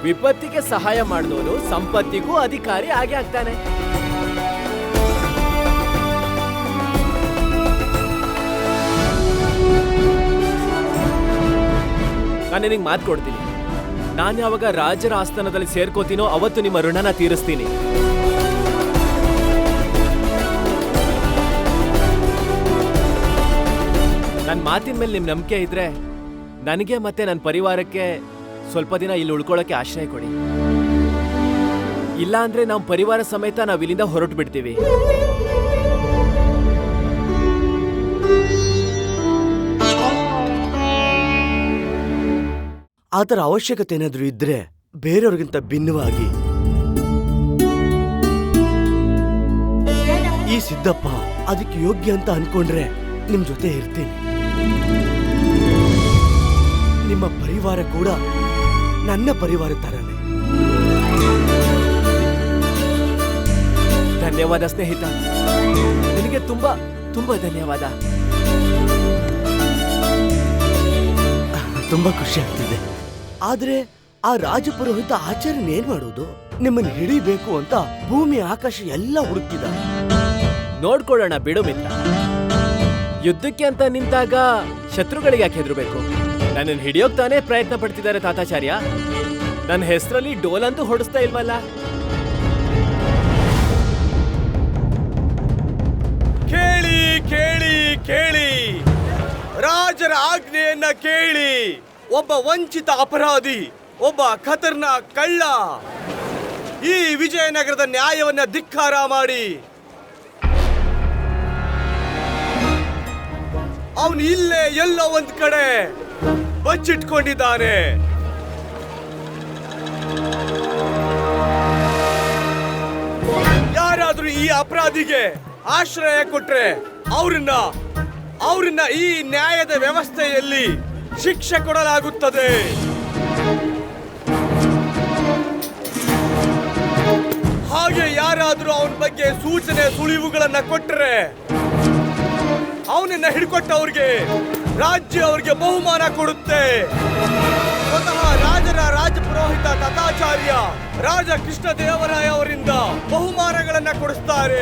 ವಿಪತ್ತಿಗೆ ಸಹಾಯ ಮಾಡಿದವನು ಸಂಪತ್ತಿಗೂ ಅಧಿಕಾರಿ ಆಗೇ ಆಗ್ತಾನೆ. ನಾನು ನಿನಗೆ ಮಾತು ಕೊಡ್ತೀನಿ, ನಾನು ಯಾವಾಗ ರಾಜರ ಆಸ್ಥಾನದಲ್ಲಿ ಸೇರ್ಕೋತೀನೋ ಅವತ್ತು ನಿಮ್ಮ ಋಣನ ತೀರಿಸ್ತೀನಿ. ನನ್ನ ಮಾತಿನ ಮೇಲೆ ನಿಮ್ ನಂಬಿಕೆ ಇದ್ರೆ ನನಗೆ ಮತ್ತೆ ನನ್ನ ಪರಿವಾರಕ್ಕೆ ಸ್ವಲ್ಪ ದಿನ ಇಲ್ಲಿ ಉಳ್ಕೊಳ್ಳೋಕೆ ಆಶ್ರಯ ಕೊಡಿ. ಇಲ್ಲ ಅಂದ್ರೆ ನಮ್ಮ ಪರಿವಾರ ಸಮೇತ ನಾವು ಇಲ್ಲಿಂದ ಹೊರಟು ಬಿಡ್ತೀವಿ. ಆತರ ಅವಶ್ಯಕತೆ ಏನಾದ್ರೂ ಇದ್ರೆ ಬೇರೆಯವ್ರಿಗಿಂತ ಭಿನ್ನವಾಗಿ ಈ ಸಿದ್ದಪ್ಪ ಅದಕ್ಕೆ ಯೋಗ್ಯ ಅಂತ ಅನ್ಕೊಂಡ್ರೆ ನಿಮ್ ಜೊತೆ ಇರ್ತೀನಿ. ನಿಮ್ಮ ಪರಿವಾರ ಕೂಡ ನನ್ನ ಪರಿವಾರ ತರನೇ. ಧನ್ಯವಾದ ಸ್ನೇಹಿತ, ನಿನಗೆ ತುಂಬಾ ತುಂಬಾ ಧನ್ಯವಾದ. ತುಂಬಾ ಖುಷಿ ಆಗ್ತಿದೆ. ಆದ್ರೆ ಆ ರಾಜಪುರೋಹಿತ ಆಚಾರ್ಯನ ಏನ್ ಮಾಡೋದು? ನಿಮ್ಮನ್ನ ಹಿಡಿಬೇಕು ಅಂತ ಭೂಮಿ ಆಕಾಶ ಎಲ್ಲ ಹುಡುಕ್ತಿದ್ದಾರೆ. ನೋಡ್ಕೊಳ್ಳೋಣ ಬಿಡು ಮಿತ್ರ. ಯುದ್ಧಕ್ಕೆ ಅಂತ ನಿಂತಾಗ ಶತ್ರುಗಳಿಗೆ ಯಾಕೆ ಹೆದರ್ಬೇಕು? ನನ್ನನ್ನು ಹಿಡಿಯೋಕ್ ತಾನೇ ಪ್ರಯತ್ನ ಪಡ್ತಿದ್ದಾರೆ ತಾತಾಚಾರ್ಯ. ನನ್ನ ಹೆಸರಲ್ಲಿ ಡೋಲಂತೂ ಹೊಡಿಸ್ತಾ ಇಲ್ವಲ್ಲ. ಕೇಳಿ ಕೇಳಿ ಕೇಳಿ, ರಾಜರ ಆಜ್ಞೆಯನ್ನ ಕೇಳಿ. ಒಬ್ಬ ವಂಚಿತ ಅಪರಾಧಿ, ಒಬ್ಬ ಖತರ್ನಾಕ್ ಕಳ್ಳ ಈ ವಿಜಯನಗರದ ನ್ಯಾಯವನ್ನ ಧಿಕ್ಕಾರ ಮಾಡಿ ಅವನು ಇಲ್ಲೇ ಎಲ್ಲೋ ಒಂದ್ ಕಡೆ ಬಚ್ಚಿಟ್ಕೊಂಡಿದ್ದಾನೆ. ಯಾರಾದ್ರೂ ಈ ಅಪರಾಧಿಗೆ ಆಶ್ರಯ ಕೊಟ್ರೆ ಅವ್ರನ್ನ ಈ ನ್ಯಾಯದ ವ್ಯವಸ್ಥೆಯಲ್ಲಿ ಶಿಕ್ಷೆ ಕೊಡಲಾಗುತ್ತದೆ. ಹಾಗೆ ಯಾರಾದ್ರೂ ಅವನ ಬಗ್ಗೆ ಸೂಚನೆ ಸುಳಿವುಗಳನ್ನ ಕೊಟ್ಟರೆ ಅವನನ್ನ ಹಿಡ್ಕೊಟ್ಟವ್ರಿಗೆ ರಾಜ್ಯ ಅವ್ರಿಗೆ ಬಹುಮಾನ ಕೊಡುತ್ತೆ. ಸ್ವತಃ ರಾಜರ ರಾಜಪುರೋಹಿತ ಶ್ರೀಯುತ ತಾತಾಚಾರ್ಯ ರಾಜ ಕೃಷ್ಣ ದೇವರಾಯ ಅವರಿಂದ ಬಹುಮಾನಗಳನ್ನ ಕೊಡಿಸ್ತಾರೆ.